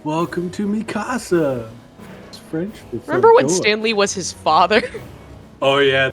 Welcome to Mikasa. It's French for front Remember when door. Stanley was his father? Oh yeah.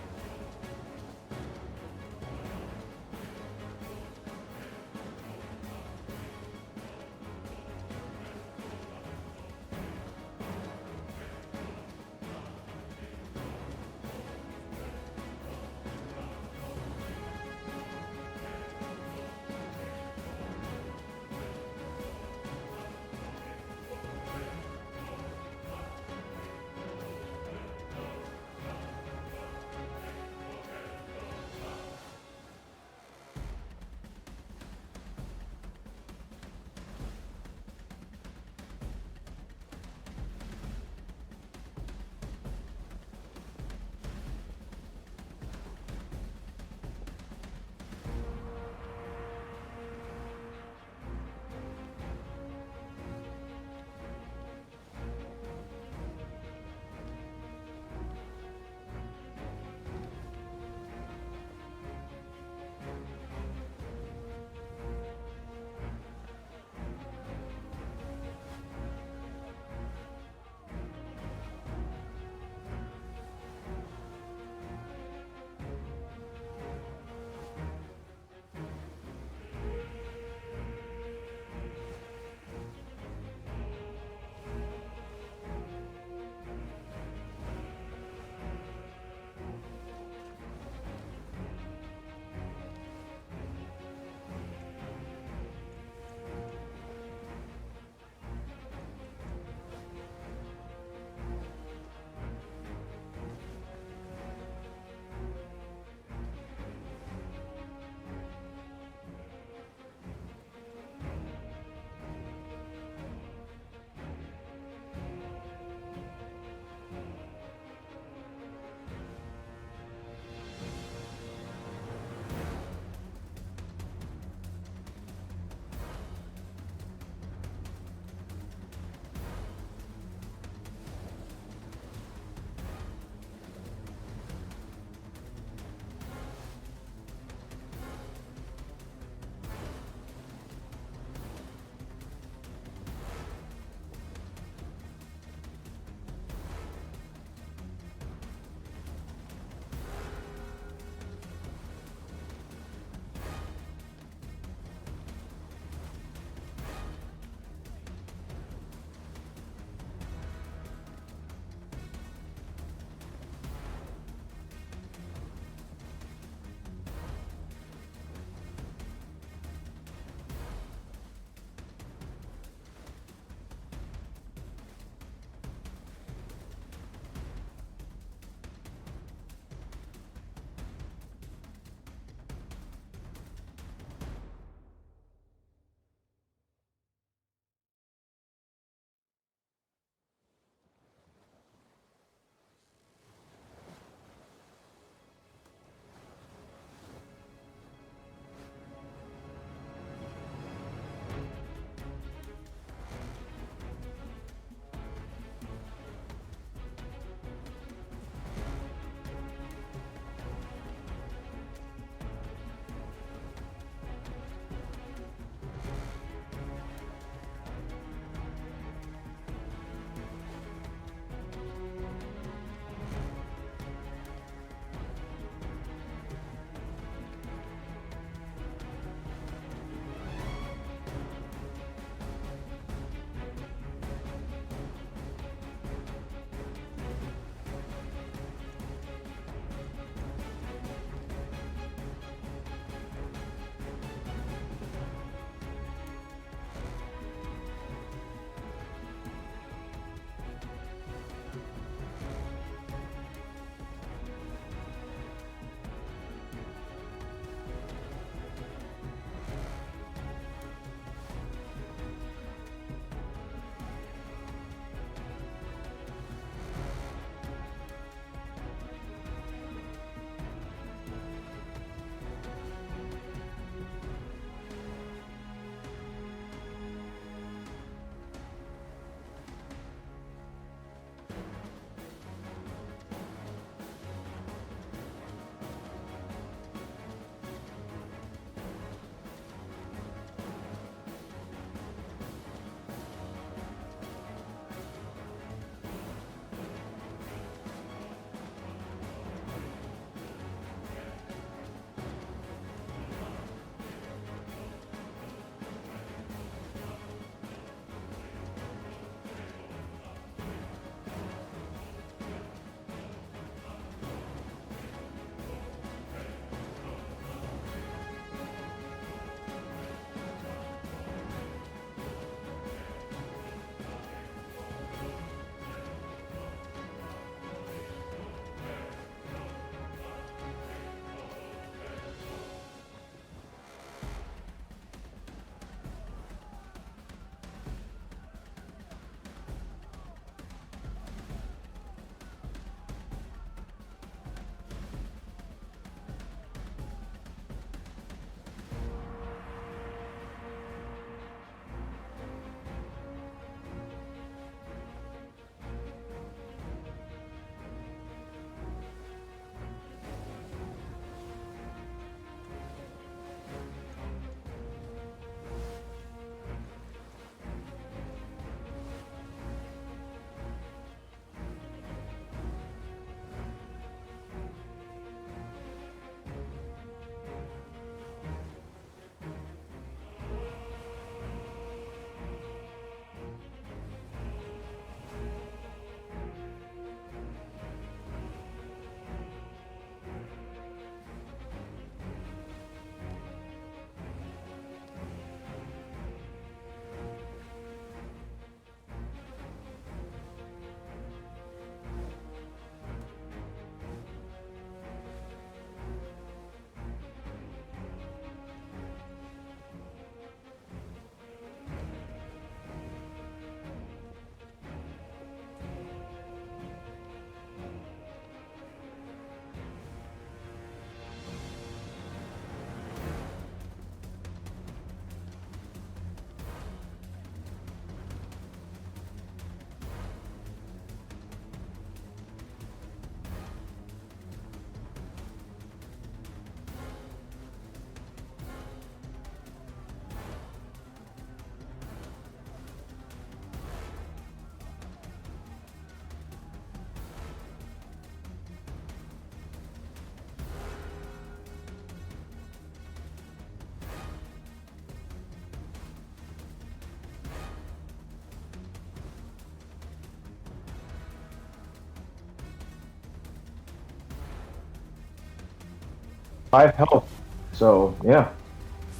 5 health. So yeah.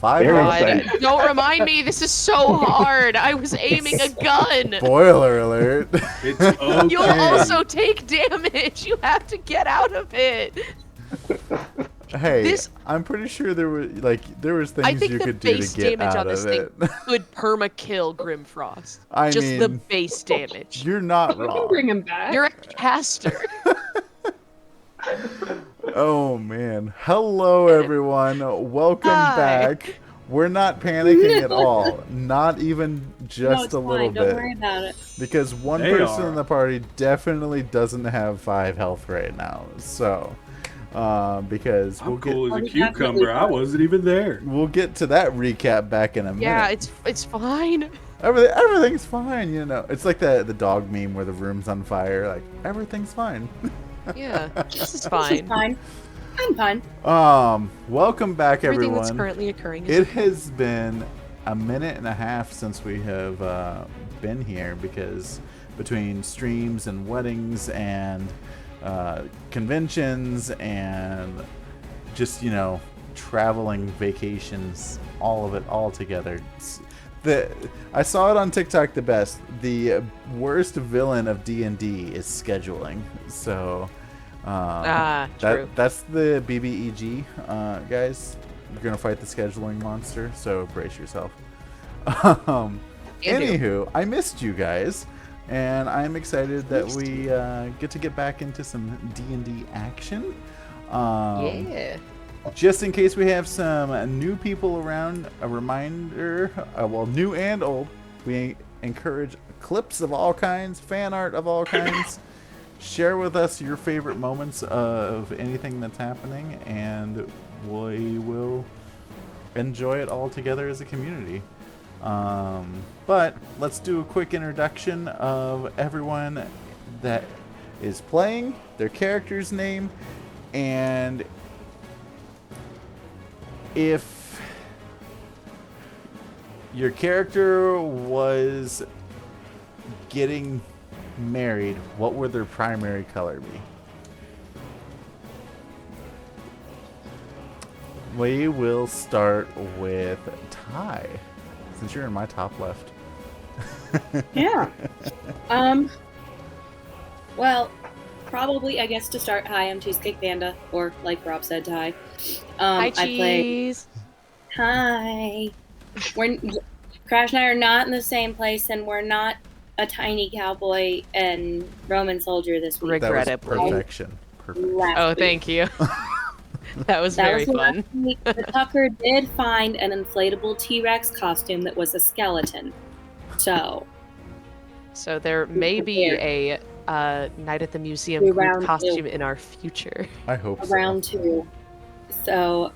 5 Very health. excited. Don't remind me. This is so hard. I was aiming a gun. Spoiler alert. It's okay. You'll also take damage. You have to get out of it. Hey, I'm pretty sure there was things I think you the could do base to get damage out on this of it. thing could perma-kill Grimfrost. I Just mean, the base damage. You're not We can wrong. bring him back. You're a caster. Oh man. Hello everyone. Welcome Hi. back. We're not panicking at all. Not even No, just it's a little fine. Don't bit. worry about it. Because one They person are. in the party definitely doesn't have 5 health right now. So, because I'm we'll cool Oh, as a we definitely cucumber. I are. wasn't even there. get to that recap back in a minute. Yeah, it's fine. Everything's fine, you know. It's like the dog meme where the room's on fire. Like everything's fine. Yeah, this is This is fine. fine. I'm fine. Welcome back, Everything everyone. that's currently occurring is It has been a minute and a half since we have been here because between streams and weddings and conventions and just traveling, vacations, all of it all together. I saw it on TikTok the best. The worst villain of D&D is scheduling. So true. that's the BBEG, guys. You're gonna fight the scheduling monster, so brace yourself. Anywho, I missed you guys, and I'm excited that we get back into some D&D action. Yeah. Just in case we have some new people around, a reminder, well, new and old, we encourage clips of all kinds, fan art of all kinds. Share with us your favorite moments of anything that's happening, and we will enjoy it all together as a community. But let's do a quick introduction of everyone that is playing, their character's name, and if your character was getting married, what would their primary color be? We will start with Ty, since you're in my top left. Yeah. Well, probably, I guess to start, hi, I'm Cheesecake Panda, or like Rob said, Ty. Hi, I play. cheese. Hi. Crash and I are not in the same place, and we're not a tiny cowboy and Roman soldier this week. Regrettably. That was perfection. Perfect. Oh, thank you. That was very fun. last week. The Tucker did find an inflatable T-Rex costume that was a skeleton. So there may be a Night at the Museum Round group two. costume in our future. I hope so. round 2. So,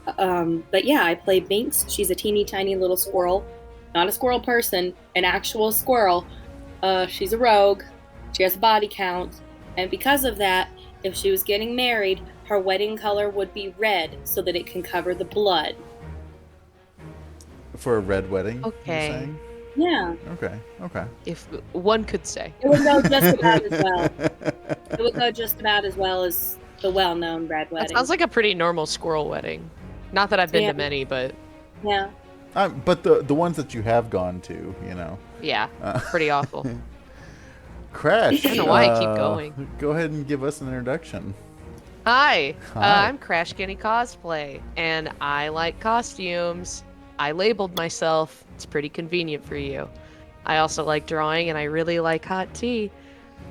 but yeah, I play Binx. She's a teeny tiny little squirrel. Not a squirrel person, an actual squirrel. She's a rogue. She has a body count. And because of that, if she was getting married, her wedding color would be red so that it can cover the blood. For a red wedding, Okay. you're saying? Yeah. Okay. If one could say. It would go just about as well. It would go just about as well as the well-known red wedding. That sounds like a pretty normal squirrel wedding. Not that I've been Yeah. to many, but Yeah. But the ones that you have gone to, yeah, pretty awful. Crash. I don't know why I keep going. Go ahead and give us an introduction. Hi, Hi. I'm Crash Kenny Cosplay, and I like costumes. I labeled myself. It's pretty convenient for you. I also like drawing, and I really like hot tea.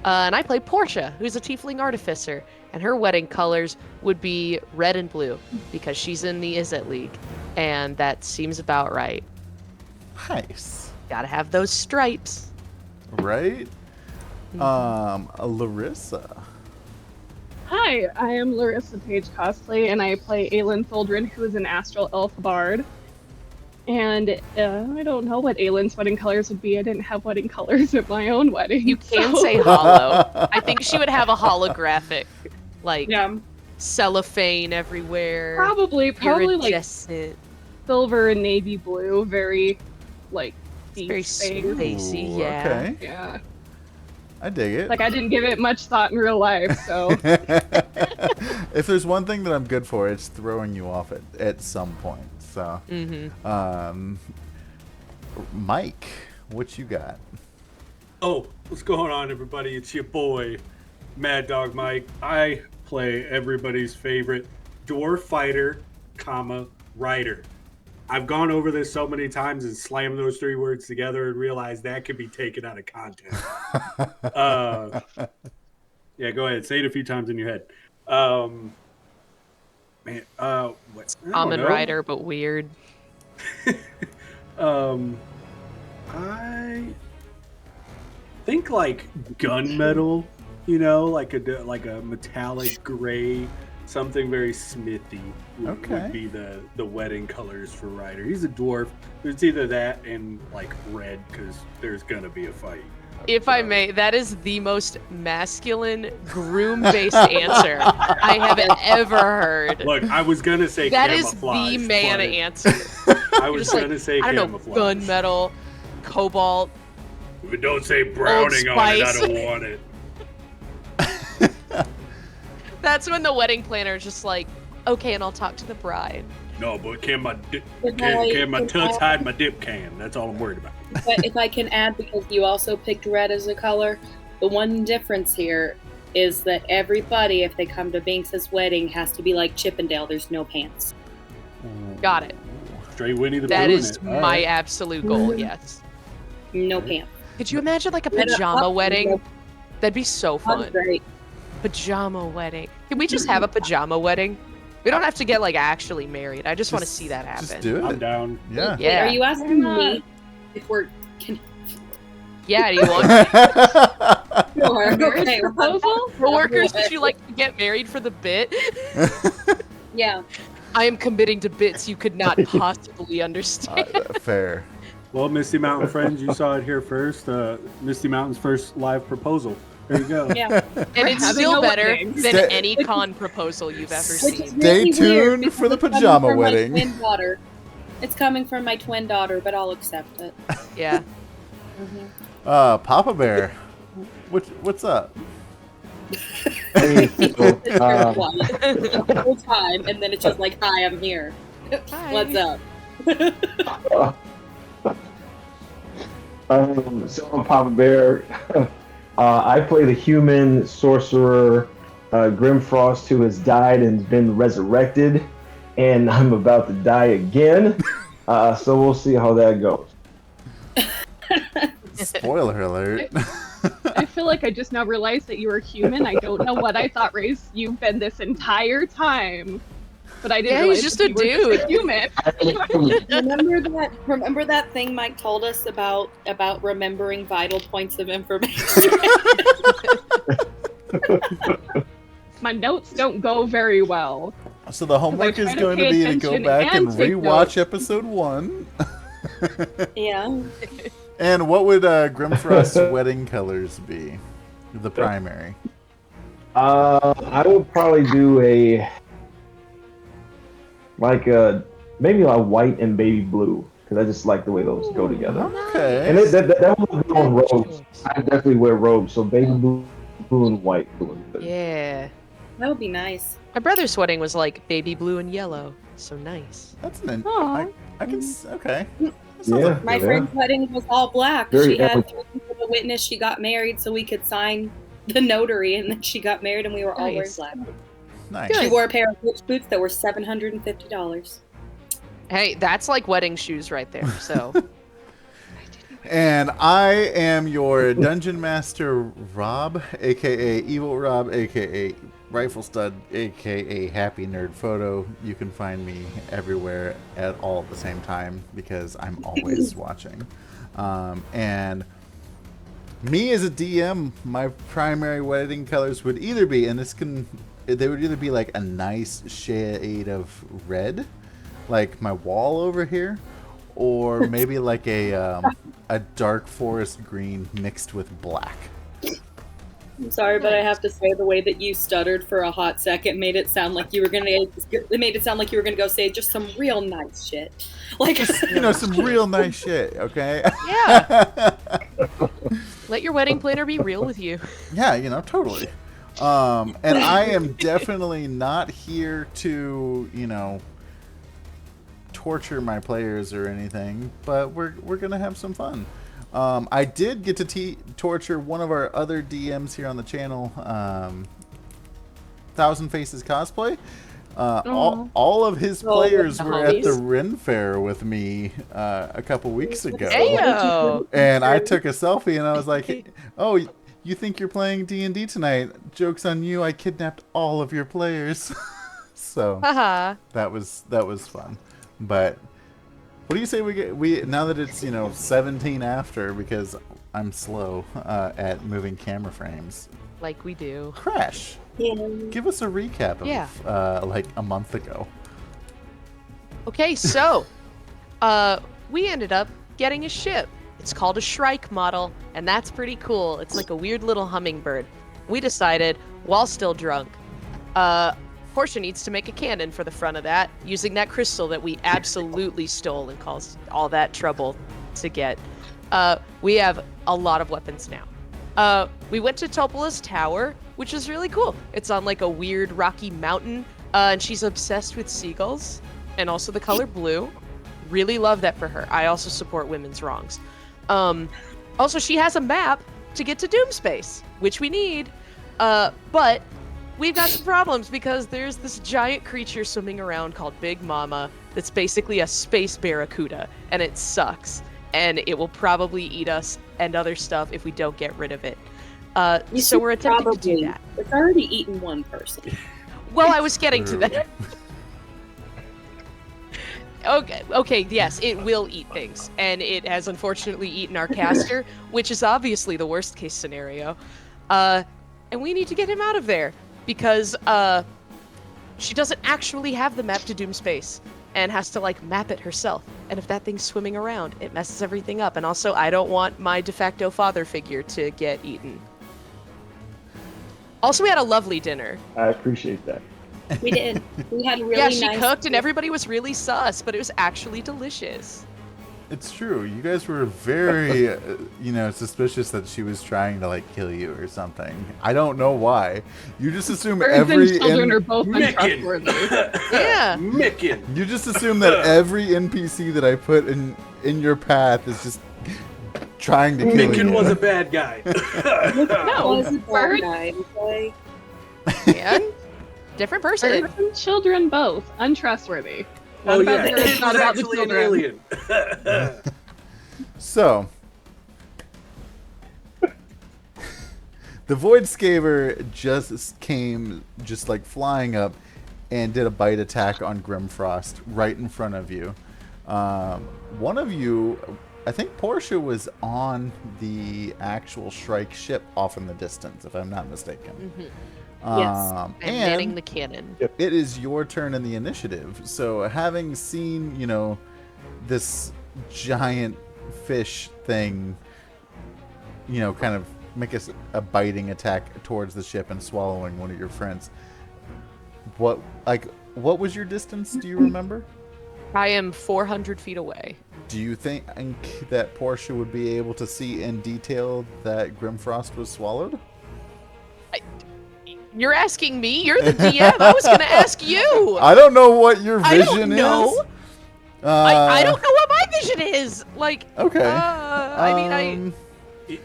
And I play Portia, who's a tiefling artificer, and her wedding colors would be red and blue, because she's in the Izzet League, and that seems about right. Nice. Gotta have those stripes. Right? Larissa. Hi, I am Larissa Page Cosplay, and I play Aylin Larissa, who is an astral elf bard. And I don't know what Aylin's wedding colors would be. I didn't have wedding colors at my own wedding. You can so- say hollow. I think she would have a holographic, like, Yeah, cellophane everywhere. probably like Iridescent. silver and navy blue, very like deep Very space. spacey, Ooh, yeah. Okay. Yeah. I dig it. Like I didn't give it much thought in real life, so If there's one thing that I'm good for, it's throwing you off at some point. So, Mike, what you got? Oh, what's going on, everybody? It's your boy, Mad Dog Mike. I play everybody's favorite dwarf fighter, writer. I've gone over this so many times and slammed those three words together and realized that could be taken out of context. Yeah, go ahead. Say it a few times in your head. What? Common Rider, but weird. I think like gunmetal, like a metallic gray, something very smithy would be the wedding colors for Ryder. He's a dwarf. It's either that and like red because there's gonna be a fight. If I may, that is the most masculine, groom-based answer I have ever heard. Look, I was gonna say that is camouflage. the man answer. I was gonna say I don't know, camouflage. gunmetal, cobalt. If it don't say browning on it, I don't want it. That's when the wedding planner is just like, okay, and I'll talk to the bride. No, but can my tux hide my dip can? That's all I'm worried about. But if I can add, because you also picked red as a color, the one difference here is that everybody, if they come to Binx's wedding, has to be like Chippendale. There's no pants. Got it. Straight Winnie the Pooh. That is in it. All my right. absolute goal, yes. No pants. Could you imagine like a pajama wedding? That'd be so fun. Great. Pajama wedding. Can we just have a pajama wedding? We don't have to get like actually married. I just want to see that happen. Just do I'm it. down. Yeah. Yeah. Are you asking me if we're... Yeah, do you want Sure. marriage Okay, proposal? coworkers? Would you like to get married for the bit? Yeah. I am committing to bits you could not possibly understand. Fair. Well, Misty Mountain friends, you saw it here first. Misty Mountain's first live proposal. There you go. Yeah. And it's having still a better wedding. than Stay- any con proposal you've ever Which is seen. Stay really weird tuned for the because it's pajama coming from wedding. My twin daughter. It's coming from my twin daughter, but I'll accept it. Yeah. Papa Bear, what's up? Hey, so, It's very quiet the whole time, and then it's just like, "Hi, I'm here. Hi. What's up?" so I'm Papa Bear. I play the human sorcerer Grimforst, who has died and been resurrected, and I'm about to die again. So we'll see how that goes. Spoiler alert. I feel like I just now realized that you were human. I don't know what I thought race you've been this entire time. But I didn't Yeah, realize he's just that a you were just dude. human. Remember that thing Mike told us about remembering vital points of information? My notes don't go very well. So the homework I try is to going to pay be to go attention back and and take rewatch notes. episode 1. Yeah. And what would Grimfrost's wedding colors be? The primary. I would probably do maybe a white and baby blue, because I just like the way those go together. Okay. And that would go on robes. I definitely wear robes, so baby blue and white. Yeah. That would be nice. My brother's wedding was like baby blue and yellow. So nice. That's an. Aw. I can. Okay. Yeah. My friend's wedding was all black. Very She had epic. 3 people to witness she got married so we could sign the notary, and then she got married and we were all wearing Nice. black. Nice. She wore a pair of Gucci boots that were $750. Hey, that's like wedding shoes right there. So And I am your dungeon master, Rob, aka Evil Rob, aka Rifle Stud, aka Happy Nerd Photo. You can find me everywhere at all at the same time because I'm always watching. And me as a DM, my primary wedding colors would either be, and they would either be like a nice shade of red, like my wall over here, or maybe like a dark forest green mixed with black. I'm sorry, but I have to say the way that you stuttered for a hot second made it sound like you were gonna. It made it sound like you were gonna go say just some real nice shit, like Some real nice shit. Okay. yeah. Let your wedding planner be real with you. Yeah, you know, totally. And I am definitely not here to, you know, torture my players or anything, but we're gonna have some fun. I did get to torture one of our other DMs here on the channel, Thousand Faces Cosplay. All of his players were at the Ren Fair with me a couple weeks ago. Ayo. And I took a selfie and I was like, oh, you think you're playing D&D tonight? Joke's on you, I kidnapped all of your players. So that was fun. But what do you say we now that it's, you know, 17 after, because I'm slow at moving camera frames. Like we do. Crash. Yeah. Give us a recap of like a month ago. Okay, so we ended up getting a ship. It's called a Shrike model, and that's pretty cool. It's like a weird little hummingbird. We decided, while still drunk, Portia needs to make a cannon for the front of that, using that crystal that we absolutely stole and caused all that trouble to get. We have a lot of weapons now. We went to Topola's Tower, which is really cool. It's on like a weird rocky mountain, and she's obsessed with seagulls and also the color blue. Really love that for her. I also support women's wrongs. Also, she has a map to get to Doomspace, which we need. But we've got some problems because there's this giant creature swimming around called Big Mama that's basically a space barracuda, and it sucks. And it will probably eat us and other stuff if we don't get rid of it. So we're attempting to do that. It's already eaten one person. Well, I was getting to that. Okay, yes, it will eat things. And it has unfortunately eaten our caster, which is obviously the worst case scenario. And we need to get him out of there because she doesn't actually have the map to Doomspace and has to like map it herself. And if that thing's swimming around, it messes everything up. And also, I don't want my de facto father figure to get eaten. Also, we had a lovely dinner. I appreciate that. We did. We had really yeah, nice. she cooked and everybody was really sus, but it was actually delicious. It's true. You guys were very, you know, suspicious that she was trying to like kill you or something. I don't know why. You just assume Birds and children are both untrustworthy. Yeah. Micken. You just assume that every NPC that I put in your path is just trying to kill you. Micken was a bad guy. No, Was a birds, guy, okay? And different person. birds and children both untrustworthy. Not Oh about yeah, the birds, he's not about the actually an children. alien. So, the Void Scaver just came, just like flying up, and did a bite attack on Grimfrost right in front of you. One of you, I think Portia, was on the actual Shrike ship off in the distance, if I'm not mistaken. Mm-hmm. Yes. And manning the cannon. It is your turn in the initiative. So having seen, you know, this giant fish thing, you know, kind of make a biting attack towards the ship and swallowing one of your friends. What was your distance? Do you remember? I am 400 feet away. Do you think that Portia would be able to see in detail that Grimfrost was swallowed? You're asking me? You're the DM. I was going to ask you. I don't know what your vision I don't know. is. I don't know what my vision is. Like, okay. I mean, In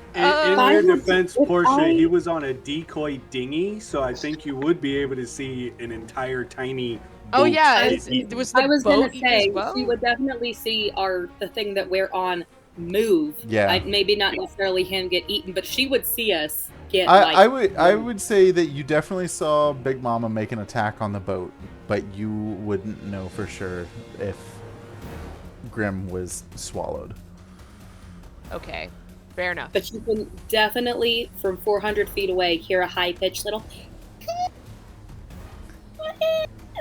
your defense, if Portia, I- he was on a decoy dinghy, so I think you would be able to see an entire tiny. Oh boat yeah, get eaten. it was the I was boat gonna say as well? she would definitely see the thing that we're on move. Yeah. Maybe not necessarily him get eaten, but she would see us get. I would say that you definitely saw Big Mama make an attack on the boat, but you wouldn't know for sure if Grim was swallowed. Okay, fair enough. But you can definitely, from 400 feet away, hear a high pitched little.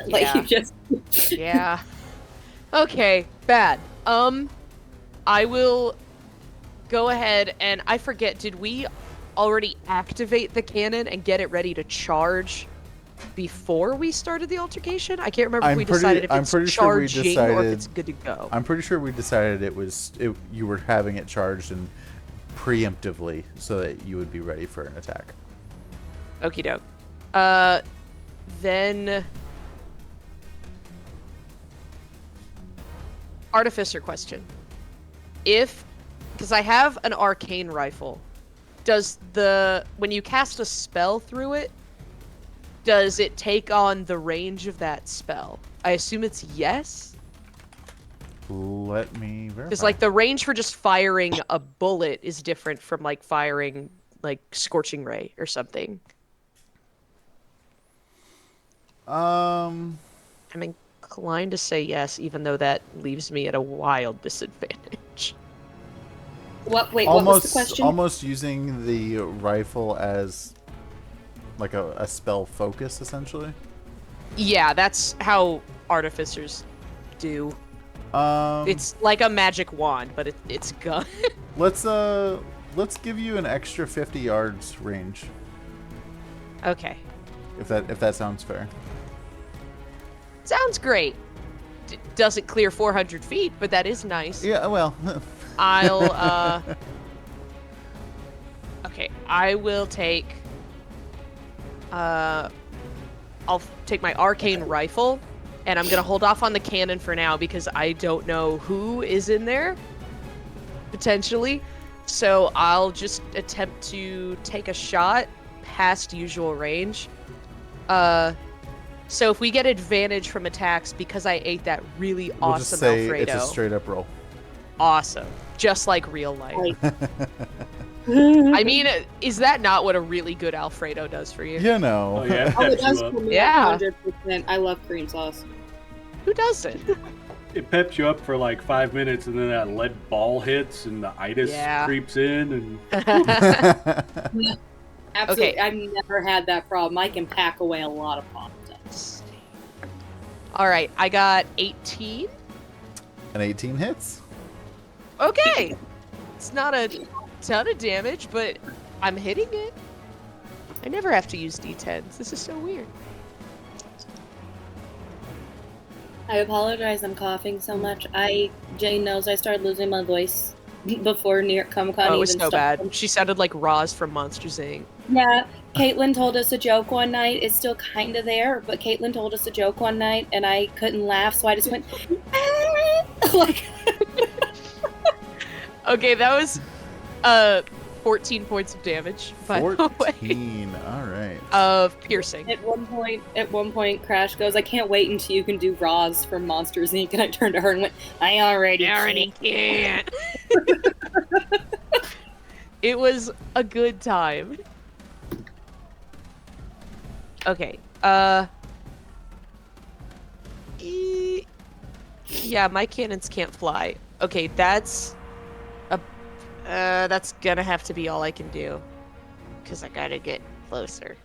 Like Yeah. you just. Yeah. Okay, bad. I will go ahead and I forget, did we already activate the cannon and get it ready to charge before we started the altercation? I can't remember if we decided if it's charging or if it's good to go. I'm pretty sure we decided you were having it charged and preemptively so that you would be ready for an attack. Okie doke. Then Artificer question. Because I have an arcane rifle, when you cast a spell through it, does it take on the range of that spell? I assume it's yes. Let me verify. Because like the range for just firing a bullet is different from like firing like Scorching Ray or something. I'm inclined to say yes, even though that leaves me at a wild disadvantage. What? Wait, almost, what was the question? Almost using the rifle as like a spell focus, essentially. Yeah, that's how artificers do. It's like a magic wand, but it's gun. Let's give you an extra 50 yards range. Okay. If that sounds fair. Sounds great. Doesn't clear 400 feet, but that is nice. Yeah, well. Okay, I will take... I'll take my arcane rifle, and I'm gonna hold off on the cannon for now because I don't know who is in there, potentially. So I'll just attempt to take a shot past usual range. So if we get advantage from attacks because I ate that really we'll awesome just say Alfredo. It's a straight up roll. Awesome. Just like real life. I mean, is that not what a really good Alfredo does for you? You know. Oh, yeah, Oh, it peps does you up. for me, Yeah. 100%. I love cream sauce. Who doesn't? It peps you up for like 5 minutes, and then that lead ball hits, and the itis Yeah. creeps in, and Absolutely. Okay. I've never had that problem. I can pack away a lot of pasta. All right, I got 18. An 18 hits. Okay. It's not a ton of damage, but I'm hitting it. I never have to use D10s. This is so weird. I apologize. I'm coughing so much. Jane knows I started losing my voice before New York Comic Con Oh, it even was so started. bad. She sounded like Roz from Monsters, Inc. Yeah, Caitlin told us a joke one night. It's still kind of there, but Caitlin told us a joke one night, and I couldn't laugh, so I just went like. Okay, that was 14 points of damage, by the way. 14. All right. Of piercing. At one point, Crash goes, "I can't wait until you can do Roz from Monsters Inc." And I turned to her and went, "I already can't." It was a good time. Okay. Yeah, my cannons can't fly. Okay, that's gonna have to be all I can do, because I gotta get closer.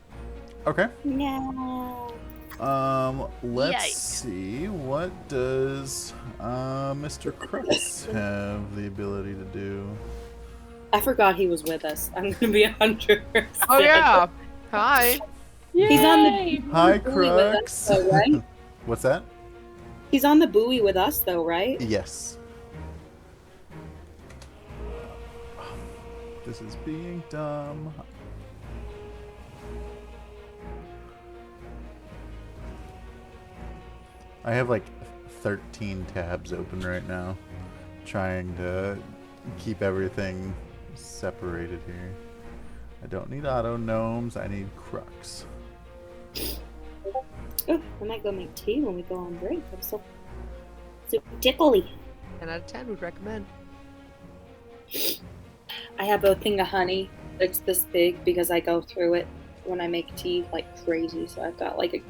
Okay. No. Let's Yikes. see. What does Mr. Chris have the ability to do? I forgot he was with us. I'm gonna be 100%. Oh yeah. Hi. He's on Yay! Hi, buoy with us, Crux. though, right? What's that? He's on the buoy with us, though, right? Yes. This is being dumb. I have like 13 tabs open right now, trying to keep everything separated here. I don't need auto gnomes, I need Crux. Oh, I might go make tea when we go on break. I'm so super tickly. 10 out of 10 would recommend. I have a thing of honey that's this big because I go through it when I make tea like crazy. So I've got like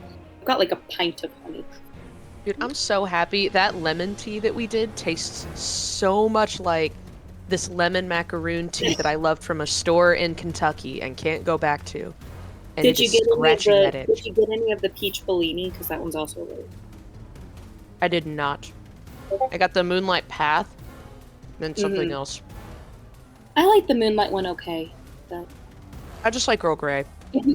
a pint of honey. Dude, I'm so happy. That lemon tea that we did tastes so much like this lemon macaroon tea that I loved from a store in Kentucky and can't go back to. And Did you get scratching that itch. Did you get any of the peach Bellini? Because that one's also really. I did not. I got the Moonlight Path, then something else. I like the Moonlight one. Okay, but I just like Earl Grey. if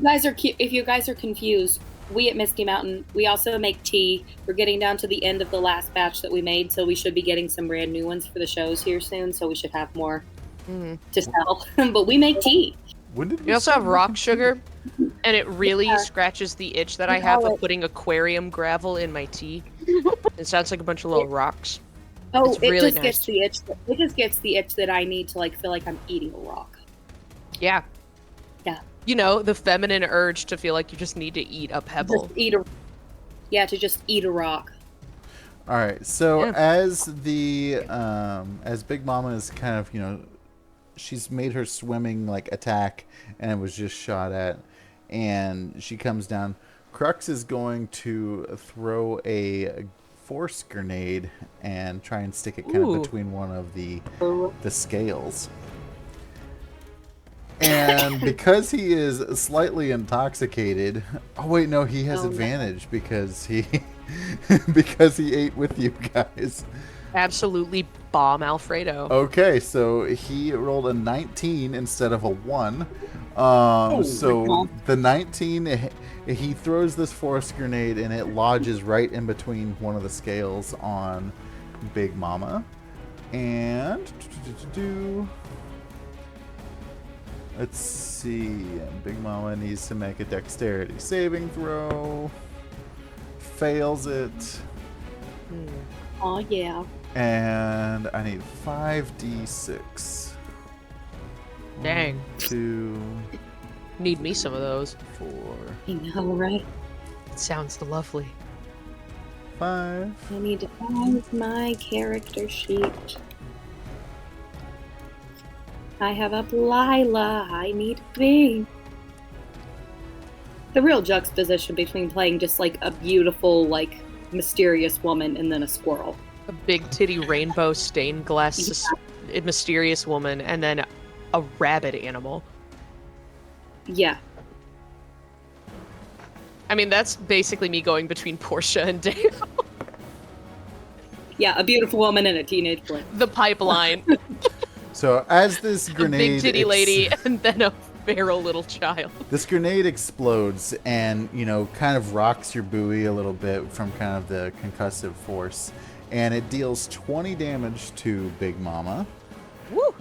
you guys are confused, we at Misty Mountain, we also make tea. We're getting down to the end of the last batch that we made, so we should be getting some brand new ones for the shows here soon. So we should have more to sell, but we make tea. When did We also have rock sugar, and it really scratches the itch that I have of putting aquarium gravel in my tea. It sounds like a bunch of little rocks. Oh, It's it really just gets the itch. It just gets the itch that I need to like feel like I'm eating a rock. Yeah. Yeah. You know, the feminine urge to feel like you just need to eat a pebble. To just eat a rock. All right. So as Big Mama is kind of, she's made her swimming like attack and it was just shot at, and she comes down. Crux is going to throw a force grenade and try and stick it kind of between one of the scales. And because he is slightly intoxicated, oh wait, no, he has advantage because he ate with you guys. Absolutely bomb Alfredo. Okay, so he rolled a 19 instead of a 1. So the 19, he throws this force grenade and it lodges right in between one of the scales on Big Mama. And let's see. Big Mama needs to make a dexterity saving throw. Fails it. Oh yeah. And I need 5d6. Dang. 2. Need me some of those. 4. I know, right? It sounds lovely. 5. I need to find my character sheet. I have up Lila. I need B. The real juxtaposition between playing just like a beautiful, like mysterious woman and then a squirrel. A big titty rainbow stained glass mysterious woman, and then a rabbit animal. Yeah. I mean, that's basically me going between Portia and Dale. Yeah, a beautiful woman and a teenage boy. The pipeline. So as this grenade, a big titty lady, and then a feral little child. This grenade explodes and, kind of rocks your buoy a little bit from kind of the concussive force. And it deals 20 damage to Big Mama. Woo!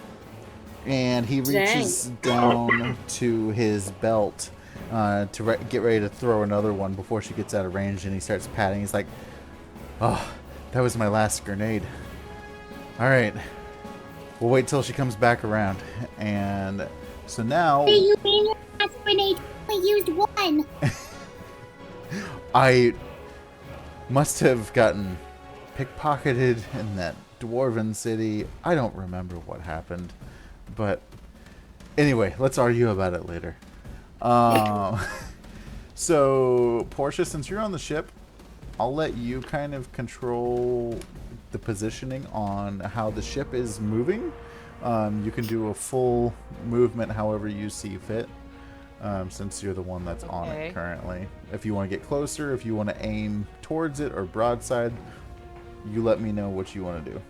And he reaches down to his belt to get ready to throw another one before she gets out of range. And he starts patting. He's like, oh, that was my last grenade. All right. We'll wait till she comes back around. And so now... Hey, you mean your last grenade? I used one. I must have gotten pickpocketed in that dwarven city. I don't remember what happened. But anyway, let's argue about it later. So, Portia, since you're on the ship, I'll let you kind of control the positioning on how the ship is moving. You can do a full movement however you see fit, since you're the one that's on it currently. If you want to get closer, if you want to aim towards it or broadside, you let me know what you want to do.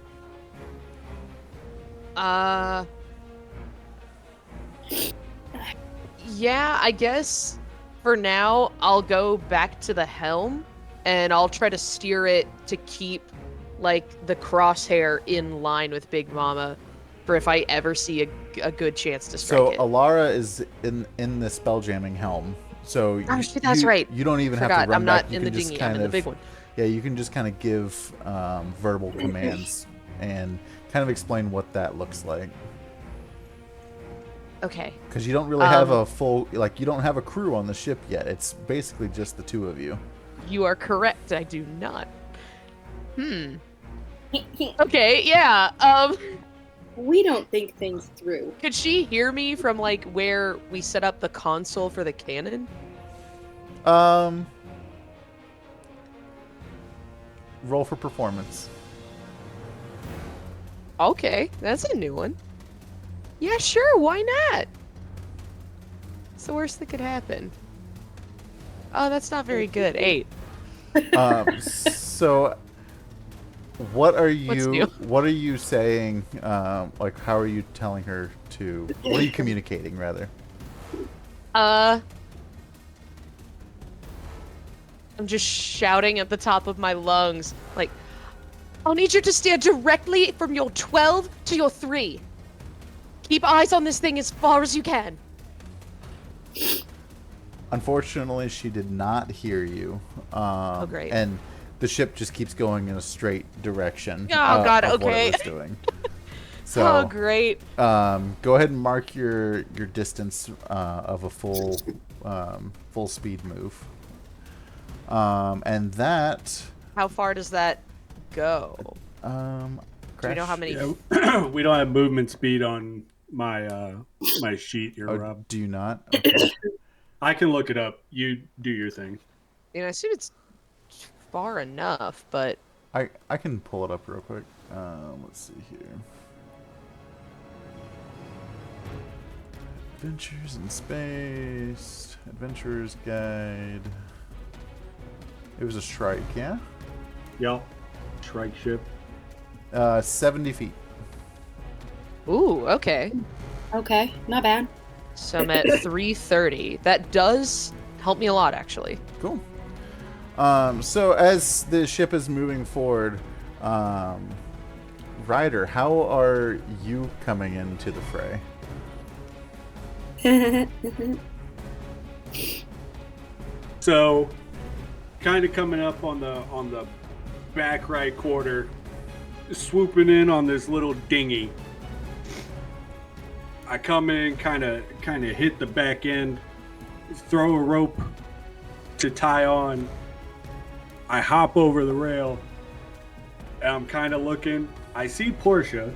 Yeah, I guess for now I'll go back to the helm and I'll try to steer it to keep like the crosshair in line with Big Mama for if I ever see a good chance to strike it. So Alara is in the spelljamming helm. So that's right. You don't even have to run I'm back. not in the dinghy. I'm in the big one. Yeah, you can just kind of give verbal commands and kind of explain what that looks like. Okay. Because you don't really have a full, you don't have a crew on the ship yet. It's basically just the two of you. You are correct. I do not. Okay, yeah. We don't think things through. Could she hear me from like where we set up the console for the cannon? Roll for performance. Okay, that's a new one. Yeah, sure, why not? It's the worst that could happen. Oh, that's not very good. 8. So what are you saying? Like, how are you telling her to? What are you communicating, rather? I'm just shouting at the top of my lungs, like, I'll need you to steer directly from your 12 to your 3. Keep eyes on this thing as far as you can. Unfortunately, she did not hear you. Oh, great. And the ship just keeps going in a straight direction. Oh, God, of what okay. it was doing. So, Oh, great. Go ahead and mark your distance of a full speed move. And that. How far does that go? Crash? Do we know how many? Yeah, we don't have movement speed on my my sheet here, Rob. Do you not? Okay. I can look it up. You do your thing. I assume it's far enough, but I can pull it up real quick. Let's see here. Adventures in Space. Adventurer's Guide. It was a Shrike, yeah? Yep. Shrike ship. 70 feet. ooh, okay. Okay, not bad. So I'm at 330. That does help me a lot, actually. Cool. So as the ship is moving forward, Ryder, how are you coming into the fray? So, kind of coming up on the back right quarter, swooping in on this little dinghy. I come in, kind of hit the back end, throw a rope to tie on. I hop over the rail, and I'm kind of looking. I see Portia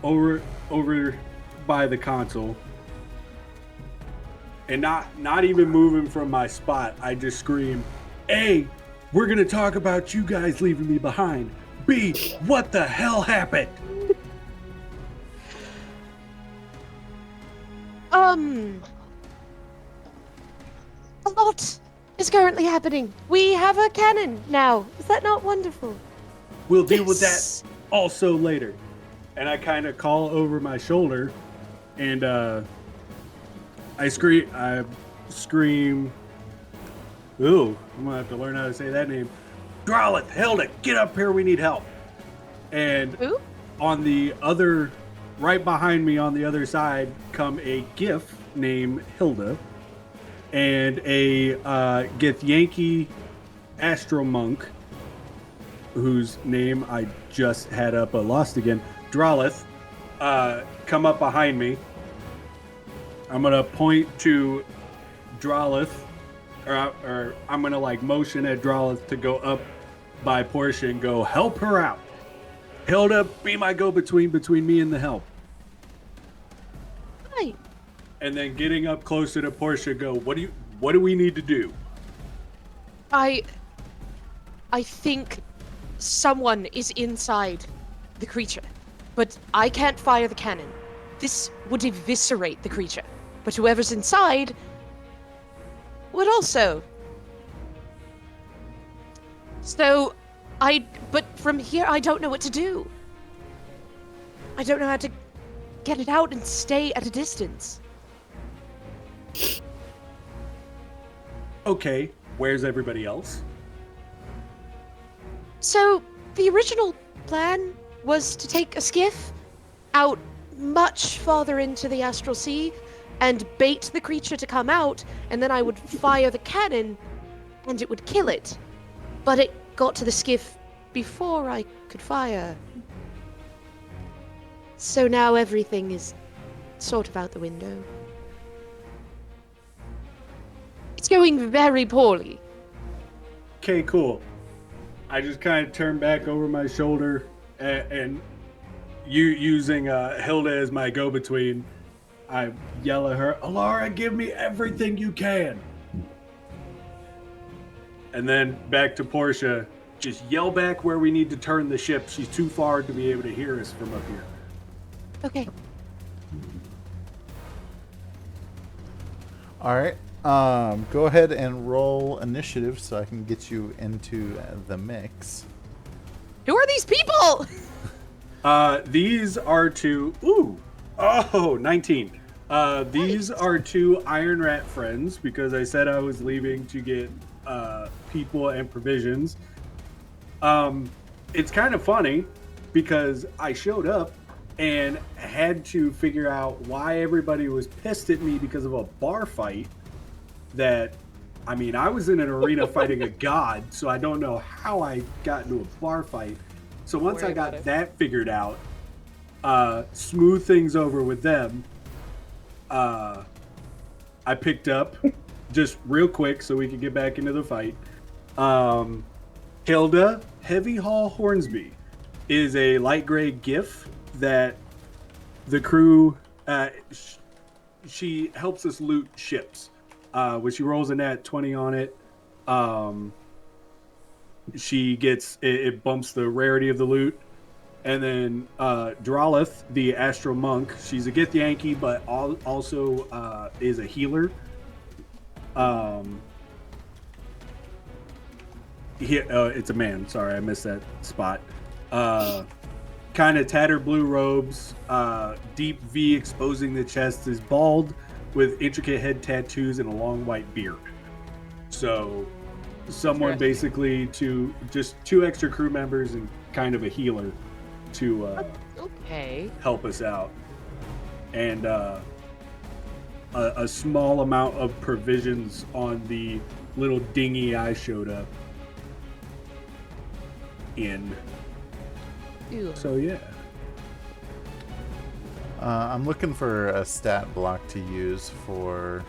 over by the console, and not even moving from my spot. I just scream, A, we're gonna talk about you guys leaving me behind. B, what the hell happened? A lot is currently happening. We have a cannon now. Is that not wonderful? We'll deal with that also later. And I kind of call over my shoulder, and I scream. Ooh, I'm gonna have to learn how to say that name. Drolith, Hilda, get up here. We need help. And Who? on the other, right behind me on the other side, come a Gith named Hilda, and a Githyanki Astromonk, whose name I just had up but lost again. Drolith, come up behind me. I'm gonna point to Drolith, or I'm gonna like motion at Drolith to go up by Portia and go help her out. Hilda, be my go-between between me and the help. Hi. And then getting up closer to Portia, go, what do we need to do? I think someone is inside the creature, but I can't fire the cannon. This would eviscerate the creature, but whoever's inside would also. But from here, I don't know what to do. I don't know how to get it out and stay at a distance. Okay, where's everybody else? So, the original plan was to take a skiff out much farther into the astral sea and bait the creature to come out, and then I would fire the cannon and it would kill it. But it got to the skiff before I could fire. So now everything is sort of out the window. It's going very poorly. Okay, cool. I just kind of turn back over my shoulder, and you using Hilda as my go-between, I yell at her, Alara, give me everything you can. And then back to Portia, just yell back where we need to turn the ship. She's too far to be able to hear us from up here. Okay. All right. Go ahead and roll initiative so I can get you into the mix. Who are these people? These are two. 19. These are two Iron Rat friends because I said I was leaving to get people and provisions. It's kind of funny because I showed up and had to figure out why everybody was pissed at me because of a bar fight that, I mean, I was in an arena fighting a god, so I don't know how I got into a bar fight. So once I got that figured out, smooth things over with them, I picked up, just real quick so we could get back into the fight, Hilda Heavy Haul Hornsby is a light gray GIF that the crew, she helps us loot ships. When she rolls a nat 20 on it, she gets, it bumps the rarity of the loot. And then Drolith, the Astral Monk, she's a Githyanki, but also is a healer. It's a man. Sorry, I missed that spot. Kind of tattered blue robes, deep V exposing the chest, is bald with intricate head tattoos and a long white beard. So someone basically to just 2 extra crew members and kind of a healer to help us out. And a small amount of provisions on the little dinghy I showed up in. Ew. So yeah. I'm looking for a stat block to use for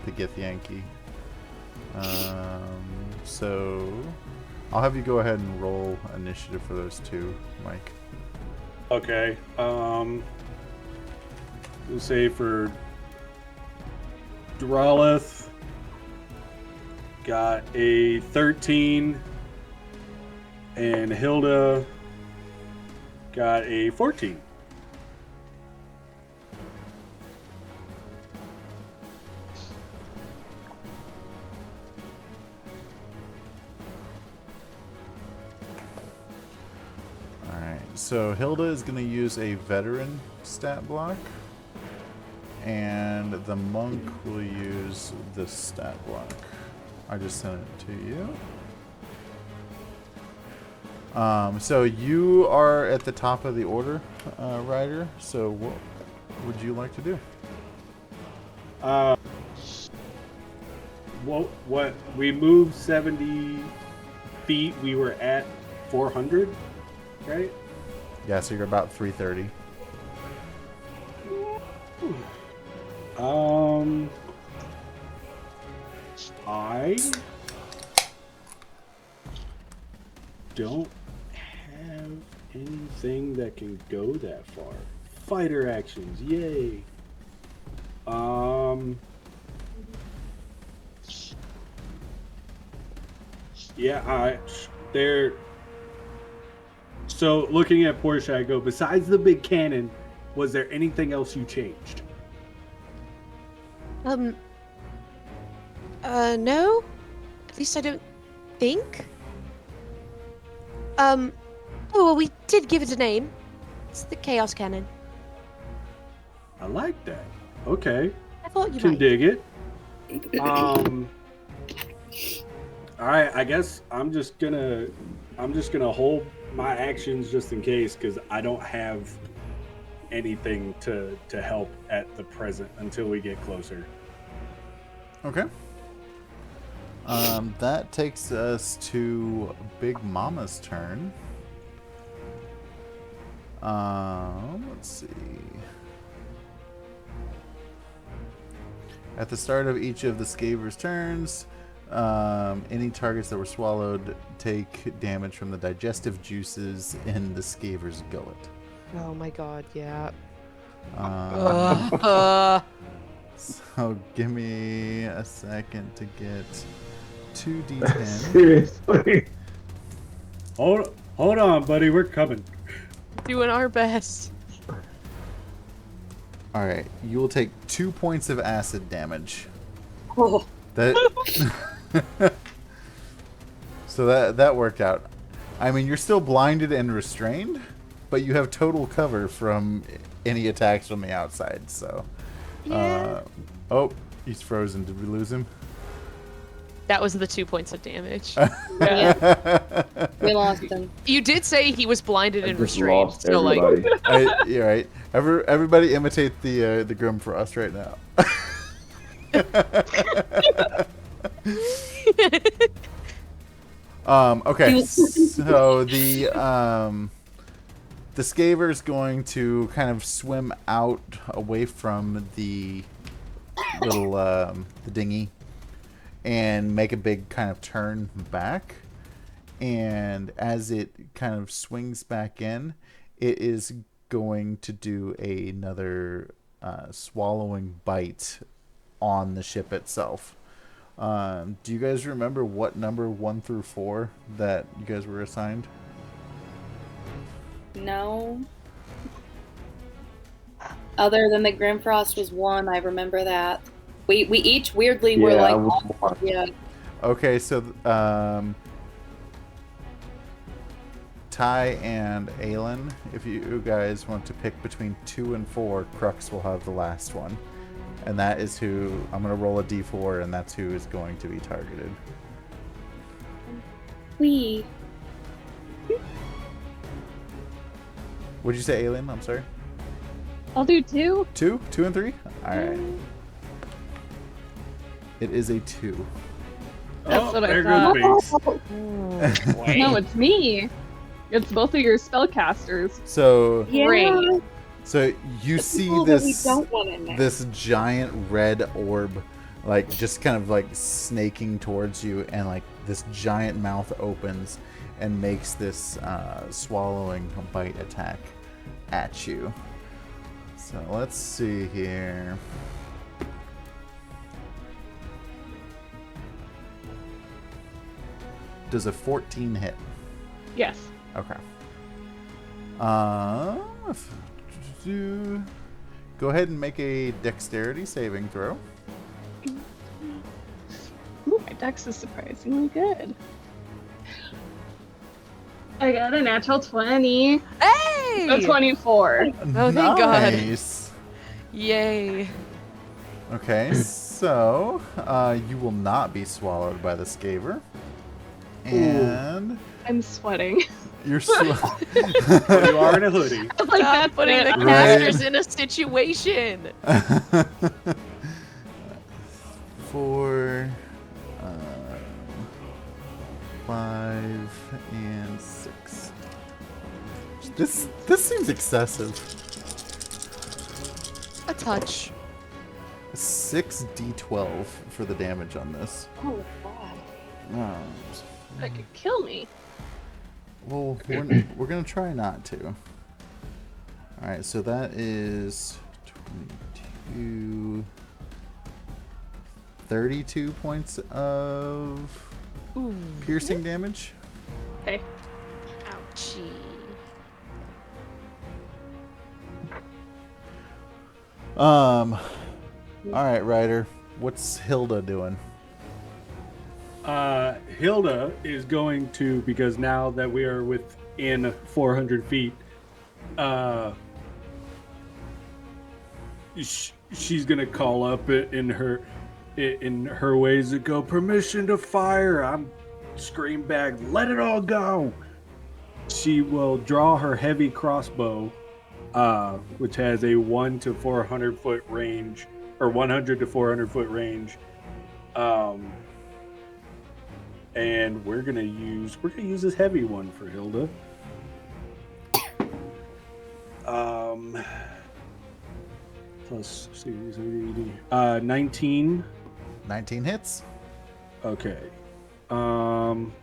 the Githyanki. So I'll have you go ahead and roll initiative for those 2, Mike. Okay. We'll say for Drolith, got a 13, and Hilda got a 14. So Hilda is going to use a veteran stat block, and the monk will use this stat block. I just sent it to you. So you are at the top of the order, Ryder. So what would you like to do? What we moved 70 feet. We were at 400, right? Yeah, so you're about 330. I don't have anything that can go that far. Fighter actions, yay. Yeah, they're. So looking at Portia, I go, besides the big cannon, was there anything else you changed? No. At least I don't think. Oh, well, we did give it a name. It's the Chaos Cannon. I like that. Okay. I thought you can might. dig it. All right, I guess I'm just gonna hold my actions just in case, because I don't have anything to help at the present until we get closer. Okay. That takes us to Big Mama's turn. Let's see. At the start of each of the Skaver's turns, any targets that were swallowed take damage from the digestive juices in the Skaver's gullet. Oh my god, yeah. So give me a second to get 2d10. Seriously? Hold on, buddy. We're coming. Doing our best. All right, you will take 2 points of acid damage. Oh. That. So that worked out. I mean, you're still blinded and restrained, but you have total cover from any attacks from the outside. So, Yeah. oh, he's frozen. Did we lose him? That was the 2 points of damage. We lost him. You did say he was blinded and Just restrained, lost so like. everybody. You're right. Everybody imitate the Grimforst right now. Okay, so the Skaver's going to kind of swim out away from the little the dinghy and make a big kind of turn back. And as it kind of swings back in, it is going to do another swallowing bite on the ship itself. Do you guys remember what number 1 through 4 that you guys were assigned? No. Other than the Grimfrost was 1, I remember that. We each weirdly were Yeah, I like, was 1. yeah. Okay, so Ty and Aylin, if you guys want to pick between 2 and 4, Crux will have the last one. And that is who, I'm going to roll a d4, and that's who is going to be targeted. We. What'd you say, Aylin? I'm sorry. I'll do 2. 2? 2 and 3? Alright. It is a 2. That's what I there thought. goes Binx. No, it's me. It's both of your spellcasters. So, Yeah. so you see People that we this don't want in there. this giant red orb, like just kind of like snaking towards you, and like this giant mouth opens and makes this swallowing bite attack at you. So let's see here. Does a 14 hit? Yes. Okay. Go ahead and make a dexterity saving throw. Ooh, my dex is surprisingly good. I got a natural 20. Hey! A 24. Oh, thank God. Nice. Yay. Okay, so you will not be swallowed by the Skaver. And I'm sweating. you're You are in a hoodie. I was like, Stop that's putting it. the Right. casters in a situation. 4, 5, and 6. This seems excessive. A touch. 6d12 for the damage on this. Oh, God. That could kill me. Well, we're gonna try not to. All right, so that is 22, 32 points of piercing damage. Okay. Ouchie. All right, Ryder. What's Hilda doing? Hilda is going to, because now that we are within 400 feet, she's gonna call up in her ways to go, permission to fire. I'm scream back, let it all go. She will draw her heavy crossbow, which has a 1 to 400 foot range, or 100 to 400 foot range. And we're gonna use this heavy one for Hilda. Plus 19. 19 hits. Okay. 1.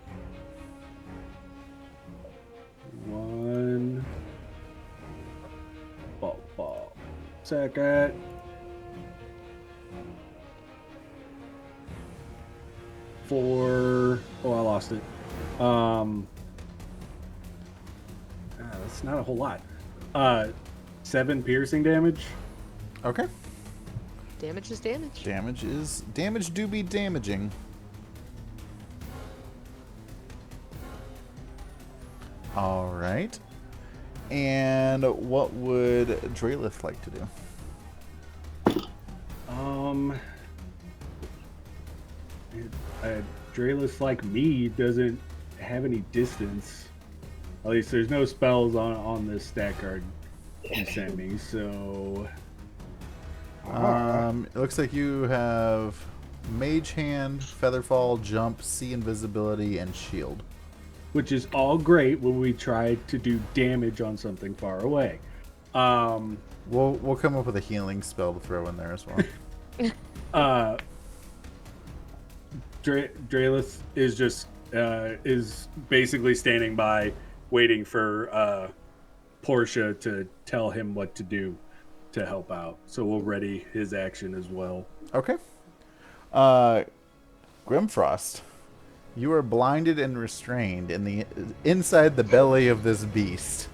Ball. Second. 4. Oh, I lost it. That's not a whole lot. 7 piercing damage. Okay. Damage is damage. Damage do be damaging. All right. And what would Draelith like to do? Drayless like me doesn't have any distance. At least there's no spells on this stat card you sent me, so... It looks like you have Mage Hand, Featherfall, Jump, See Invisibility, and Shield. Which is all great when we try to do damage on something far away. We'll come up with a healing spell to throw in there as well. Draylith is just is basically standing by, waiting for Portia to tell him what to do to help out. So we'll ready his action as well. Okay. Grimfrost, you are blinded and restrained inside the belly of this beast.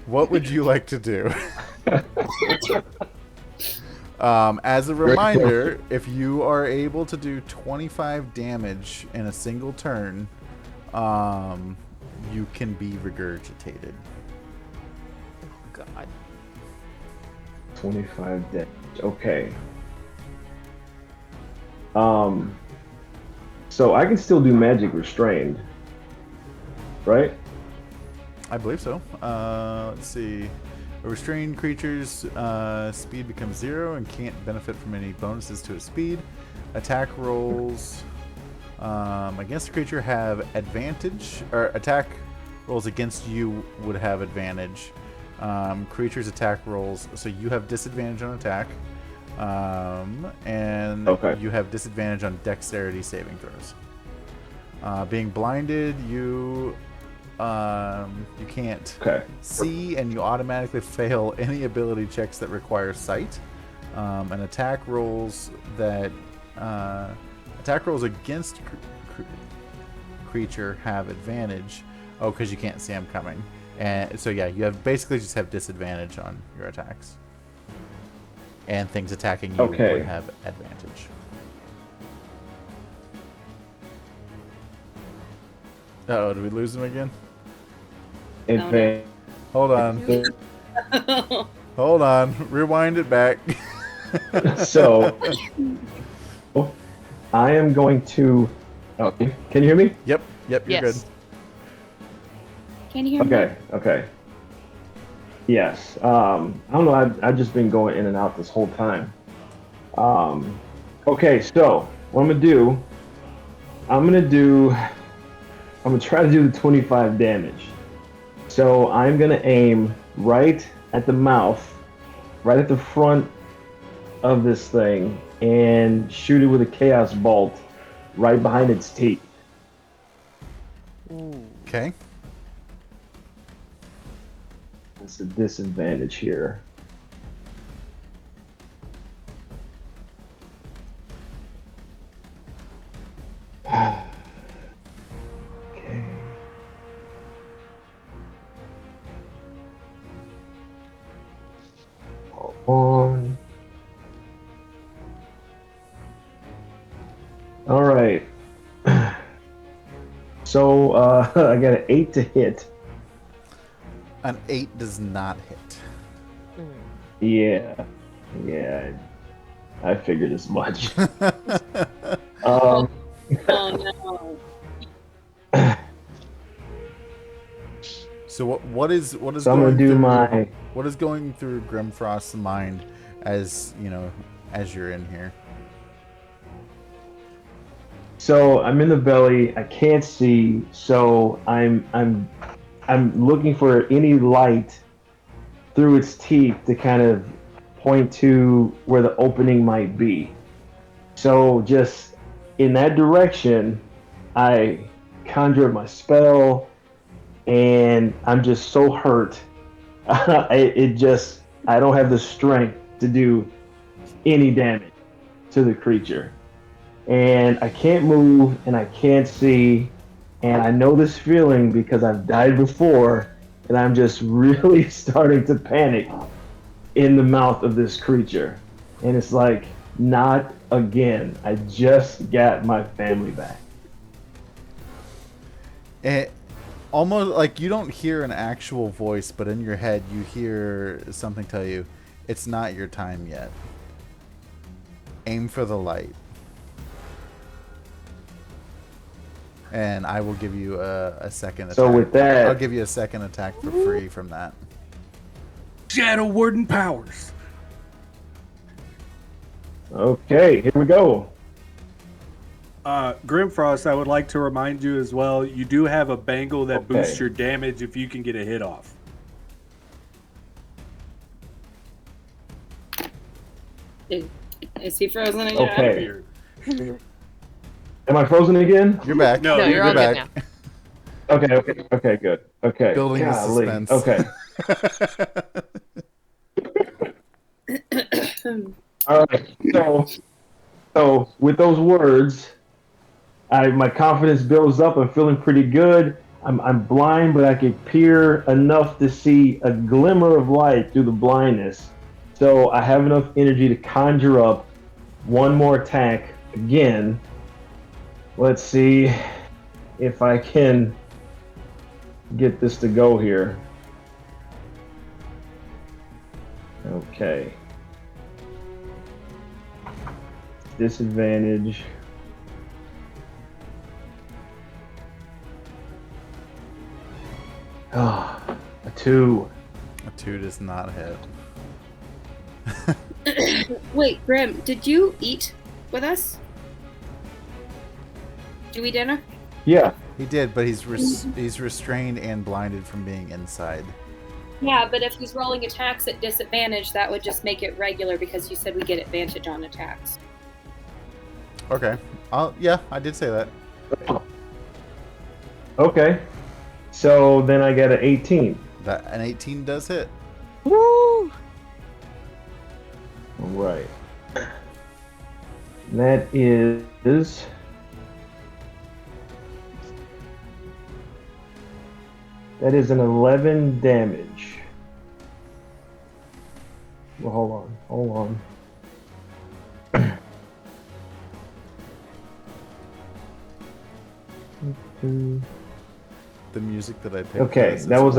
What would you like to do? As a reminder, if you are able to do 25 damage in a single turn, you can be regurgitated. God. 25 damage. Okay. So I can still do magic restrained, right? I believe so. Let's see. A restrained creature's speed becomes 0 and can't benefit from any bonuses to its speed. Attack rolls against the creature have advantage, or attack rolls against you would have advantage. Creature's attack rolls, so you have disadvantage on attack, and you have disadvantage on dexterity saving throws. Being blinded, you can't see, and you automatically fail any ability checks that require sight. And attack rolls against creature have advantage. Oh, because you can't see them coming. And so yeah, you have basically just have disadvantage on your attacks. And things attacking you would have advantage. Uh-oh, did we lose him again? No. Hold on. Hold on. Rewind it back. So, I am going to... Oh, can you hear me? Yep, you're good. Can you hear me? Okay. Yes. I don't know, I've just been going in and out this whole time. Okay, so, what I'm going to do... I'm going to try to do the 25 damage. So I'm going to aim right at the mouth, right at the front of this thing, and shoot it with a Chaos Bolt right behind its teeth. Okay. That's a disadvantage here. Okay. On. All right. So I got an 8 to hit. An 8 does not hit. Yeah, I figured as much. Oh no. So what is so going I'm gonna do through, what is going through Grimfrost's mind as as you're in here? So I'm in the belly. I can't see. So I'm looking for any light through its teeth to kind of point to where the opening might be. So just in that direction, I conjure my spell, and I'm just so hurt. I don't have the strength to do any damage to the creature. And I can't move, and I can't see, and I know this feeling because I've died before, and I'm just really starting to panic in the mouth of this creature. And it's like, not again. I just got my family back. It almost like you don't hear an actual voice, but in your head you hear something tell you, it's not your time yet. Aim for the light. And I will give you a second attack. So with that, I'll give you a second attack for free from that. Shadow Warden powers. Okay, here we go. Grimfrost, I would like to remind you as well, you do have a bangle that boosts your damage if you can get a hit off. Is he frozen again? Okay. Am I frozen again? You're back. No, you're all back. good now. Okay, good. Okay. Building the suspense. Okay. All right. So with those words, my confidence builds up. I'm feeling pretty good. I'm blind, but I can peer enough to see a glimmer of light through the blindness. So I have enough energy to conjure up one more attack again. Let's see if I can get this to go here. Okay. Disadvantage. Ah, a 2. A 2 does not hit. Wait, Grim, did you eat with us? Did you eat dinner? Yeah. He did, but he's restrained and blinded from being inside. Yeah, but if he's rolling attacks at disadvantage, that would just make it regular because you said we get advantage on attacks. Okay. Yeah, I did say that. Okay. So then I get an 18. An 18 does hit. Woo! All right. That is an 11 damage. Well, hold on. The music that I picked. Okay, that was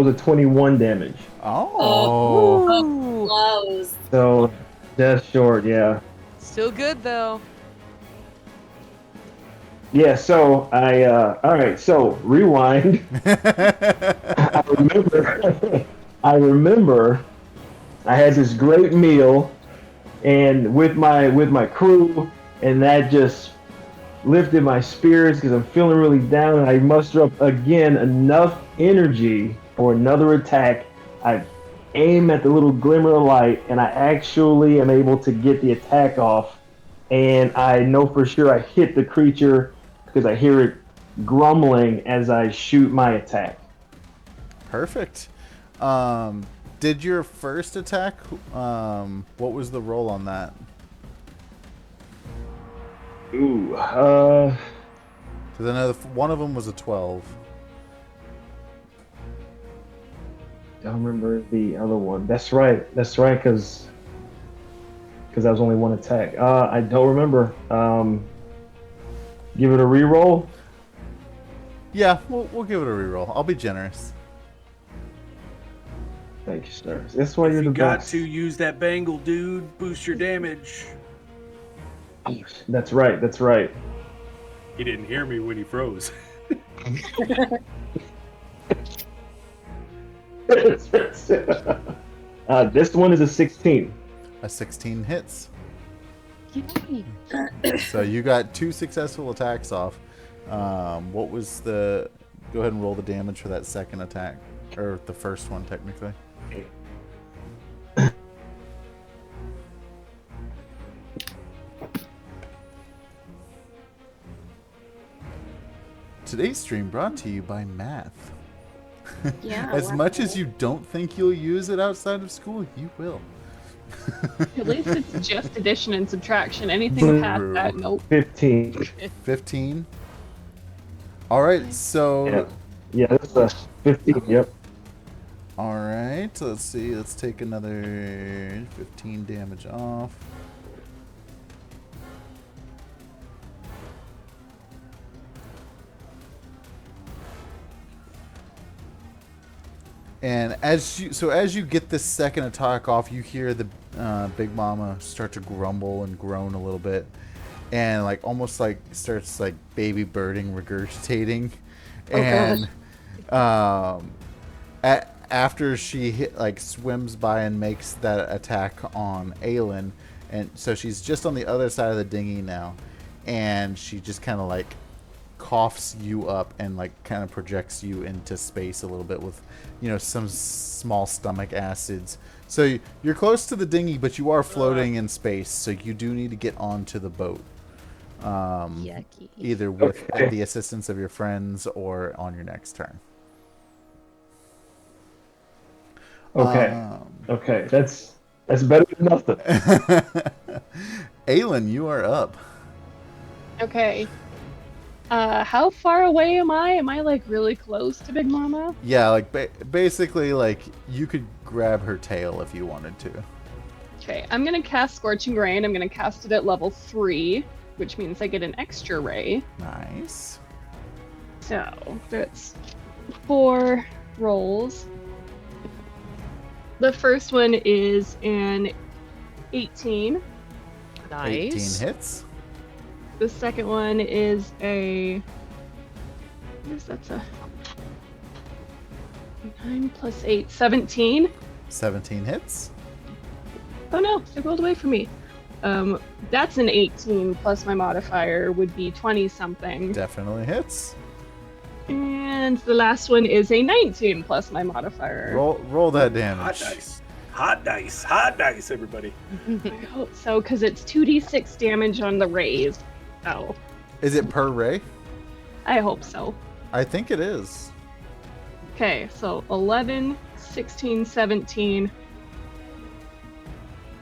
a 21 damage. Oh. Close. So that's short, yeah. Still good though. Yeah, so all right, so rewind. I remember I had this great meal and with my crew, and that just lifted my spirits because I'm feeling really down, and I muster up again enough energy for another attack. I aim at the little glimmer of light, and I actually am able to get the attack off, and I know for sure I hit the creature because I hear it grumbling as I shoot my attack. Perfect. Did your first attack, what was the roll on that? Ooh, Because I know one of them was a 12. I don't remember the other one. That's right, because that was only one attack. I don't remember. Give it a reroll? Yeah, we'll give it a reroll. I'll be generous. Thank you, sir. That's why you're the got best. to use that bangle, dude. Boost your damage. That's right. He didn't hear me when he froze. This one is a 16. A 16 hits. Yay. So you got 2 successful attacks off. What was the... Go ahead and roll the damage for that second attack. Or the first one, technically. Today's stream brought to you by math. Yeah. As much as you don't think you'll use it outside of school, you will. At least it's just addition and subtraction. Anything past that, nope. 15. 15. All right, so... Yeah, that's a 15, yep. All right, so let's see. Let's take another 15 damage off. And as you get this second attack off, you hear the Big Mama start to grumble and groan a little bit, and like almost like starts like baby birding, regurgitating, and after she swims by and makes that attack on Aylin, and so she's just on the other side of the dinghy now, and she just kind of like coughs you up and like kind of projects you into space a little bit with, some small stomach acids. So you're close to the dinghy, but you are floating in space, so you do need to get onto the boat. Yucky. Either with the assistance of your friends or on your next turn. Okay, that's better than nothing. Aylin, you are up. Okay. How far away am I? Am I like really close to Big Mama? Yeah, like basically, like you could grab her tail if you wanted to. Okay, I'm gonna cast Scorching Ray, and I'm gonna cast it at level 3, which means I get an extra ray. Nice. So that's 4 rolls. The first one is an 18. Nice. 18 hits. The second one is a... that's a 9 plus 8, 17. 17 hits. Oh no, it rolled away from me. That's an 18 plus my modifier would be 20 something. Definitely hits. And the last one is a 19 plus my modifier. Roll that damage. Hot dice, everybody. I hope so, because it's 2d6 damage on the rays. Oh. Is it per ray? I hope so. I think it is. Okay, so 11, 16, 17,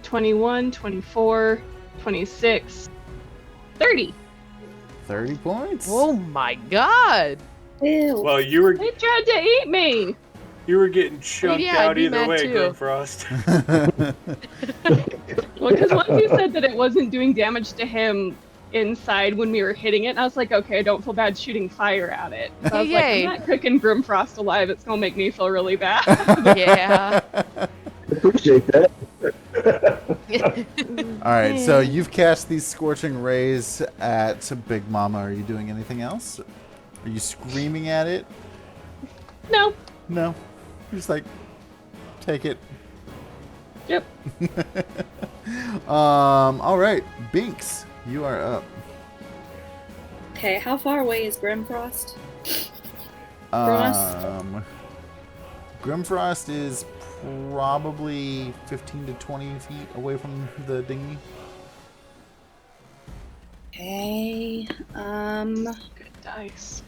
21, 24, 26, 30. 30 points? Oh my god! Ew. Well, you were They tried to eat me! getting chunked Yeah, I'd out be either mad way, too. Grimfrost. Well, because once you said that it wasn't doing damage to him inside when we were hitting it, and I was like, okay, I don't feel bad shooting fire at it. So I was like, Yay. I'm not cooking Grimfrost alive, it's gonna make me feel really bad. Yeah. Appreciate that. Alright, so you've cast these scorching rays at Big Mama. Are you doing anything else? Are you screaming at it? No. No. You're just like, take it. Yep. Alright, Binx, you are up. Okay, how far away is Grimfrost? Grimfrost is probably 15 to 20 feet away from the dinghy. Okay, Good dice.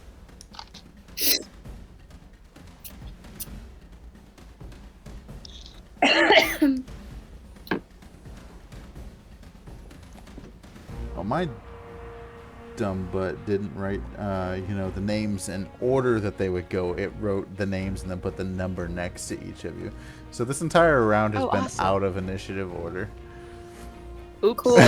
Well, my dumb butt didn't write, the names in order that they would go. It wrote the names and then put the number next to each of you. So this entire round has been awesome. out of initiative order. Oops. cool.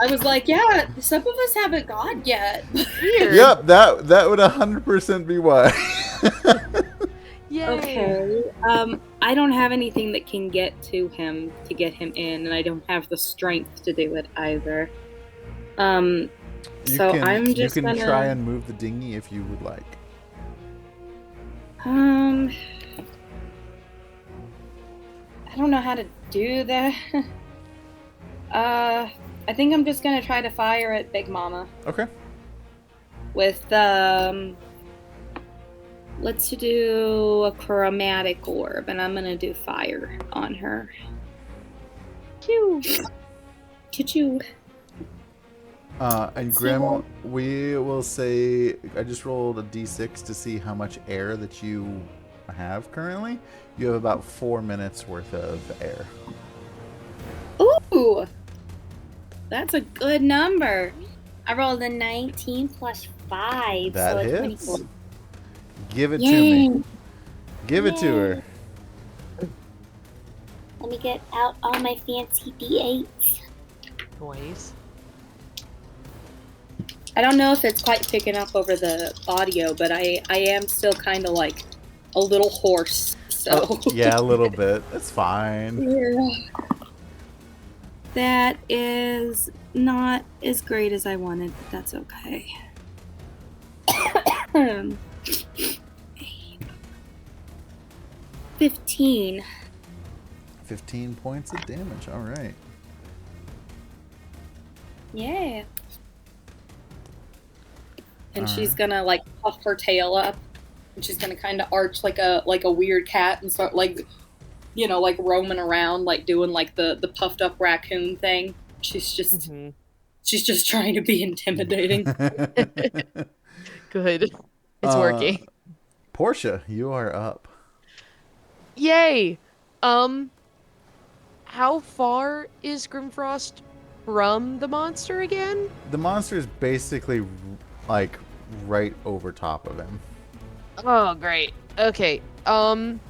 I was like, yeah, some of us haven't gone yet. Weird. Yep, that would 100% be why. Yay. Okay. I don't have anything that can get to him to get him in, and I don't have the strength to do it either. I'm just you can gonna try and move the dinghy if you would like. I don't know how to do that. I think I'm just gonna try to fire at Big Mama Okay. with let's do a chromatic orb, and I'm gonna do fire on her. Phew. Choo-choo. And Grim, we will say, I just rolled a d6 to see how much air that you have currently. You have about 4 minutes worth of air. Ooh! That's a good number. I rolled a 19 plus 5, That so it's hits. 24. Give it Yay. to me. Give it to Yay. her. Let me get out all my fancy D8s. Noise. I don't know if it's quite picking up over the audio, but I am still kind of like a little hoarse So Yeah, a little bit. That's fine. yeah. That is not as great as I wanted, but that's okay. 15. 15 points of damage. All right. Yeah. And All she's right. gonna like puff her tail up, and she's gonna kind of arch like a weird cat and start like, like roaming around, like doing like the puffed up raccoon thing. She's just trying to be intimidating. Good. It's working. Portia, you are up. Yay! How far is Grimfrost from the monster again? The monster is basically like right over top of him. Oh, great. Okay. Buddy,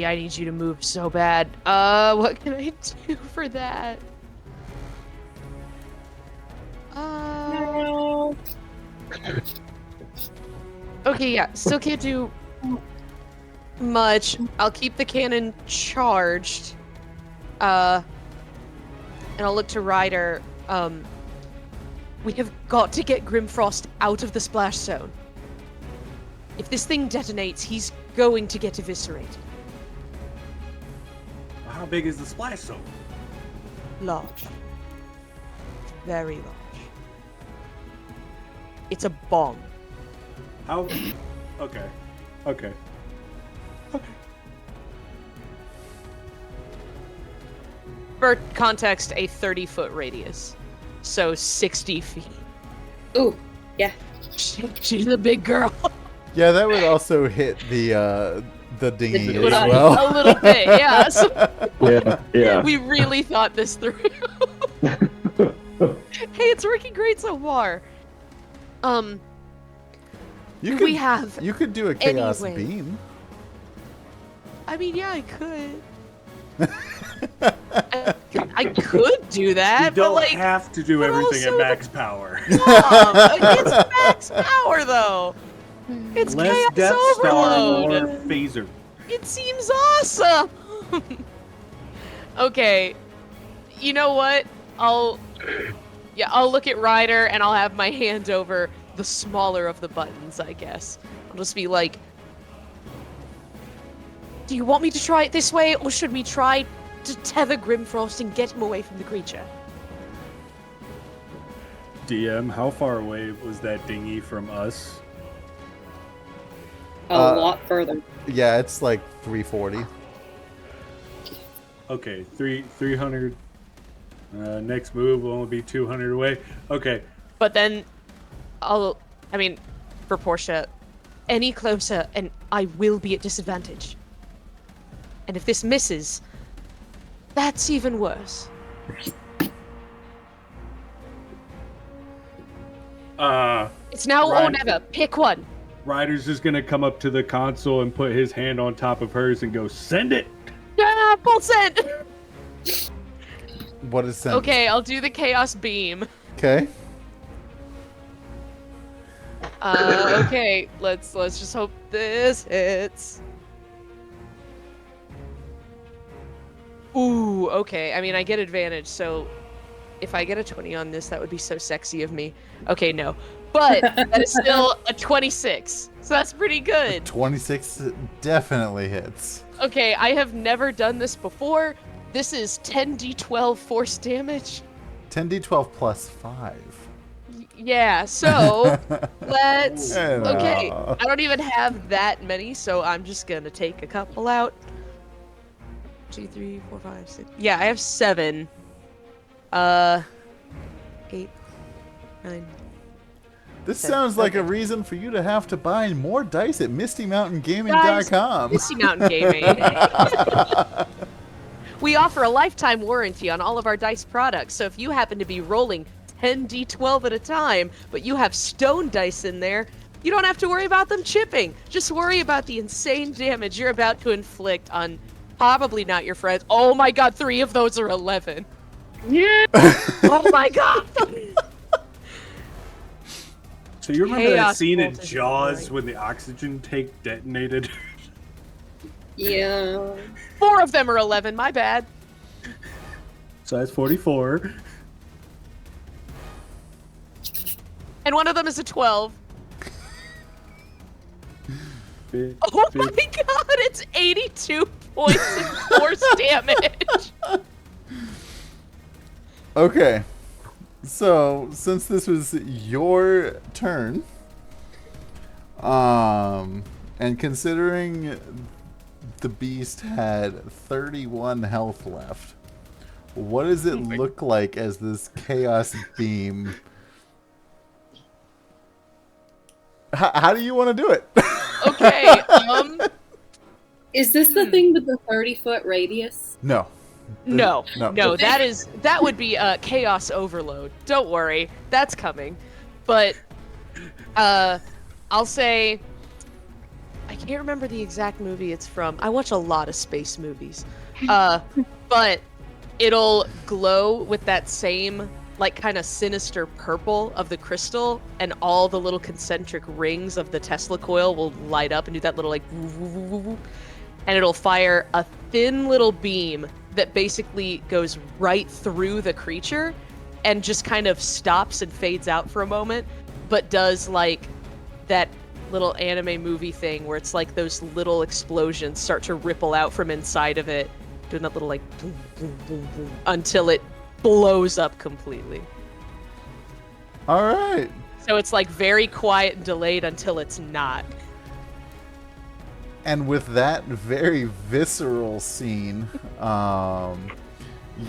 I need you to move so bad. What can I do for that? No. Okay, yeah, still can't do much. I'll keep the cannon charged. And I'll look to Ryder. We have got to get Grimfrost out of the splash zone. If this thing detonates, he's going to get eviscerated. How big is the splash zone? Large. Very large. It's a bomb. How? Okay. Okay. For context, a 30-foot radius. So 60 feet. Ooh, yeah. She's a big girl. Yeah, that would also hit the dinghy as A well. little bit, yeah. So Yeah. we really thought this through. Hey, it's working great so far. You could do a chaos Anyway. beam. I mean, yeah, I could. I could do that, You but don't like, have to do but everything at also max power. it's max power though. It's Less chaos Death Star, overload. more phaser. It seems awesome. Okay, you know what? I'll look at Ryder and I'll have my hand over the smaller of the buttons, I guess. I'll just be like, do you want me to try it this way, or should we try to tether Grimfrost and get him away from the creature? DM, how far away was that dinghy from us? A lot further. Yeah, it's like 340. Okay, 300. Next move will only be 200 away. Okay. But then, for Portia, any closer and I will be at disadvantage. And if this misses, that's even worse. It's now or never. Pick one. Ryder's just gonna come up to the console and put his hand on top of hers and go, "Send it." Ah, full send. What is that? Okay, I'll do the chaos beam. Okay. Okay, let's just hope this hits. Ooh, okay. I mean, I get advantage, so if I get a 20 on this, that would be so sexy of me. Okay, no. But that is still a 26, so that's pretty good. 26 definitely hits. Okay, I have never done this before. This is 10d12 force damage. 10d12 plus 5. Yeah, so let's... And, Okay, I don't even have that many, so I'm just gonna take a couple out. 2, 3, 4, 5, 6. Yeah, I have 7. 8, 9. This 7. sounds like Okay. a reason for you to have to buy more dice at MistyMountainGaming.com. Misty Mountain Gaming. We offer a lifetime warranty on all of our dice products, so if you happen to be rolling 10d12 at a time, but you have stone dice in there, you don't have to worry about them chipping. Just worry about the insane damage you're about to inflict on probably not your friends. Oh my god, 3 of those are 11. Yeah. Oh my god! So you remember that Chaos scene in voltage Jaws destroyed. when the oxygen tank detonated? Yeah. 4 of them are 11. My bad. Size 44. And one of them is a 12. Bit, Oh bit. my god, it's 82 points of force damage. Okay. So, since this was your turn, and considering the beast had 31 health left, what does it look like as this chaos beam? How do you want to do it? Okay, Is this the thing with the 30-foot radius? No. no, No. that would be chaos overload. Don't worry, that's coming. But I'll say I can't remember the exact movie it's from. I watch a lot of space movies. But it'll glow with that same like kind of sinister purple of the crystal, and all the little concentric rings of the Tesla coil will light up and do that little like woo, woo, woo, woo, woo. And it'll fire a thin little beam that basically goes right through the creature and just kind of stops and fades out for a moment, but does like that little anime movie thing where it's like those little explosions start to ripple out from inside of it, doing that little like boom, boom, boom, boom, until it blows up completely. All right. So it's like very quiet and delayed until it's not. And with that very visceral scene,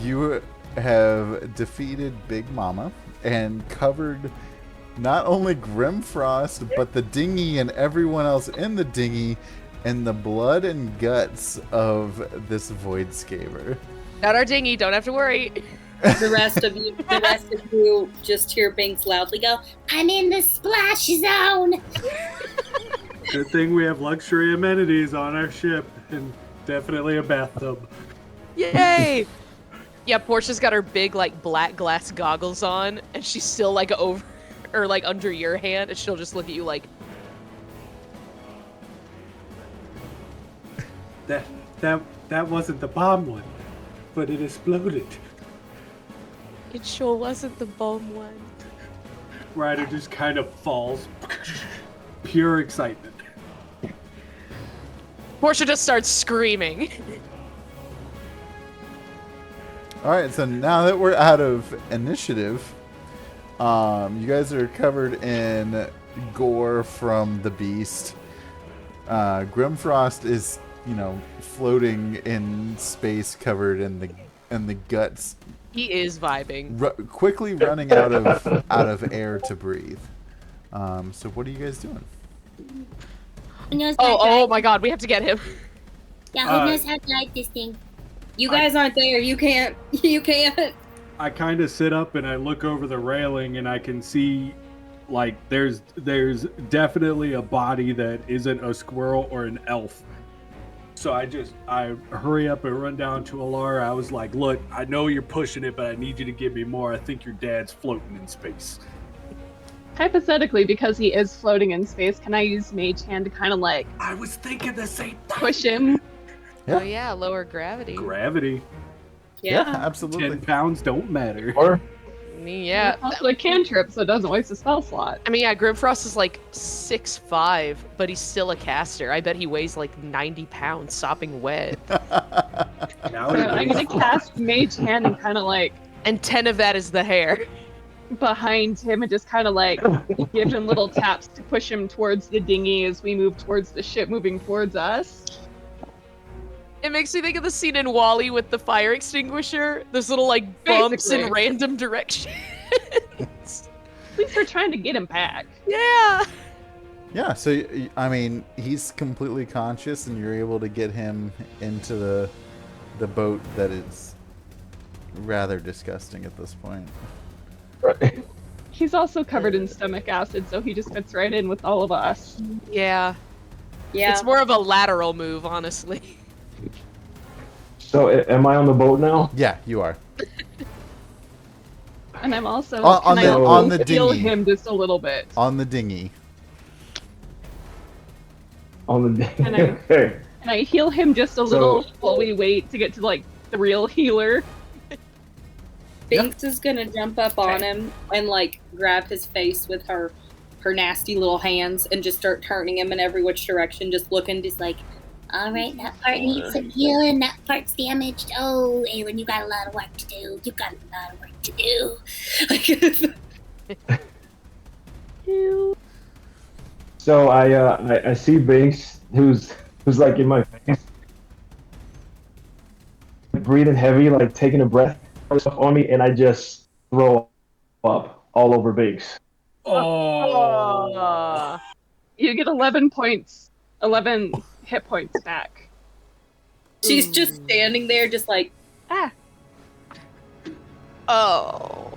you have defeated Big Mama and covered not only Grimfrost, but the dinghy and everyone else in the dinghy in the blood and guts of this Voidscaper. Not our dinghy, don't have to worry. The rest of you just hear Binx loudly go, I'm in the splash zone. Good thing we have luxury amenities on our ship, and definitely a bathtub. Yay! Yeah, Portia's got her big like black glass goggles on, and she's still like over or like under your hand, and she'll just look at you like, That wasn't the bomb one, but it exploded. it sure wasn't the bomb one. Ryder just kind of falls. Pure excitement. Portia just starts screaming. All right, so now that we're out of initiative, you guys are covered in gore from the beast. Grimfrost is, floating in space, covered in the guts. He is vibing. Quickly running out of air to breathe. So what are you guys doing? Who knows how to Oh drive? my god, we have to get him. Yeah, who knows how to drive this thing? you guys aren't there. You can't. I kind of sit up and I look over the railing and I can see, like, there's definitely a body that isn't a squirrel or an elf. So I hurry up and run down to Alara. I was like, look, I know you're pushing it, but I need you to give me more. I think your dad's floating in space. Hypothetically, because he is floating in space, can I use Mage Hand to kind of like I was thinking the same thing. push him? Yeah. Oh yeah, lower gravity. Gravity. Yeah, Yeah. absolutely. 10 pounds don't matter. Or I mean, yeah. It's also a cantrip, so it doesn't waste a spell slot. I mean, yeah, Grimfrost is like 6'5", but he's still a caster. I bet he weighs like 90 pounds sopping wet. Now So I'm gonna cast Mage Hand and kind of like And 10 of that is the hair. behind him and just kind of like give him little taps to push him towards the dinghy as we move towards the ship moving towards us. It makes me think of the scene in WALL-E with the fire extinguisher. Those little like bumps in Basically. random directions. At least we're trying to get him back. Yeah. Yeah, so I mean, he's completely conscious, and you're able to get him into the boat that is rather disgusting at this point. right. He's also covered in stomach acid, so he just fits right in with all of us. Yeah. Yeah. It's more of a lateral move, honestly. So am I on the boat now? Yeah, you are. And I'm also On the heal dinghy. him just a little bit. On the dinghy. On the And I heal him just a little while we wait to get to like the real healer. Binx is gonna jump up on him and like grab his face with her nasty little hands and just start turning him in every which direction, just looking, just like, All right, that part needs some healing. That part's damaged. Oh, Aylin, you got a lot of work to do. You got a lot of work to do. So I see Binx, who's like in my face, breathing heavy, like taking a breath on me, and I just throw up all over Binx. Oh. You get 11 hit points back. she's just standing there, just like, Oh.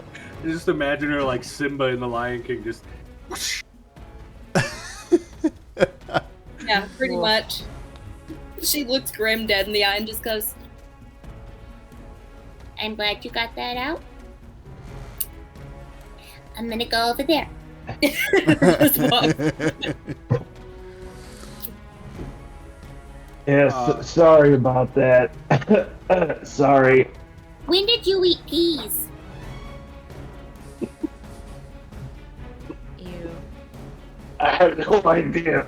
Just imagine her like Simba in The Lion King, just. yeah, pretty much. She looks Grim dead in the eye and just goes, I'm glad you got that out. I'm gonna go over there. just walk. Yes, sorry about that. Sorry. When did you eat peas? Ew. I have no idea.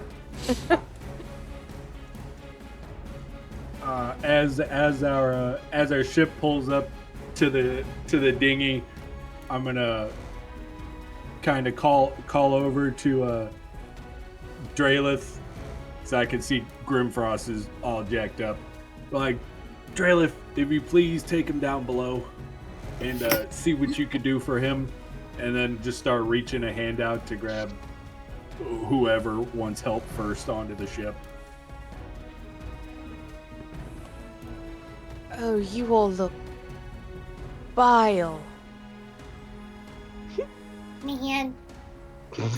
As our ship pulls up to the dinghy, I'm gonna kind of call over to Draelith, so I can see Grimfrost is all jacked up. Like, Draelith, if you please take him down below and see what you could do for him, and then just start reaching a hand out to grab whoever wants help first onto the ship. Oh, you all look vile. Man,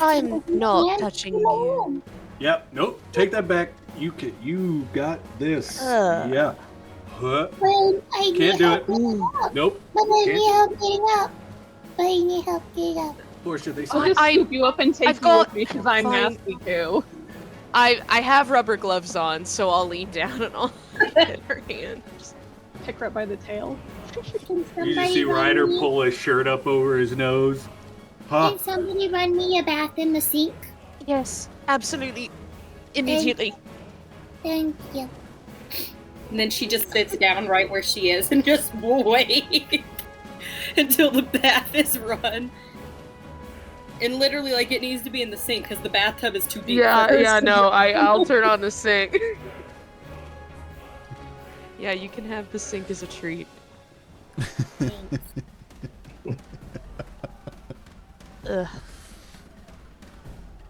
I'm not touching you. Yep. Nope. Take that back. You got this. Yeah. Huh? well, I need Can't do help it. getting up. Nope. But I Can't. need help getting up. But I need help getting up. Portia, they I'll say. just scoop you up and take I've you got- with me because I'm fine. nasty too. I have rubber gloves on, so I'll lean down and I'll get her hand. Pick her up by the tail. Can You somebody just see run Ryder me? pull his shirt up over his nose. Huh? Can somebody run me a bath in the sink? Yes, absolutely. Immediately. Thank you. And then she just sits down right where she is and just wait until the bath is run. And literally, like, it needs to be in the sink because the bathtub is too deep. for her. I'll turn on the sink. Yeah, you can have the sink as a treat. Ugh.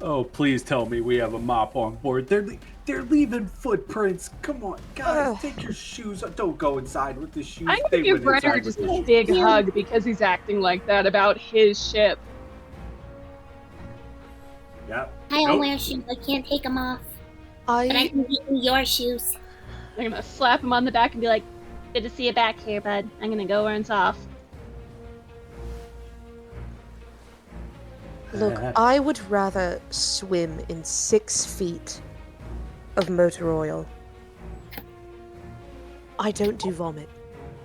Oh, please tell me we have a mop on board. They're leaving footprints. Come on, guys, Ugh. take your shoes off. Don't go inside with the shoes. I'm They gonna give went inside Ryder with just the a shoes. big hug because he's acting like that about his ship. Yeah. I don't Nope. wear shoes. I can't take them off. But I I can get you your shoes. I'm gonna slap him on the back and be like, "Good to see you back here, bud. I'm gonna go rinse off." look. I would rather swim in 6 feet of motor oil. I don't do vomit.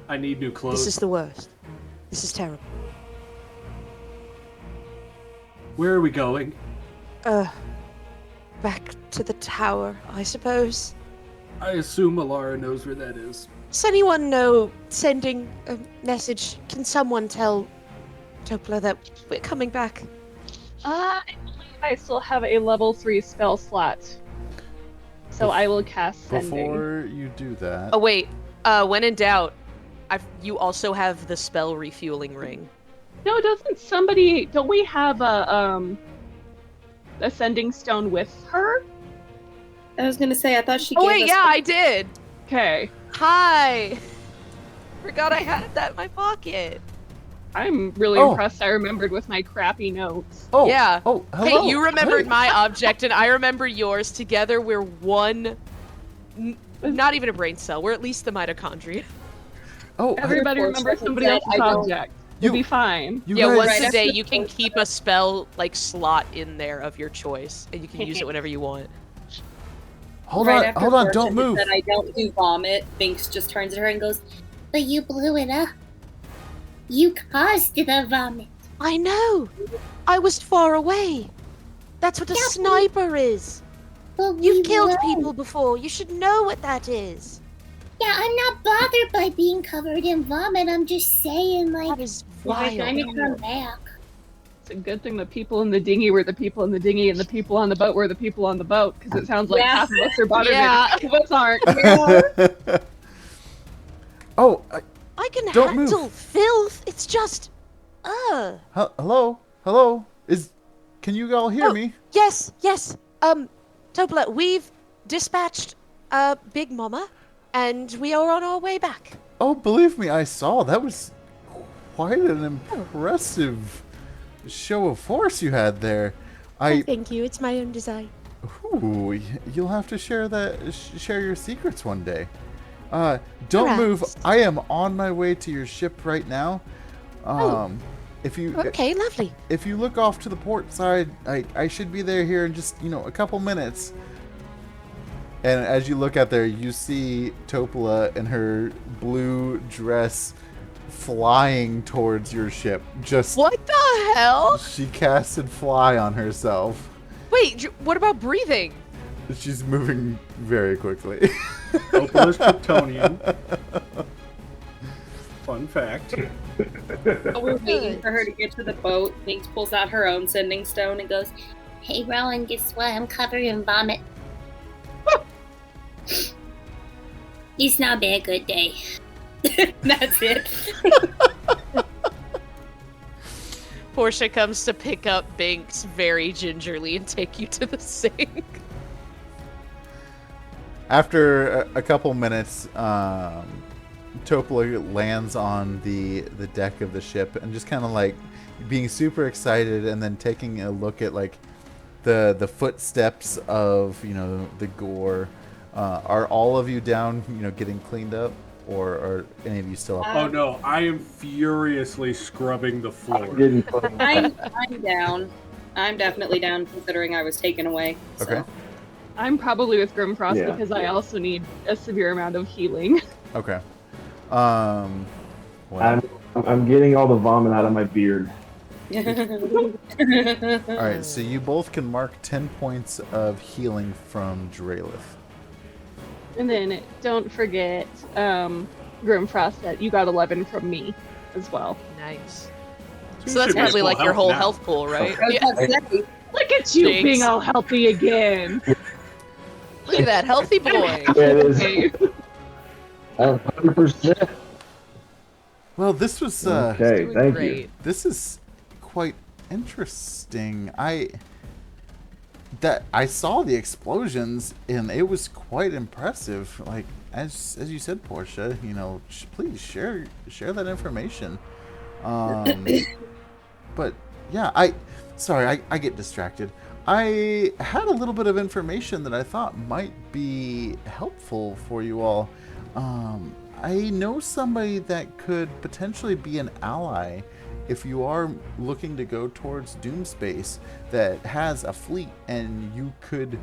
I need new clothes. This is the worst. This is terrible. Where are we going? Back to the tower, I suppose. I assume Alara knows where that is. Does anyone know sending a message? Can someone tell Topla that we're coming back? I believe I still have a level 3 spell slot. So I will cast Sending. Before you do that, Oh wait, when in doubt, you also have the spell refueling ring. No, don't we have a sending stone with her? I was gonna say, I thought she Oh gave wait, us yeah, I did. Okay. Hi. Forgot I had that in my pocket. I'm really Oh. impressed I remembered with my crappy notes. oh Yeah. oh hello. Hey, you remembered Hey. my object, and I remember yours. Together, we're one. Not even a brain cell. We're at least the mitochondria. Oh, Everybody Portia remembers said somebody that else's I don't- object. You'll be fine. You Yeah, guys, once Right a day after you can keep a spell like slot in there of your choice, and you can use it whenever you want. hold Right on, after hold on, Portia don't move. said I don't do vomit, Binx just turns to her and goes, But you blew it up. You caused the vomit. I know. I was far away. That's what a Yeah, sniper is. But we You've killed were. people before. You should know what that is. Yeah, I'm not bothered by being covered in vomit. I'm just saying, That like, is I'm wild. gonna come back. It's a good thing the people in the dinghy were the people in the dinghy, and the people on the boat were the people on the boat, because it sounds like Yeah. half of us are bothered Yeah. and half of us aren't. Oh, I can Don't handle move. filth. It's just, hello, hello. Can you all hear Oh. me? Yes. Topla, we've dispatched Big Mama, and we are on our way back. Oh, believe me, I saw. That was quite an impressive show of force you had there. Thank you. It's my own design. Ooh, you'll have to share share your secrets one day. Don't move. Perhaps. I am on my way to your ship right now. If you Okay, lovely. if you look off to the port side, I should be there here in just, a couple minutes. And as you look out there, you see Topola in her blue dress flying towards your ship. Just What the hell? she casted fly on herself. Wait, what about breathing? She's moving very quickly. Opal's Kryptonian. Fun fact. While we're waiting for her to get to the boat, Binx pulls out her own sending stone and goes, Hey, Rowan, guess what? I'm covered in vomit. It's not been a good day. that's it. Portia comes to pick up Binx very gingerly and take you to the sink. After a couple minutes, Topola lands on the deck of the ship and just kind of like being super excited, and then taking a look at like the footsteps of the gore. Are all of you down, getting cleaned up, or are any of you still up? Oh no, I am furiously scrubbing the floor. Getting close. I'm down. I'm definitely down, considering I was taken away. So. Okay. I'm probably with Grimfrost Yeah. because I also need a severe amount of healing. Okay. Well, I'm getting all the vomit out of my beard. all right. So you both can mark 10 points of healing from Drelith. And then don't forget, Grimfrost, that you got 11 from me as well. Nice. You So that's should be probably full like your health whole now. health pool, right? I was Yeah. about to say, Look at you Jinx. being all healthy again. Look at that healthy boy. Yeah, it is. Okay. 100%. Well, this was Okay, Doing thank great. you. this is quite interesting. I saw the explosions, and it was quite impressive. Like as you said, Portia, please share that information. But yeah, I get distracted. I had a little bit of information that I thought might be helpful for you all. I know somebody that could potentially be an ally if you are looking to go towards Doomspace, that has a fleet, and you could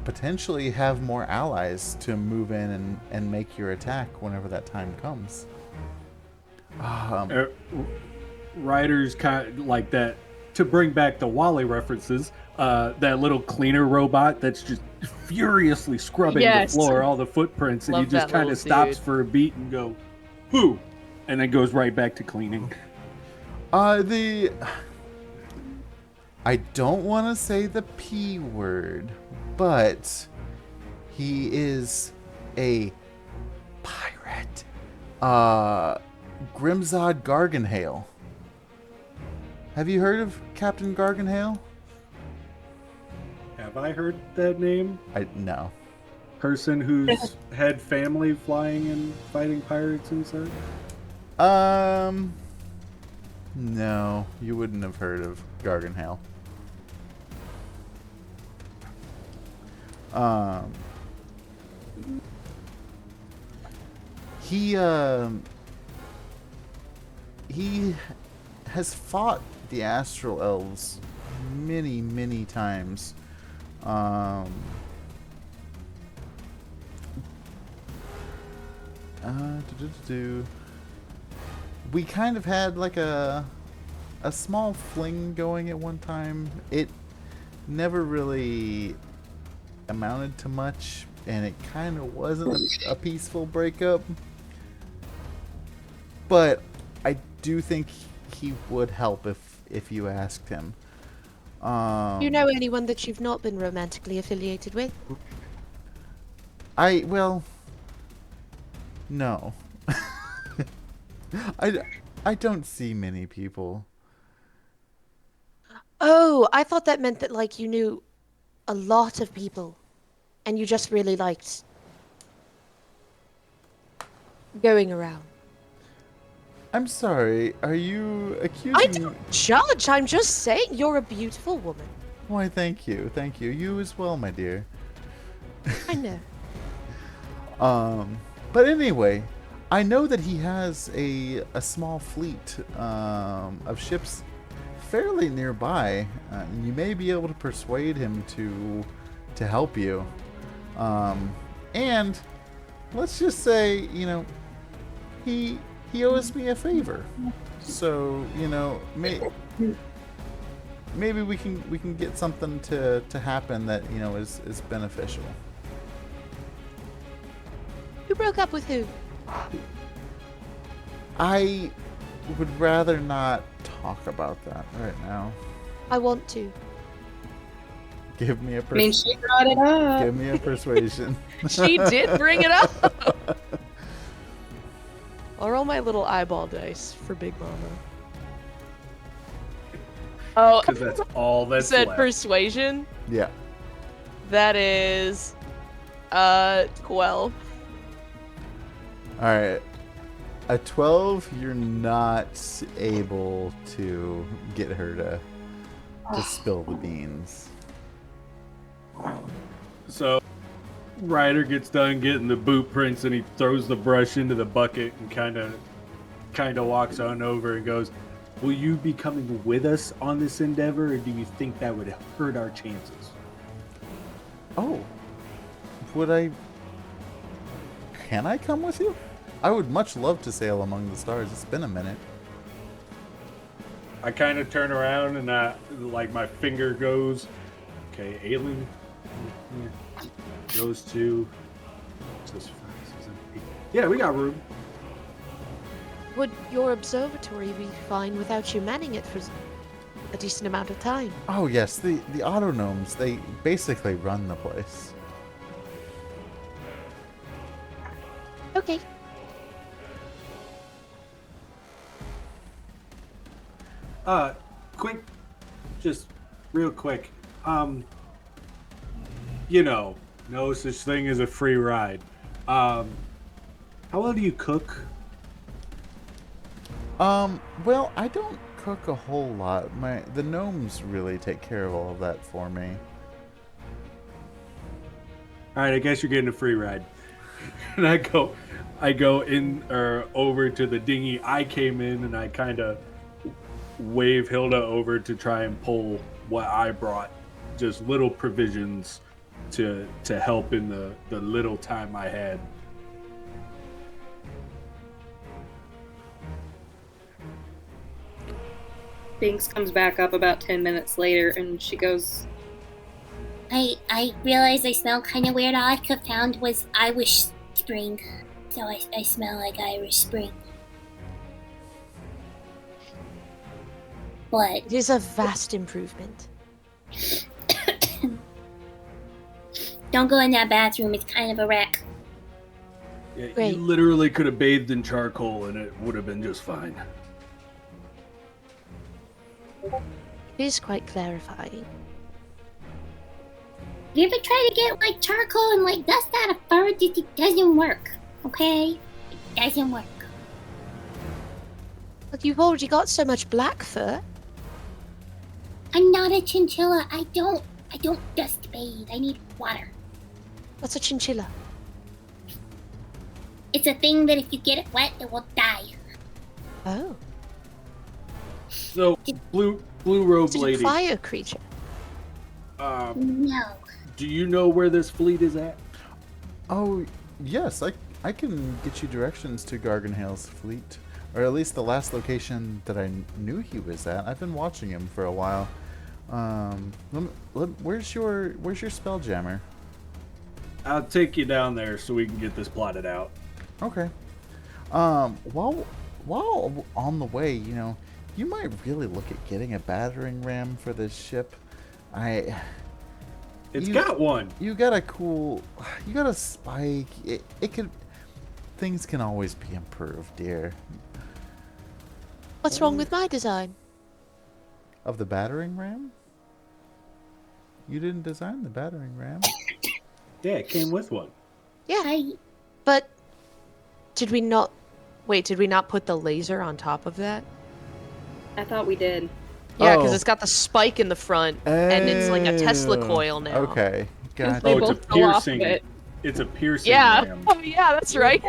potentially have more allies to move in and make your attack whenever that time comes. Riders kind of like that. To bring back the Wally references, that little cleaner robot that's just furiously scrubbing Yes. the floor, all the footprints, and Love he just that kind little of stops dude. for a beat and go, "Who?" and then goes right back to cleaning. I don't want to say the P word, but he is a pirate. Grimzod Garganhale. Have you heard of Captain Garganhale? Have I heard that name? No. Person who's had family flying and fighting pirates and such? No, you wouldn't have heard of Garganhale. he has fought the astral elves many, many times. We kind of had like a small fling going at one time. It never really amounted to much, and it kind of wasn't a peaceful breakup. But I do think he would help if you asked him. You know anyone that you've not been romantically affiliated with? Well, no. I don't see many people. Oh, I thought that meant that, like, you knew a lot of people, and you just really liked going around. I'm sorry, are you accusing I don't judge, I'm just saying you're a beautiful woman. Why, thank you. Thank you. You as well, my dear. I know. But anyway, I know that he has a small fleet of ships fairly nearby, and you may be able to persuade him to help you. And let's just say, you know, he owes me a favor. So, you know, maybe we can get something to happen that, you know, is beneficial. Who broke up with who? I would rather not talk about that right now. I want to. Give me a I mean, she brought it up. Give me a persuasion. She did bring it up. I'll roll my little eyeball dice for Big Mama. Oh, Because that's all that's said left. persuasion. Yeah. That is 12. All right. A 12, you're not able to get her to spill the beans. So Ryder gets done getting the boot prints and he throws the brush into the bucket and kind of walks on over and goes, "Will you be coming with us on this endeavor, or do you think that would hurt our chances?" Oh. Can I come with you? I would much love to sail among the stars. It's been a minute. I kind of turn around and my finger goes, okay, Aylin goes to. Yeah, we got room. Would your observatory be fine without you manning it for a decent amount of time? Oh yes, the autognomes, they basically run the place. Okay. Quick, just real quick. You know, no such thing as a free ride. How well do you cook? Well, I don't cook a whole lot. The gnomes really take care of all of that for me. All right, I guess you're getting a free ride. And I go in or over to the dinghy I came in, and I kind of wave Hilda over to try and pull what I brought, just little provisions to help in the little time I had. Binx comes back up about 10 minutes later, and she goes, I realized I smell kind of weird. All I could found was Irish Spring. So I smell like Irish Spring. But It is a vast improvement. don't go in that bathroom. It's kind of a wreck. Yeah, Great. you literally could have bathed in charcoal and it would have been just fine. It is quite clarifying. You ever try to get like charcoal and like dust out of fur? It doesn't work. Okay? It doesn't work. But you've already got so much black fur. I'm not a chinchilla. I don't dust bathe. I need water. What's a chinchilla? It's a thing that if you get it wet, it will die. Oh. So, blue robe Did you lady, fly a creature? No. do you know where this fleet is at? Oh, yes, I can get you directions to Garganhale's fleet. Or at least the last location that I knew he was at. I've been watching him for a while. Where's your Spelljammer? I'll take you down there so we can get this plotted out. Okay. While on the way, you know, you might really look at getting a battering ram for this ship. It's got one. You got a spike. It could. Things can always be improved, dear. What's wrong with my design? Of the battering ram? You didn't design the battering ram. Yeah, it came with one. Yeah, but did we not? Wait, did we not put the laser on top of that? I thought we did. Yeah, because Oh. it's got the spike in the front, and it's like a Tesla coil now. Okay, Because gotcha. they Oh, it's a both fell off of piercing. it. It's a piercing Yeah. ram. Oh, yeah, that's right.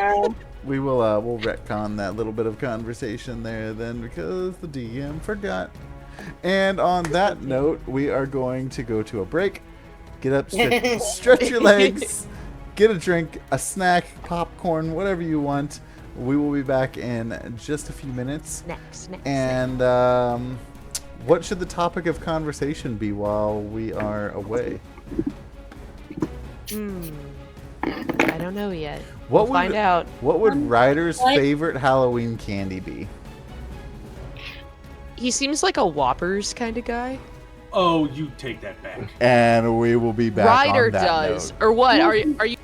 We will we'll retcon that little bit of conversation there then because the DM forgot. And on that note, we are going to go to a break. Get up, stretch your legs, get a drink, a snack, popcorn, whatever you want. We will be back in just a few minutes. Next. And what should the topic of conversation be while we are away? I don't know yet. What We'll find out. What would Ryder's what? favorite Halloween candy be? He seems like a Whoppers kind of guy. Oh, you take that back. And we will be back Ryder on that does, note. or what? Are you?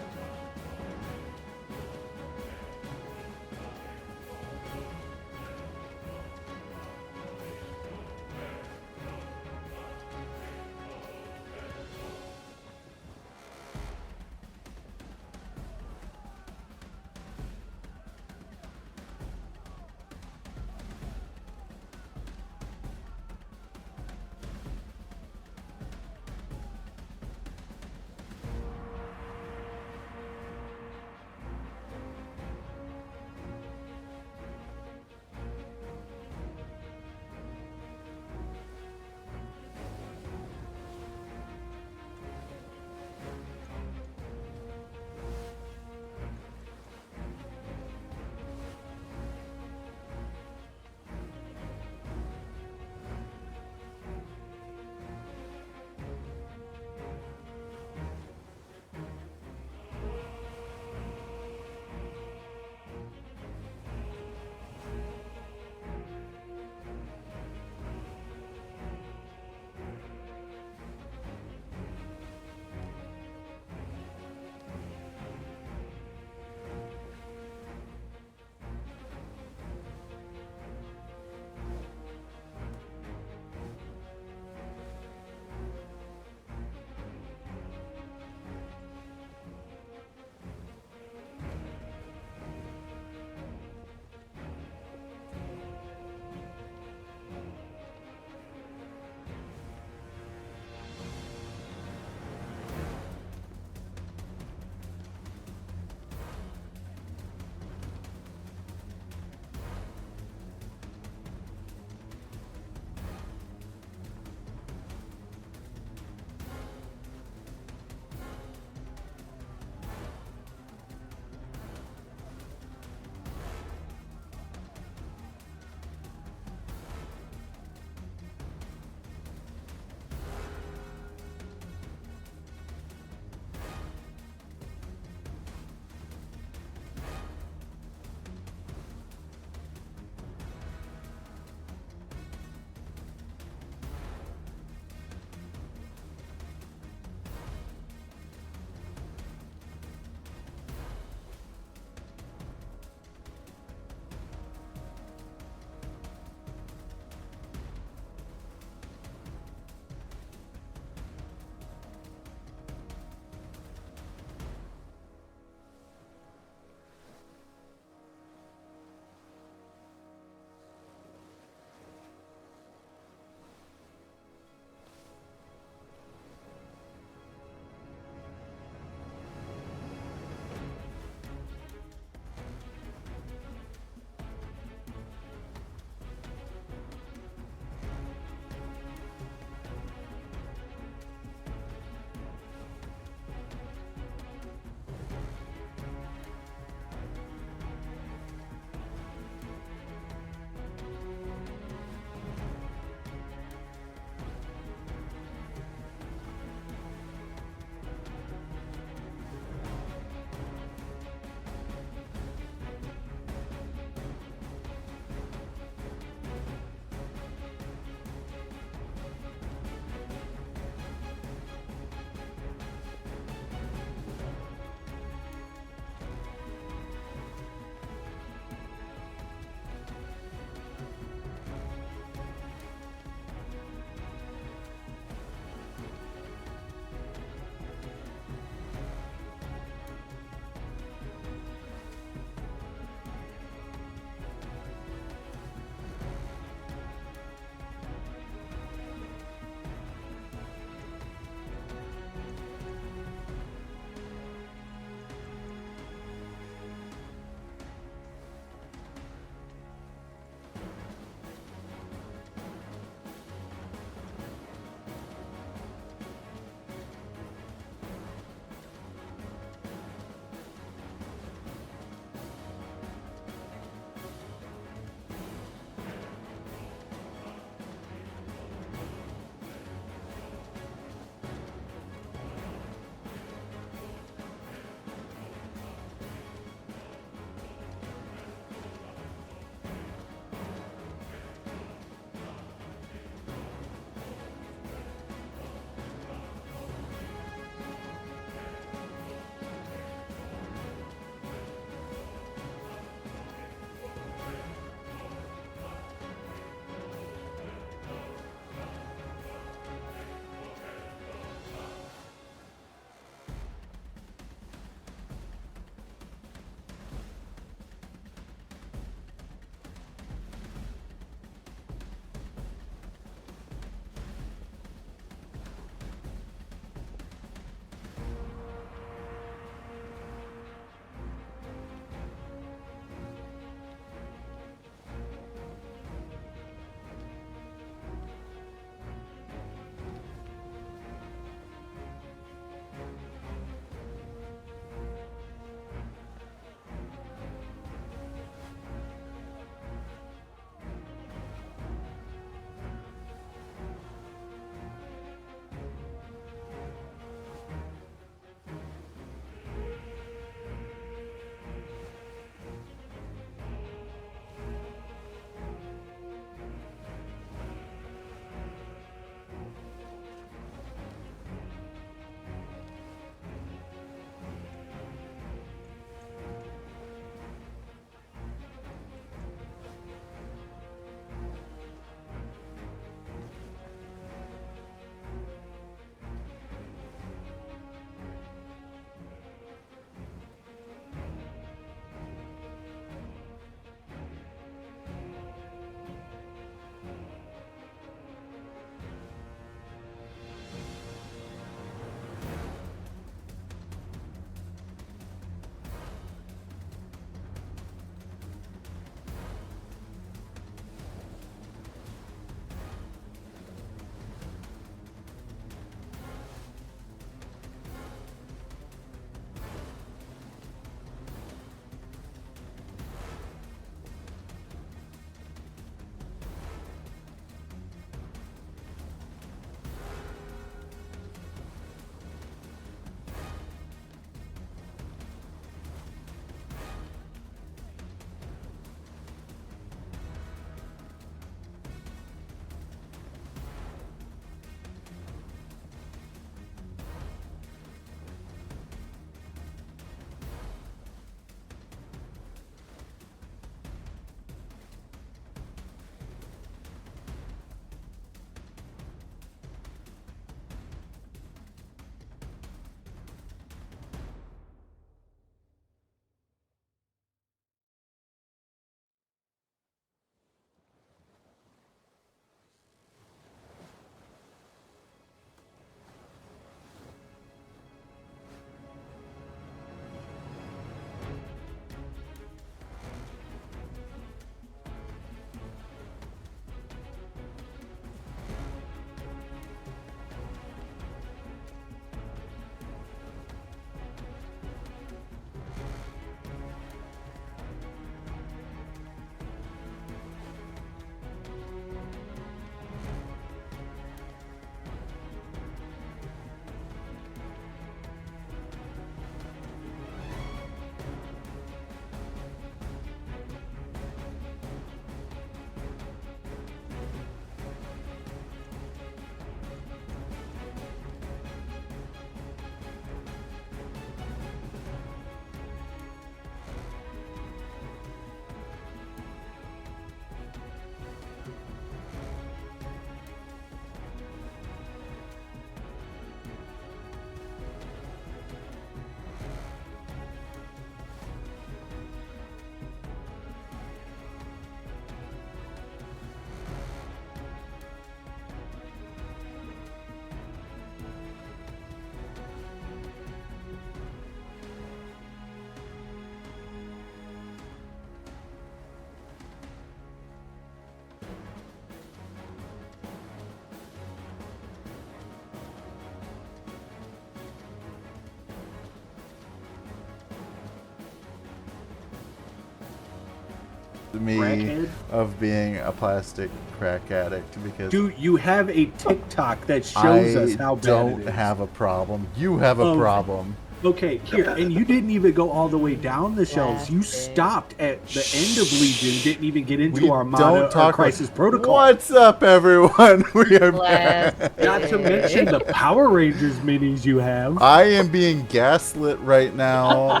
me crackhead? of being a plastic crack addict because Dude, you have a TikTok that shows us how bad don't it is. have a problem. You have a problem. Okay, here, and you didn't even go all the way down the shelves. You stopped at the end of Legion, didn't even get into Armada or Crisis Protocol. What's up, everyone? We are back. Not to mention the Power Rangers minis you have. I am being gaslit right now.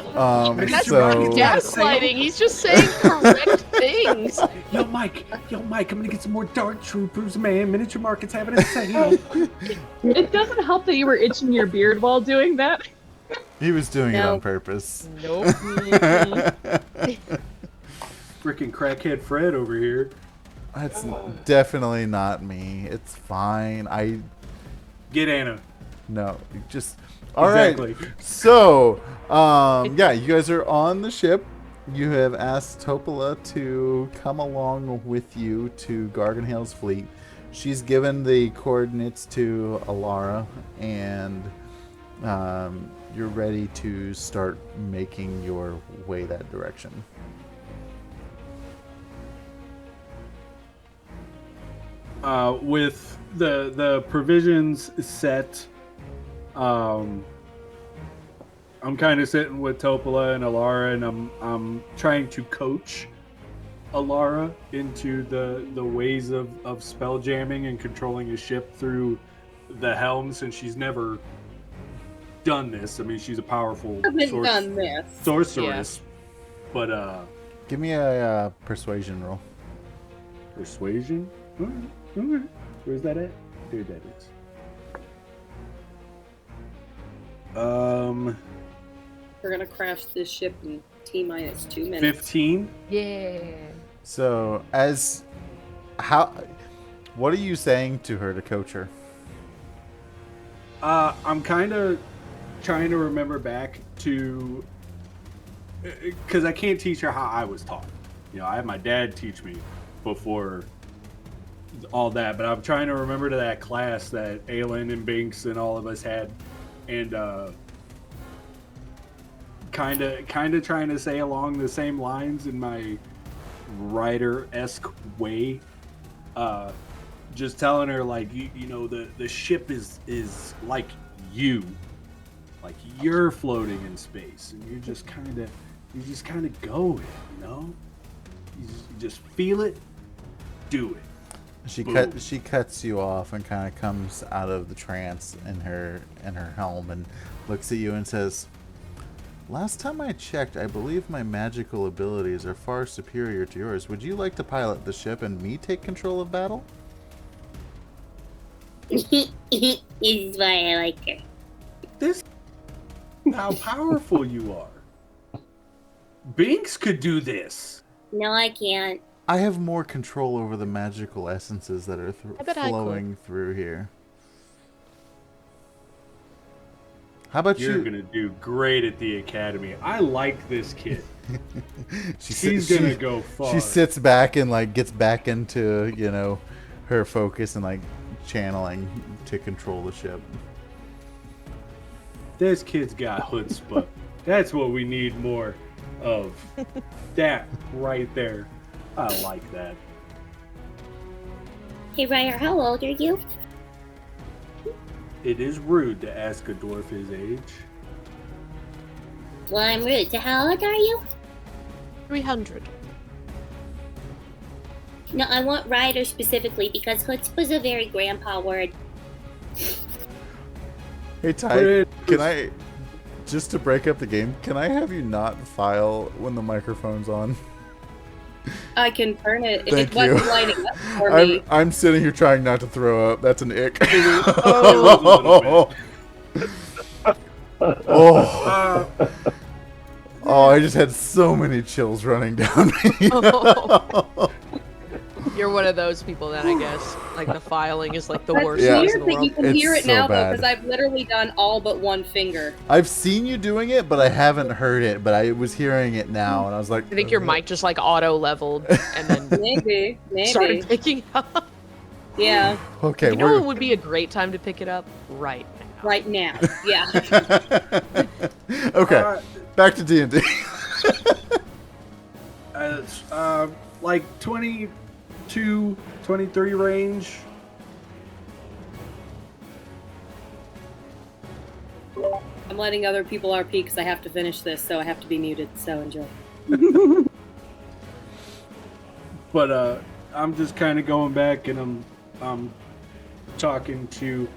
That's so gaslighting. He's just saying correct things. Yo, Mike, I'm gonna get some more Dark Troopers, man. Miniature Market's having a sale. It doesn't help that you were itching your beard while doing that. he was doing it on purpose. Nope. Freaking crackhead Fred over here. That's definitely not me. It's fine. Get Anna. No, just all right. Exactly. So, yeah, you guys are on the ship. You have asked Topola to come along with you to Garganhale's fleet. She's given the coordinates to Alara, and you're ready to start making your way that direction. With the provisions set, I'm kind of sitting with Topola and Alara, and I'm trying to coach Alara into the ways of spell jamming and controlling a ship through the helm, since she's never done this. I mean, she's a powerful sorceress, but Give me a persuasion roll. persuasion. All right. Where's that at? Here that is. We're gonna crash this ship in T-minus 2 minutes. 15. Yeah. So, what are you saying to her to coach her? I'm kind of trying to remember back to, because I can't teach her how I was taught. You know, I had my dad teach me before all that, but I'm trying to remember to that class that Aylin and Binx and all of us had, and kind of trying to say along the same lines in my writer-esque way. Just telling her, like, you know, the ship is like you. Like, you're floating in space, and you just kind of go with it, you know? You just feel it, do it. She cuts you off and kind of comes out of the trance in her helm and looks at you and says, "Last time I checked, I believe my magical abilities are far superior to yours. Would you like to pilot the ship and me take control of battle?" This is why I like her. This how powerful you are. Binx could do this. No, I can't. I have more control over the magical essences that are flowing through here. How about You're you? gonna do great at the academy. I like this kid. She's gonna go far. She sits back and like gets back into, you know, her focus and like channeling to control the ship. This kid's got chutzpah. That's what we need more of. That right there. I like that. Hey, Ryder, how old are you? It is rude to ask a dwarf his age. Well, I'm rude. So how old are you? 300. No, I want Ryder specifically because chutzpah's a very grandpa word. Hey Ty, can I, just to break up the game, can I have you not file when the microphone's on? I can turn it if Thank it wasn't you. lighting up for me. I'm sitting here trying not to throw up. That's an ick. Oh, Oh, I just had so many chills running down me. You're one of those people then, I guess. Like, the filing is like the That's worst Yeah. thing in weird the that you world. can It's hear it so now, though, bad. because I've literally done all but one finger. I've seen you doing it, but I haven't heard it. But I was hearing it now, and I was like, I think your mic just like auto-leveled and then Maybe. started picking up. Yeah, okay, You know what would be a great time to pick it up? Right now. right now. Yeah. okay, back to D&D. It's like 22, 23 range. I'm letting other people RP because I have to finish this, so I have to be muted. So enjoy. But I'm just kind of going back and I'm talking to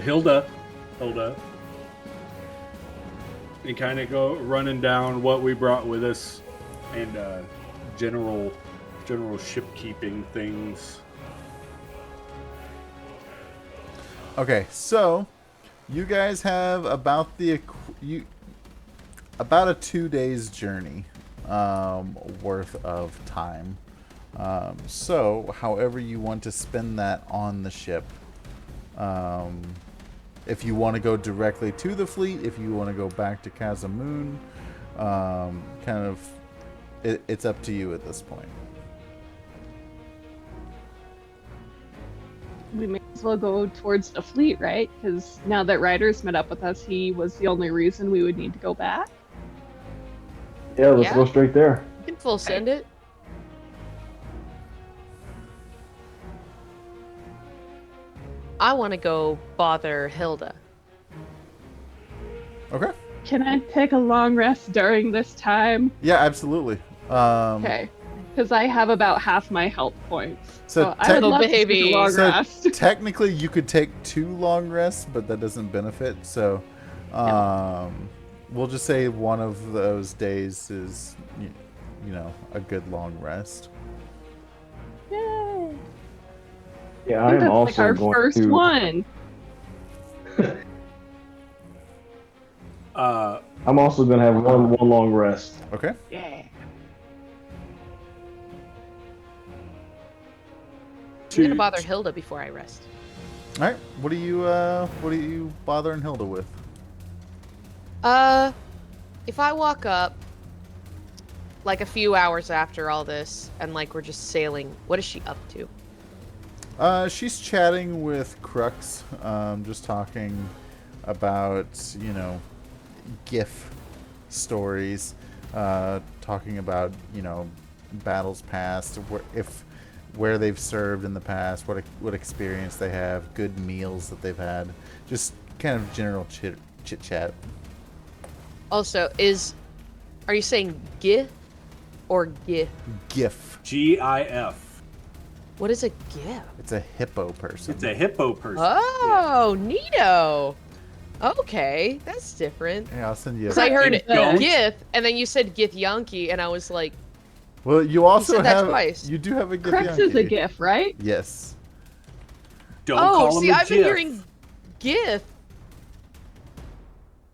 Hilda, and kind of go running down what we brought with us and general ship keeping things. Okay, so you guys have about about a 2 days journey worth of time. So, however you want to spend that on the ship. If you want to go directly to the fleet, if you want to go back to Casamoon, it's up to you at this point. We may as well go towards the fleet, right? Because now that Ryder's met up with us, he was the only reason we would need to go back. Yeah, let's go straight there. You can full send it. I want to go bother Hilda. Okay. Can I take a long rest during this time? Yeah, absolutely. Okay. Because I have about half my health points. So I would love to take a long So rest. technically, you could take 2 long rests, but that doesn't benefit. So, we'll just say one of those days is, you know, a good long rest. Yay! Yeah, I think I'm that's also like our going first to. one. I'm also going to have one long rest. Okay. Yeah. I'm gonna bother Hilda before I rest. All right. What are you bothering Hilda with? If I walk up, like a few hours after all this, and like we're just sailing, what is she up to? She's chatting with Crux, just talking about, you know, GIF stories, talking about, you know, battles past, where they've served in the past, what experience they have, good meals that they've had, just kind of general chit chat. Also, are you saying GIF or GIF? GIF. GIF. What is a GIF? It's a hippo person. It's a hippo person. Oh, neato. Okay, that's different. Yeah, I'll send you. Because I heard Don't. GIF, and then you said GIF Yankee, and I was like, Well, you also said that have. twice. You do have a GIF. Crux is a Yankee. GIF, right? Yes. Don't call oh, him see, a I've been GIF. hearing GIF.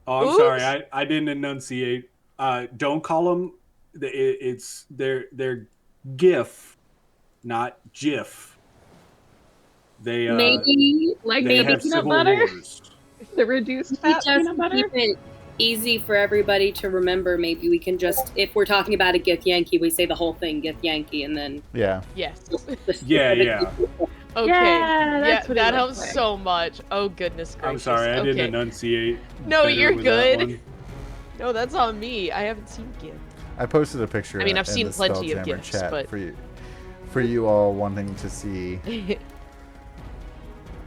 Oh, I'm Oops. sorry. I didn't enunciate. Don't call them. It's their GIF, not GIF. They Maybe Like they maybe have peanut civil butter? wars. The reduced we fat just peanut butter? keep it easy for everybody to remember. Maybe we can just, if we're talking about a GIF Yankee, we say the whole thing GIF Yankee, and then Yeah. Yes. the Yeah, specific- yeah. Okay. Yeah, that's what it that looks helps like. so much. Oh, goodness gracious. I'm sorry. I didn't Okay. enunciate. No, better you're with that good. one. No, that's on me. I haven't seen GIF. I posted a picture. I mean, I've in seen the plenty of Spelljammer GIFs, chat but- for you all wanting to see.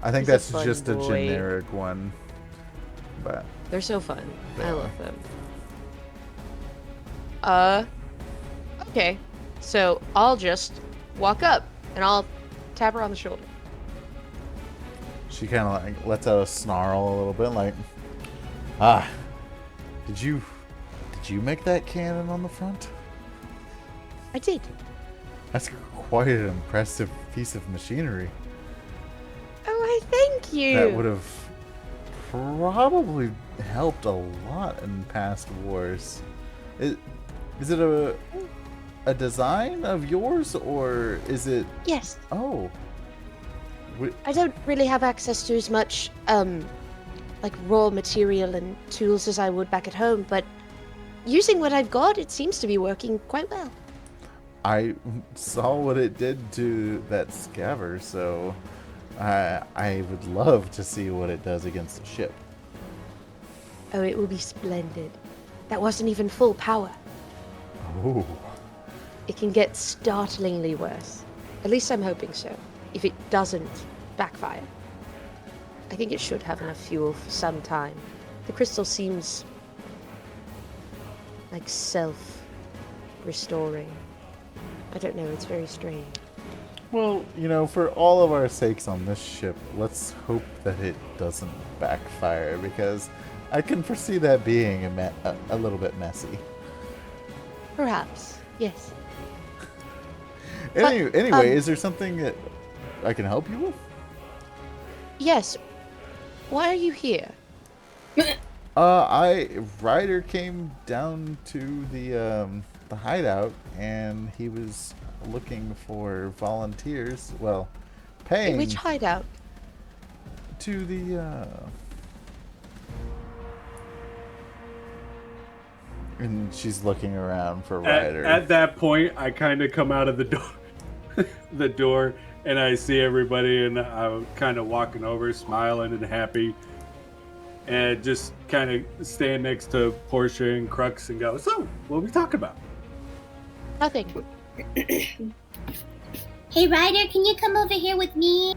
I think He's a that's fun just a boy. generic one, but They're so fun. They I are. love them. Okay. So I'll just walk up and I'll tap her on the shoulder. she kind of like lets out a snarl a little bit, like, did you make that cannon on the front? I did. That's quite an impressive piece of machinery. Oh, I thank you. That would have probably helped a lot in past wars. Is it a design of yours, or is it? Yes. Oh, I don't really have access to as much, like raw material and tools as I would back at home, but using what I've got, it seems to be working quite well. I saw what it did to that scaver, so I would love to see what it does against the ship. Oh, it will be splendid. that wasn't even full power. Oh. It can get startlingly worse. At least I'm hoping so. If it doesn't backfire. I think it should have enough fuel for some time. The crystal seems like self-restoring. I don't know, it's very strange. Well, you know, for all of our sakes on this ship, let's hope that it doesn't backfire, because I can foresee that being a little bit messy. Perhaps, yes. Anyway, is there something that I can help you with? Yes. Why are you here? Ryder came down to the hideout, and he was looking for volunteers. Well, paying. Which hideout? To the and she's looking around for Ryder. At that point, I kind of come out of the door, and I see everybody, and I'm kind of walking over, smiling and happy, and just kind of stand next to Portia and Crux and go, "So, what are we talking about?" Nothing. Hey, Ryder, can you come over here with me?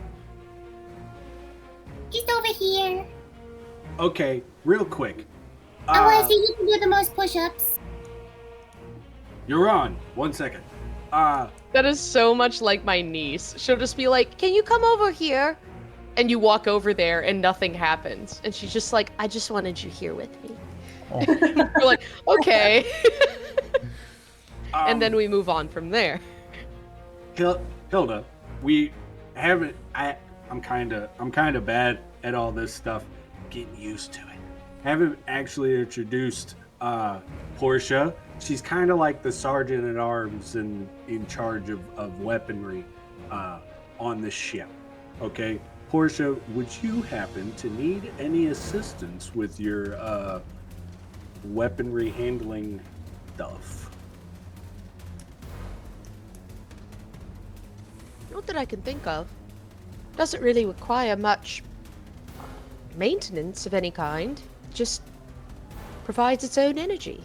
Just over here. Okay, real quick. I want to see who can do the most push-ups. You're on. 1 second. That is so much like my niece. She'll just be like, "Can you come over here?" And you walk over there and nothing happens. And she's just like, "I just wanted you here with me." Oh. You're like, "Okay." And then we move on from there. Hilda, we haven't. I'm kind of bad at all this stuff. Getting used to it. Haven't actually introduced Portia. She's kind of like the sergeant at arms and in charge of weaponry on the ship. Okay, Portia, would you happen to need any assistance with your weaponry handling stuff? Not that I can think of. Doesn't really require much maintenance of any kind. Just provides its own energy.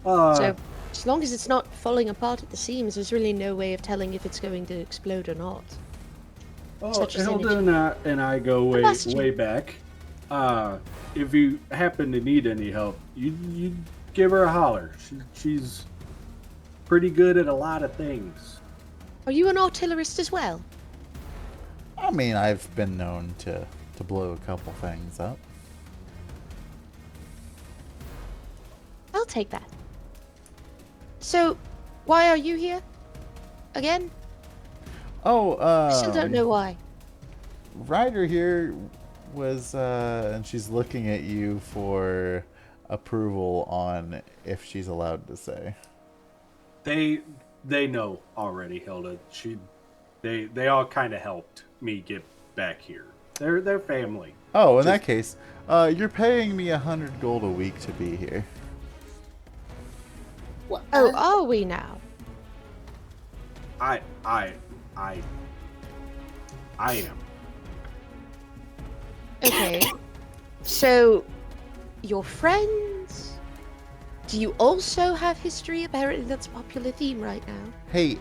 So, as long as it's not falling apart at the seams, there's really no way of telling if it's going to explode or not. Hilda and I go way back. If you happen to need any help, you give her a holler. She's pretty good at a lot of things. Are you an artillerist as well? I mean, I've been known to blow a couple things up. I'll take that. So, why are you here? Again? Oh, I still don't know why. Ryder here was, and she's looking at you for approval on if she's allowed to say. They know already, Hilda. They all kind of helped me get back here. They're family. Oh, in that case, you're paying me 100 gold a week to be here. What? Oh, are we now? I am. Okay. So, your friends? Do you also have history? Apparently that's a popular theme right now. Hey,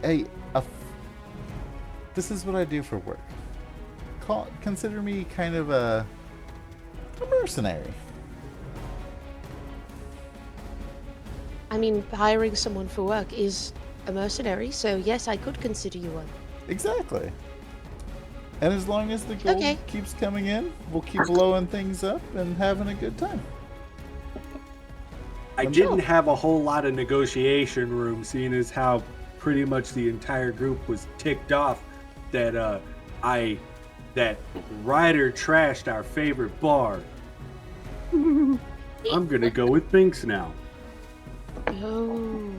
this is what I do for work. Consider me kind of a mercenary. I mean, hiring someone for work is a mercenary, so yes, I could consider you one. Exactly. And as long as the gold keeps coming in, we'll keep blowing things up and having a good time. I didn't have a whole lot of negotiation room, seeing as how pretty much the entire group was ticked off that that Ryder trashed our favorite bar. I'm gonna go with Binx now. Oh.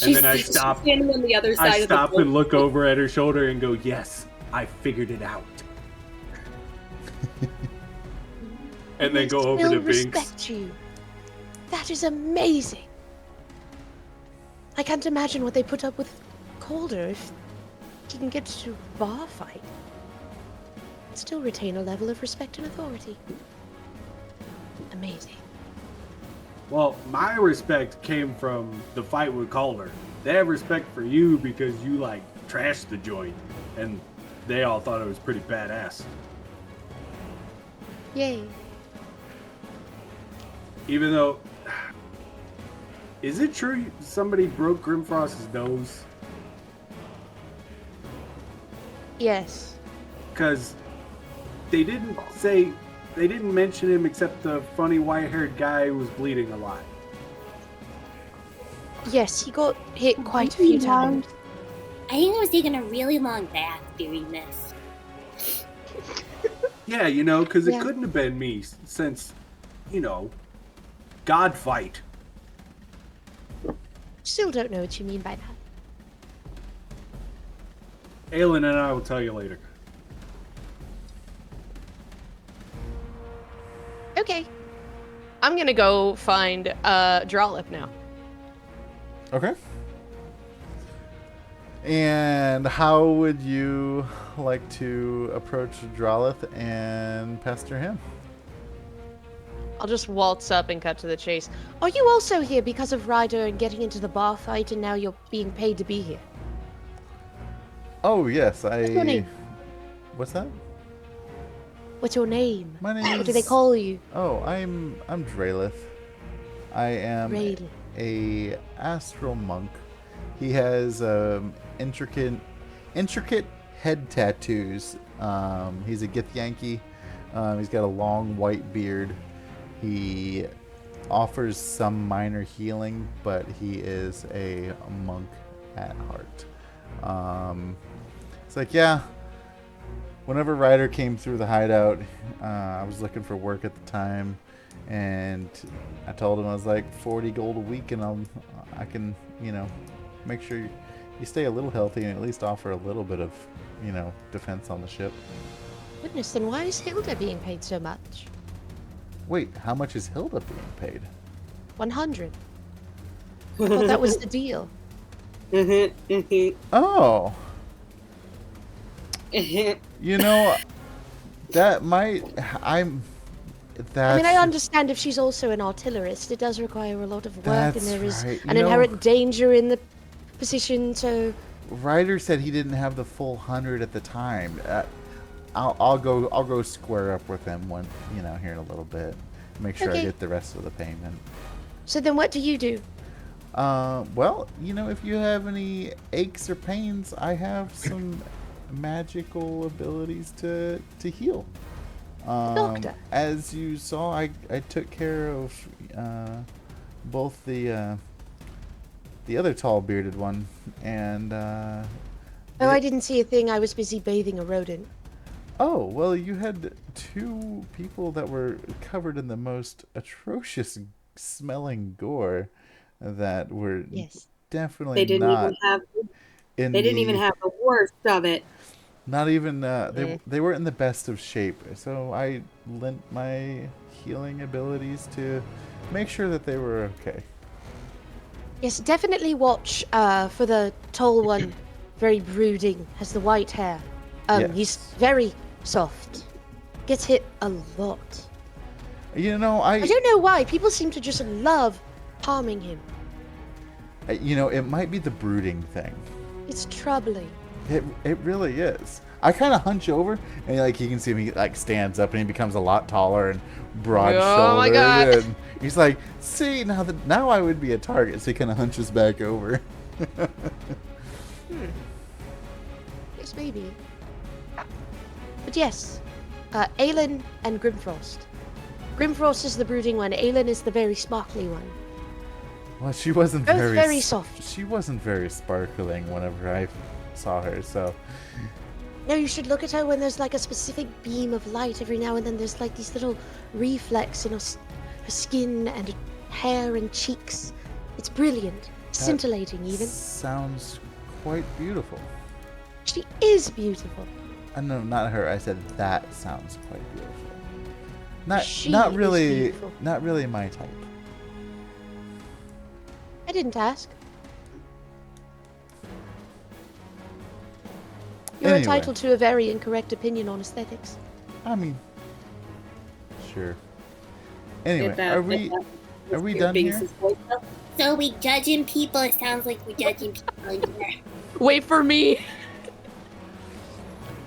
And then I stop. Standing on the other side I of the stop boat. and look over at her shoulder and go, "Yes, I figured it out." And then go over to Binx. Respect you. That is amazing. I can't imagine what they put up with Calder if he can get to a bar fight. Still retain a level of respect and authority. Amazing. Well, my respect came from the fight with Calder. They have respect for you because you like trashed the joint, and they all thought it was pretty badass. Yay. Even though, is it true somebody broke Grimfrost's nose? Yes. Because they didn't mention him except the funny white-haired guy who was bleeding a lot. Yes, he got hit quite a few times. I think I was taking a really long bath during this. Yeah, because it couldn't have been me since, God fight. Still don't know what you mean by that. Aylin and I will tell you later. Okay. I'm gonna go find Drawlip now. Okay. And how would you like to approach Drawlith and pester him? I'll just waltz up and cut to the chase. Are you also here because of Ryder and getting into the bar fight and now you're being paid to be here? Oh, yes, What's your name? What's that? What's your name? My name What do they call you? Oh, I'm Dralith. I am Rayleigh. a astral monk. He has intricate head tattoos. He's a Githyanki. He's got a long white beard. He offers some minor healing, but he is a monk at heart. It's like, yeah, whenever Ryder came through the hideout, I was looking for work at the time, and I told him I was like 40 gold a week, and I can, make sure you stay a little healthy and at least offer a little bit of, defense on the ship. Goodness, then why is Hilda being paid so much? Wait, how much is Hilda being paid? 100. I thought that was the deal. Oh. That might... I mean, I understand if she's also an artillerist, it does require a lot of work, and there is right. an inherent danger in the position, so... Ryder said he didn't have the full 100 at the time. I'll go square up with him here in a little bit. Make sure I get the rest of the payment. So then what do you do? Well, if you have any aches or pains, I have some magical abilities to heal. Doctor. As you saw, I took care of both the other tall bearded one and I didn't see a thing. I was busy bathing a rodent. Oh, well, you had two people that were covered in the most atrocious smelling gore that were definitely They didn't even have the worst of it. Not even they weren't in the best of shape. So I lent my healing abilities to make sure that they were okay. Yes, definitely watch for the tall one, very brooding, has the white hair. Yes. He's very soft. Gets hit a lot. I don't know why. People seem to just love harming him. It might be the brooding thing. It's troubling. It really is. I kind of hunch over, and you can see him. He stands up, and he becomes a lot taller and broad-shouldered. Oh my God! And he's like, "See, now I would be a target." So he kind of hunches back over. Yes, maybe. But yes, Aylin and Grimfrost. Grimfrost is the brooding one. Aylin is the very sparkly one. Well, she wasn't Both very soft. She wasn't very sparkling whenever I saw her. So. No, you should look at her when there's a specific beam of light every now and then. There's these little reflex in her skin and her hair and cheeks. It's brilliant. Scintillating, even. Sounds quite beautiful. She is beautiful. No, not her. I said that sounds quite beautiful. She not is really, beautiful. not really my type. I didn't ask. You're Anyway. entitled to a very incorrect opinion on aesthetics. I mean, sure. Anyway, Are we done here? So we judging people? It sounds like we're judging people in here. Wait for me.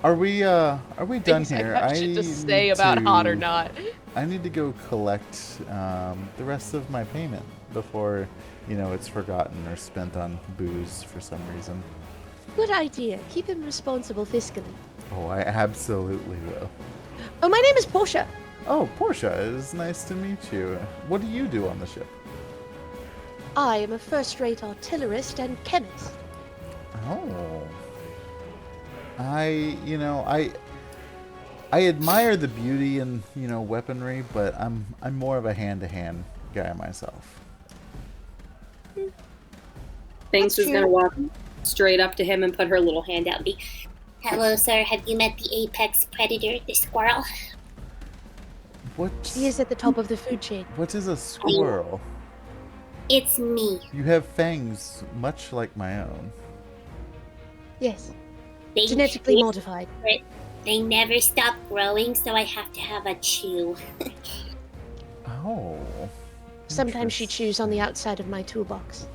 Are we done here? I should just say about hot or not. I need to go collect the rest of my payment before, it's forgotten or spent on booze for some reason. Good idea. Keep him responsible fiscally. Oh, I absolutely will. Oh, my name is Portia. Oh, Portia, it's nice to meet you. What do you do on the ship? I am a first-rate artillerist and chemist. Oh. I admire the beauty in, weaponry, but I'm more of a hand-to-hand guy myself. Binx is going to walk straight up to him and put her little hand out and be, Hello, sir. Have you met the apex predator, the squirrel? He is at the top of the food chain. What is a squirrel? It's me. You have fangs much like my own. Yes. They Genetically modified. They never stop growing, so I have to have a chew. Oh. Sometimes she chews on the outside of my toolbox.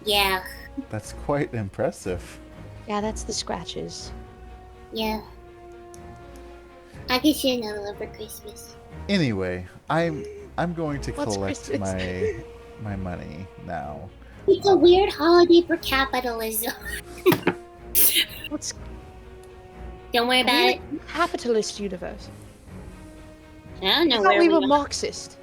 Yeah. That's quite impressive. Yeah, that's the scratches. Yeah. I'll get you another one for Christmas. Anyway, I'm going to What's collect Christmas? my money now. It's a weird holiday for capitalism. What's Don't worry about it. capitalist universe? I don't know I thought where we we were are. Marxist.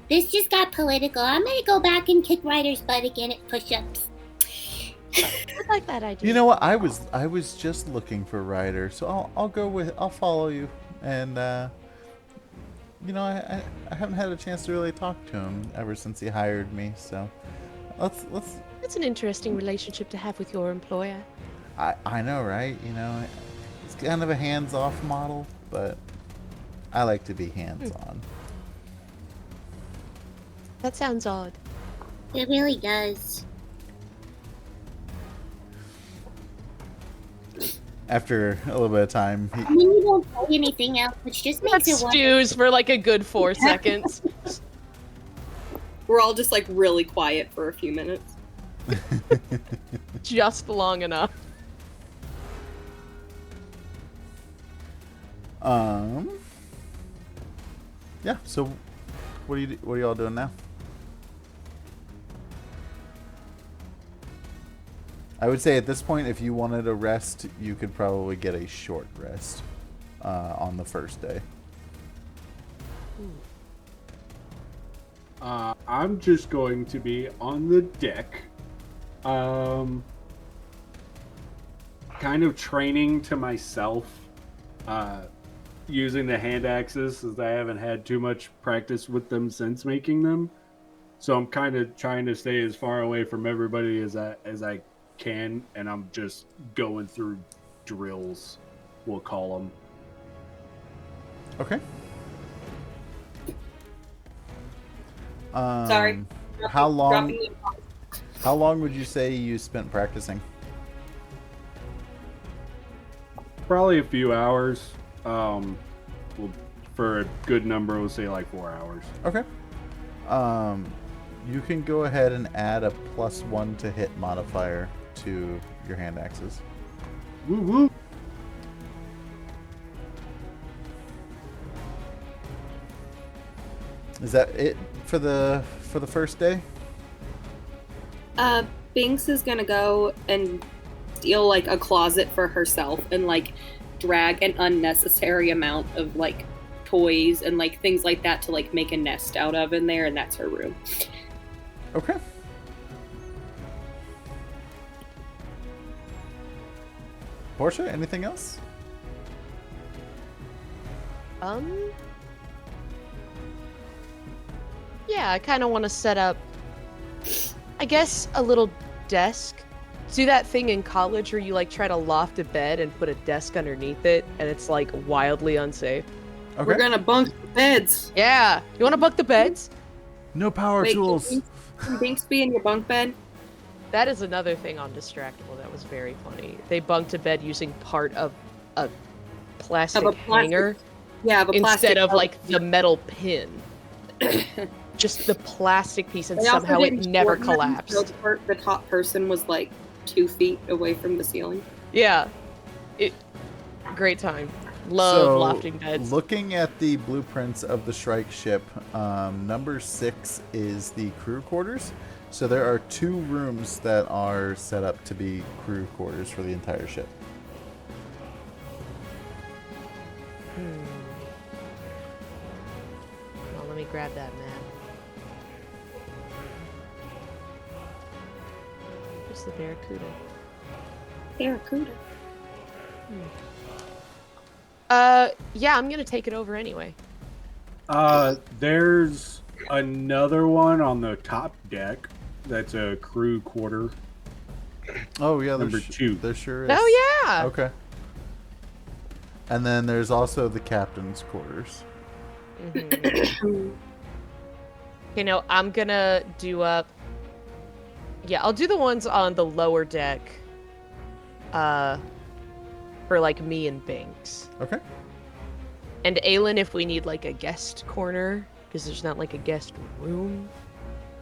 This just got political. I'm gonna go back and kick Ryder's butt again at push-ups. I like that idea. You know what? I was just looking for Ryder, so I'll follow you. And I haven't had a chance to really talk to him ever since he hired me. So let's. That's an interesting relationship to have with your employer. I know, right? It's kind of a hands-off model, but I like to be hands-on. That sounds odd. It really does. After a little bit of time, I mean, you don't say anything else, which just That makes it worse. stews for like a good 4 seconds. we're all just like really quiet for a few minutes. Just long enough. Yeah. So, what are y'all doing now? I would say at this point, if you wanted a rest, you could probably get a short rest on the first day. I'm just going to be on the deck, kind of training to myself, using the hand axes, as I haven't had too much practice with them since making them. So I'm kind of trying to stay as far away from everybody as I can, and I'm just going through drills, we'll call them. Okay. Sorry. How long? Dropping you. How long would you say you spent practicing? Probably a few hours. For a good number, we'll say like 4 hours. Okay. You can go ahead and add a +1 to hit modifier to your hand axes. Woo woo! Is that it for the first day? Binx is gonna go and steal like a closet for herself and like drag an unnecessary amount of like toys and like things like that to like make a nest out of in there, and that's her room. Okay. Portia, anything else? Yeah, I kind of want to set up, I guess, a little desk. Do that thing in college where you like try to loft a bed and put a desk underneath it, and it's like wildly unsafe. Okay. We're gonna bunk the beds. Yeah, you want to bunk the beds? No power Wait, tools. Can Binx be in your bunk bed? That is another thing on Distractable that was very funny. They bunked a bed using part of a plastic hanger. Yeah, but instead of like the metal pin. Just the plastic piece, and somehow it never collapsed. So the top person was like 2 feet away from the ceiling. Yeah. Great time. Love lofting beds. Looking at the blueprints of the Shrike ship, number 6 is the crew quarters. So there are 2 rooms that are set up to be crew quarters for the entire ship. Well, let me grab that map. Where's the Barracuda? Barracuda. Yeah, I'm gonna take it over anyway. There's another one on the top deck that's a crew quarter. Oh yeah, number 2. There sure is. Oh yeah. Okay. And then there's also the captain's quarters. Mm-hmm. You know, I'm gonna do up. Yeah, I'll do the ones on the lower deck. For like me and Binx. Okay. And Aylin, if we need like a guest corner, because there's not like a guest room.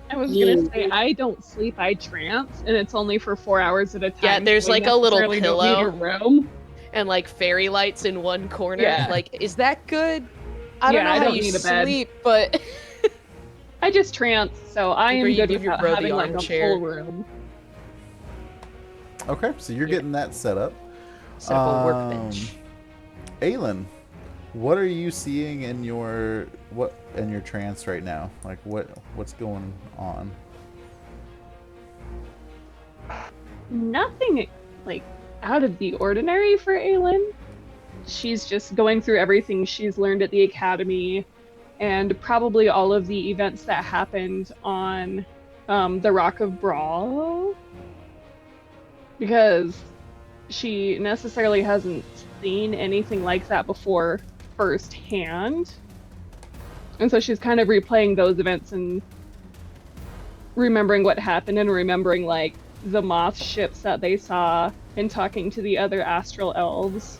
I was gonna say I don't sleep, I trance, and it's only for 4 hours at a time. Yeah, there's so like a little necessarily don't pillow. need a room. And like fairy lights in one corner. Yeah. Like, is that good? I don't know I how don't you need a bed. sleep, but I just trance, so I Where am you good give your without bro the having like a armchair. full room. Okay, so you're getting that set up. set up a workbench. Aylin, what are you seeing in your trance right now? Like what's going on? Nothing like out of the ordinary for Aylin. She's just going through everything she's learned at the academy and probably all of the events that happened on the Rock of Brawl, because she necessarily hasn't seen anything like that before firsthand. And so she's kind of replaying those events and remembering what happened and remembering like the moth ships that they saw and talking to the other astral elves.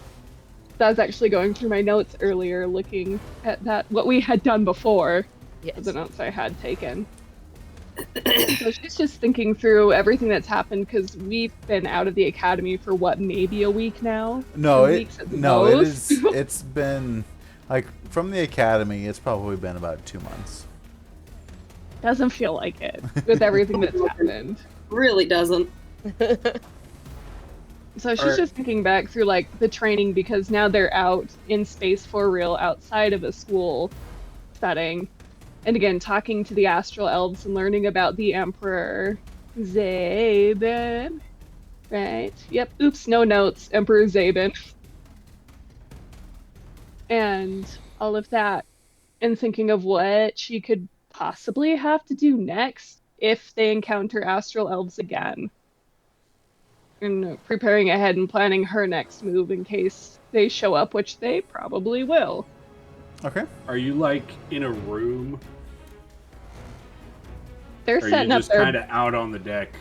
I was actually going through my notes earlier looking at that, what we had done before, the notes I had taken. So she's just thinking through everything that's happened because we've been out of the academy for what, maybe a week now? It's been like from the academy. It's probably been about 2 months. Doesn't feel like it with everything that's happened. Really doesn't. So she's just thinking back through like the training because now they're out in space for real outside of a school setting. And again, talking to the astral elves and learning about the Emperor Zabin. Right. Yep. Oops, no notes. Emperor Zabin. And all of that. And thinking of what she could possibly have to do next if they encounter astral elves again. And preparing ahead and planning her next move in case they show up, which they probably will. Okay. Are you like in a room? They're setting up their kind of out on the deck.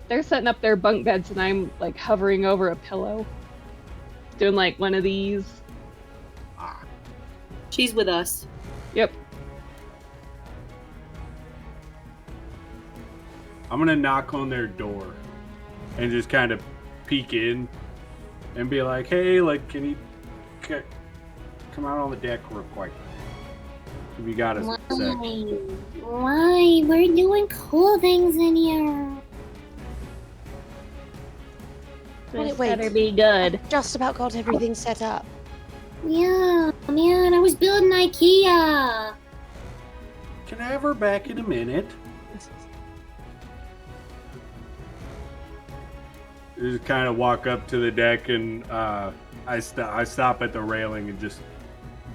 They're setting up their bunk beds, and I'm like hovering over a pillow, doing like one of these. She's with us. Yep. I'm gonna knock on their door and just kind of peek in and be like, "Hey, like, can you come out on the deck real quick? If you got us a sec." Why? We're doing cool things in here. Wait, Better be good. Just about got everything set up. Yeah, man, I was building IKEA. Can I have her back in a minute? Just kind of walk up to the deck and I stop at the railing and just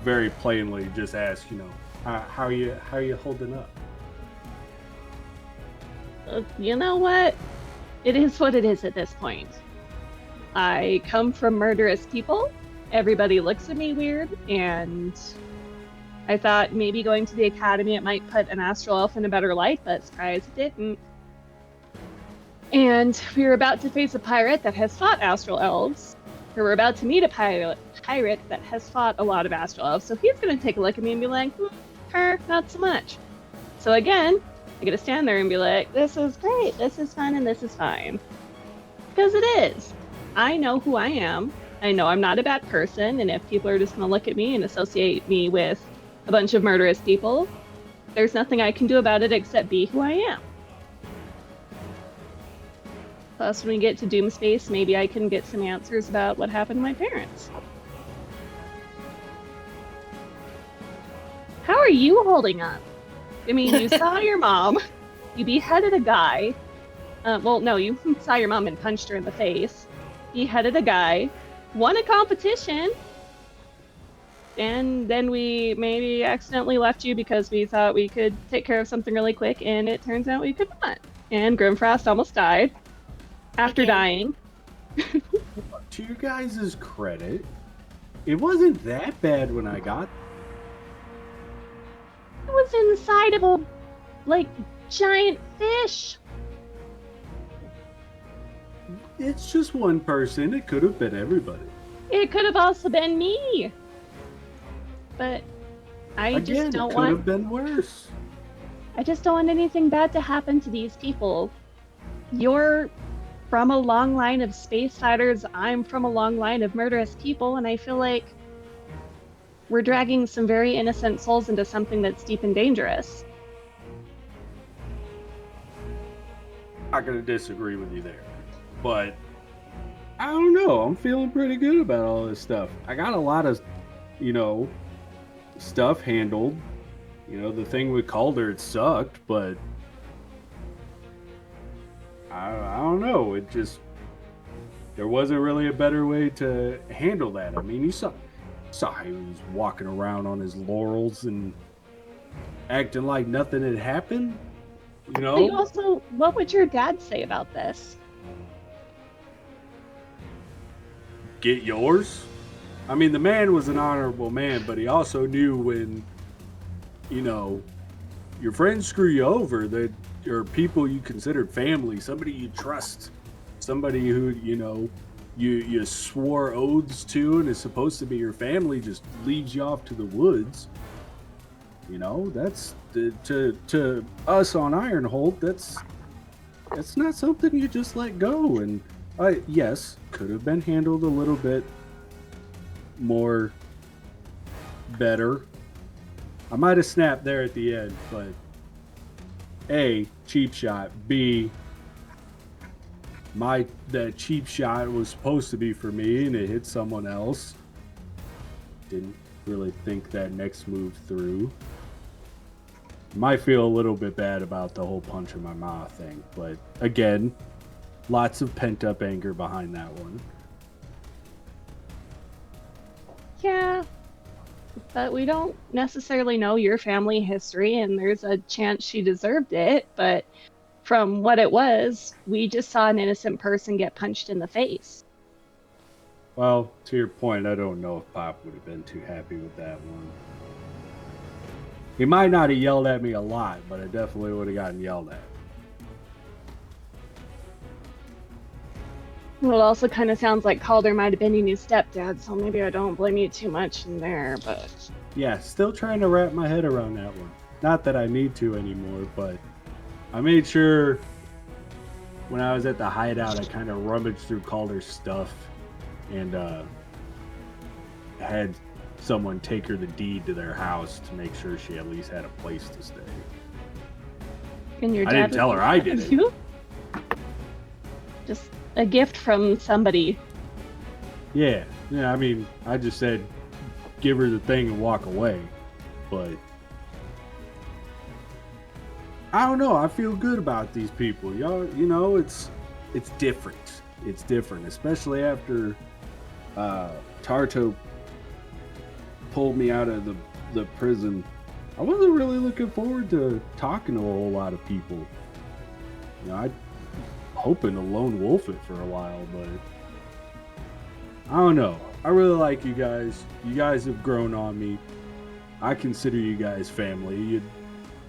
very plainly just ask, how are you holding up? You know what? It is what it is at this point. I come from murderous people. Everybody looks at me weird, and I thought maybe going to the academy it might put an astral elf in a better light, but surprise, it didn't. And we were about to face a pirate that has fought astral elves, we're about to meet a pirate that has fought a lot of astral elves, so he's going to take a look at me and be like, her, not so much. So again, I get to stand there and be like, this is great, this is fun, and this is fine. Because it is. I know who I am. I know I'm not a bad person, and if people are just going to look at me and associate me with a bunch of murderous people, there's nothing I can do about it except be who I am. Plus, when we get to Doomspace, maybe I can get some answers about what happened to my parents. How are you holding up? I mean, you saw your mom, you beheaded a guy. Well, no, you saw your mom and punched her in the face. Beheaded a guy, won a competition, and then we maybe accidentally left you because we thought we could take care of something really quick, and it turns out we could not. And Grimforst almost died after dying. To your guys' credit, it wasn't that bad when I got. It was inside of a, giant fish. It's just one person. It could have been everybody. It could have also been me. But I just don't it want. could have been worse. I just don't want anything bad to happen to these people. You're from a long line of space fighters. I'm from a long line of murderous people, and I feel like we're dragging some very innocent souls into something that's deep and dangerous. Not gonna disagree with you there, but I don't know. I'm feeling pretty good about all this stuff. I got a lot of, stuff handled. The thing with Calder, it sucked, but I don't know. It just, there wasn't really a better way to handle that. I mean, you saw how he was walking around on his laurels and acting like nothing had happened. But also, what would your dad say about this? Get yours? I mean, the man was an honorable man, but he also knew when, your friends screw you over, that are people you considered family, somebody you trust, somebody who, you swore oaths to and is supposed to be your family, just leads you off to the woods. That's to us on Ironhold. That's not something you just let go. And yes, could have been handled a little bit more better. I might have snapped there at the end, but A, cheap shot. B, that cheap shot was supposed to be for me and it hit someone else. Didn't really think that next move through. Might feel a little bit bad about the whole punch in my mouth thing, but again, lots of pent up anger behind that one. Yeah, but we don't necessarily know your family history, and there's a chance she deserved it, but from what it was, we just saw an innocent person get punched in the face. Well, to your point, I don't know if Pop would have been too happy with that one. He might not have yelled at me a lot, but I definitely would have gotten yelled at. Well, it also kind of sounds like Calder might have been your new stepdad, so maybe I don't blame you too much in there, but... Yeah, still trying to wrap my head around that one. Not that I need to anymore, but I made sure when I was at the hideout, I kind of rummaged through Calder's stuff and had someone take her the deed to their house to make sure she at least had a place to stay. And your I dad didn't tell her I did it. Just a gift from somebody. Yeah, I mean, I just said give her the thing and walk away, but I don't know. I feel good about these people. Y'all, it's different. It's different, especially after Tarto pulled me out of the prison. I wasn't really looking forward to talking to a whole lot of people. I hoping to lone wolf it for a while, but I don't know. I really like you guys. You guys have grown on me. I consider you guys family. You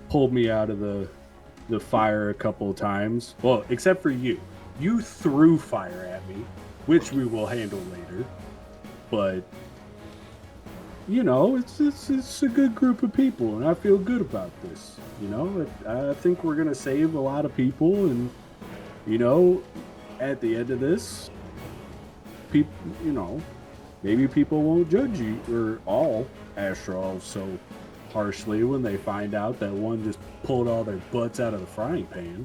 pulled me out of the fire a couple of times. Well, except for you. You threw fire at me. which we will handle later. But you know, it's a good group of people, and I feel good about this. You know, I think we're gonna save a lot of people, and you know, at the end of this, people, you know, maybe people won't judge you or all Astro Elves so harshly when they find out that one just pulled all their butts out of the frying pan.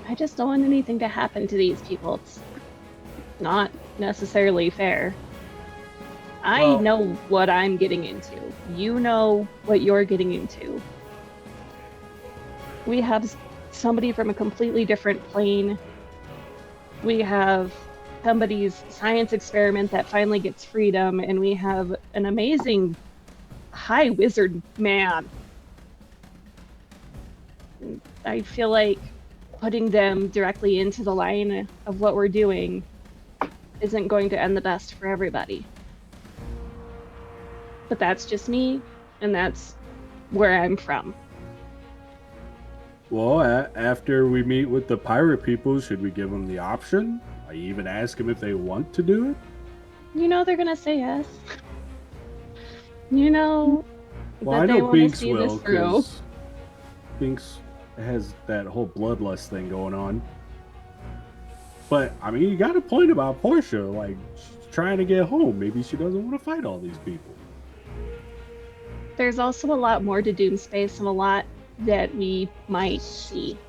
I just don't want anything to happen to these people. It's not necessarily fair. I know what I'm getting into. You know what you're getting into. We have somebody from a completely different plane. We have somebody's science experiment that finally gets freedom, and we have an amazing high wizard man. I feel like putting them directly into the line of what we're doing isn't going to end the best for everybody. But that's just me, and that's where I'm from. Well, after we meet with the pirate people, should we give them the option? I even ask them if they want to do it? You know they're gonna say yes. You know well, that I they know want to Binx see will, this through. Binx has that whole bloodlust thing going on. But, I mean, you got a point about Portia. Like, she's trying to get home. Maybe she doesn't want to fight all these people. There's also a lot more to Doomspace and a lot that we might see.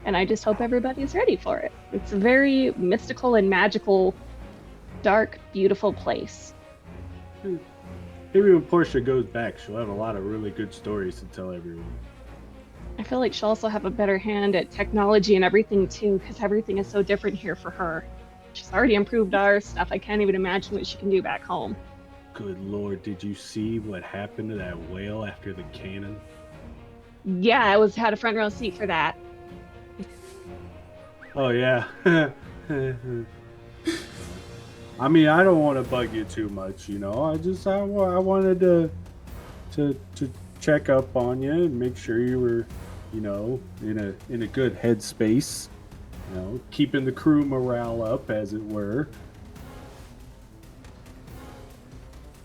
And I just hope everybody's ready for it. It's a very mystical and magical, dark, beautiful place. Maybe when Portia goes back, she'll have a lot of really good stories to tell everyone. I feel like she'll also have a better hand at technology and everything too, because everything is so different here for her. She's already improved our stuff. I can't even imagine what she can do back home. Good Lord, did you see what happened to that whale after the cannon? Yeah, I had a front row seat for that. Oh yeah. I mean, I don't want to bug you too much, you know. I wanted to check up on you and make sure you were, you know, in a good headspace. You know, keeping the crew morale up, as it were.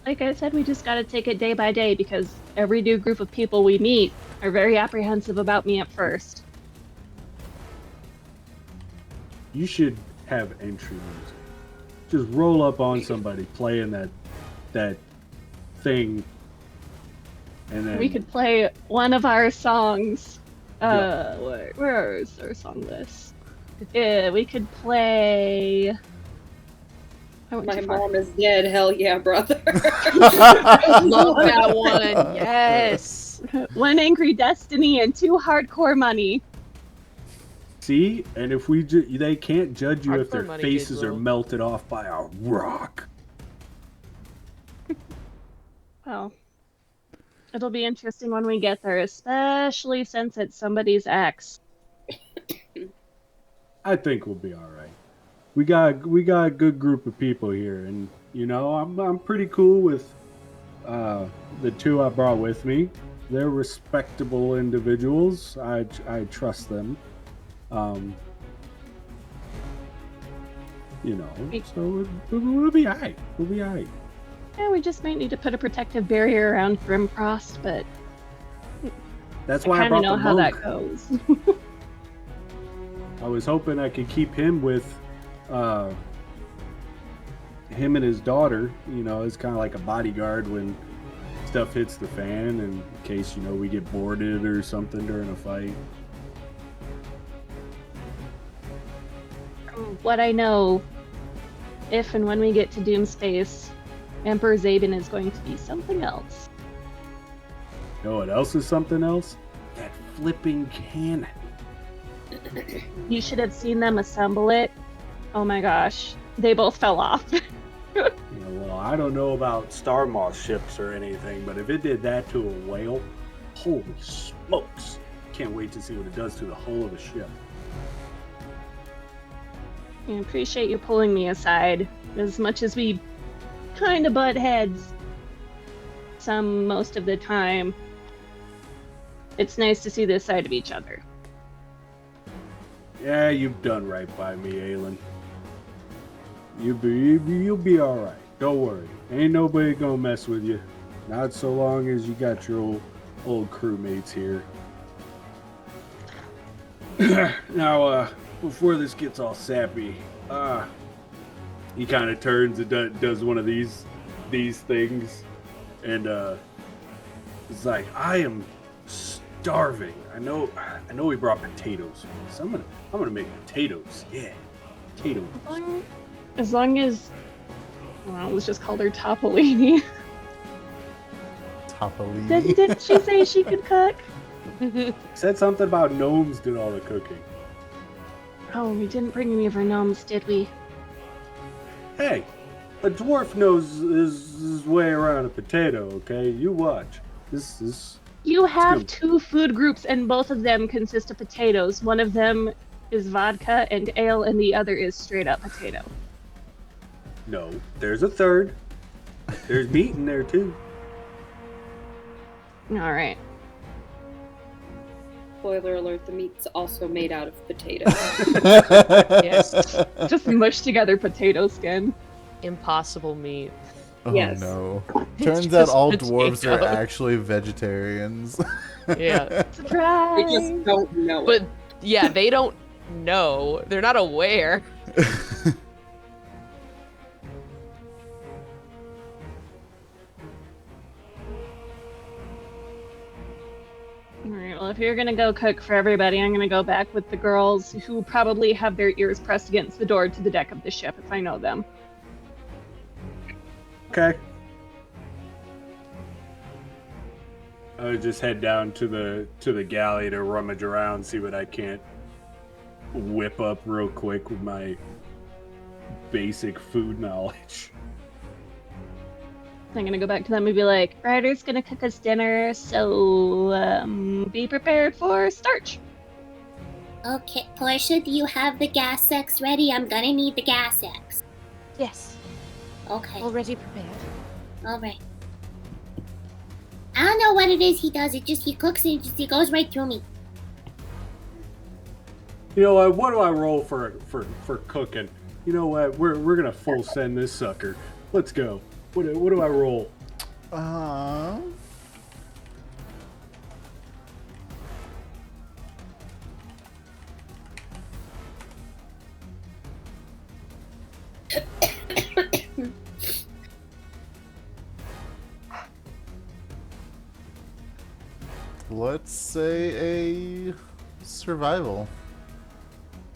Like I said, we just got to take it day by day because every new group of people we meet are very apprehensive about me at first. You should have entry music. Just roll up on somebody playing that thing, and then we could play one of our songs. Yeah. Where is our song list? We could play. My mom is dead. Hell yeah, brother. Love that one. Yes. One Angry Destiny and 2 Hardcore Money. See, and if they can't judge you if their Hardcore Money faces did are well. melted off by a rock. Well, it'll be interesting when we get there, especially since it's somebody's ex. I think we'll be all right. We got a good group of people here, and you know I'm pretty cool with the 2 I brought with me. They're respectable individuals. I trust them. You know, so we'll be alright. We'll be alright. Yeah, we just might need to put a protective barrier around Grimforst, but That's why I I brought kind of know the how monk. that goes. I was hoping I could keep him with him and his daughter. You know, it's kind of like a bodyguard when stuff hits the fan, and in case, you know, we get boarded or something during a fight. From what I know, if and when we get to Doomspace, Emperor Zabin is going to be something else. You know what else is something else? That flipping cannon. You should have seen them assemble it. Oh my gosh, they both fell off. You know, well, I don't know about Star Moth ships or anything, but if it did that to a whale, holy smokes! Can't wait to see what it does to the hull of a ship. I appreciate you pulling me aside. As much as we kind of butt heads most of the time, it's nice to see this side of each other. Yeah, you've done right by me, Aylin. You'll be all right. Don't worry. Ain't nobody gonna mess with you. Not so long as you got your old crewmates here. Now, before this gets all sappy, he kind of turns and does one of these things, and it's like, I am starving. I know we brought potatoes, so I'm gonna make potatoes. Yeah, potatoes. As long as, well, let's just call her Topolini. Topolini. Didn't she say she could cook? Said something about gnomes did all the cooking. Oh, we didn't bring any of our gnomes, did we? Hey, a dwarf knows his way around a potato. Okay, you watch. This is. You have good. 2 food groups, and both of them consist of potatoes. One of them is vodka and ale, and the other is straight up potato. No, there's a third. There's meat in there too. All right. Spoiler alert, the meat's also made out of potatoes. Yes. Just mushed together potato skin. Impossible meat. Oh Yes. no. It's Turns out just all dwarves are potato. actually vegetarians. Yeah. Surprise! They just don't know But it. yeah, they don't know. They're not aware. All right, well, if you're gonna go cook for everybody, I'm gonna go back with the girls who probably have their ears pressed against the door to the deck of the ship, if I know them. Okay. I would just head down to the galley to rummage around, see what I can't whip up real quick with my basic food knowledge. I'm gonna go back to them and be like, Ryder's gonna cook us dinner, so be prepared for starch. Okay, Portia, do you have the gas X ready? I'm gonna need the gas X. Yes. Okay, Already prepared. alright. I don't know what it is he does, he cooks it, it goes right through me. You know what do I roll for cooking? You know what? We're gonna full send this sucker. Let's go. What do I roll? Let's say a survival.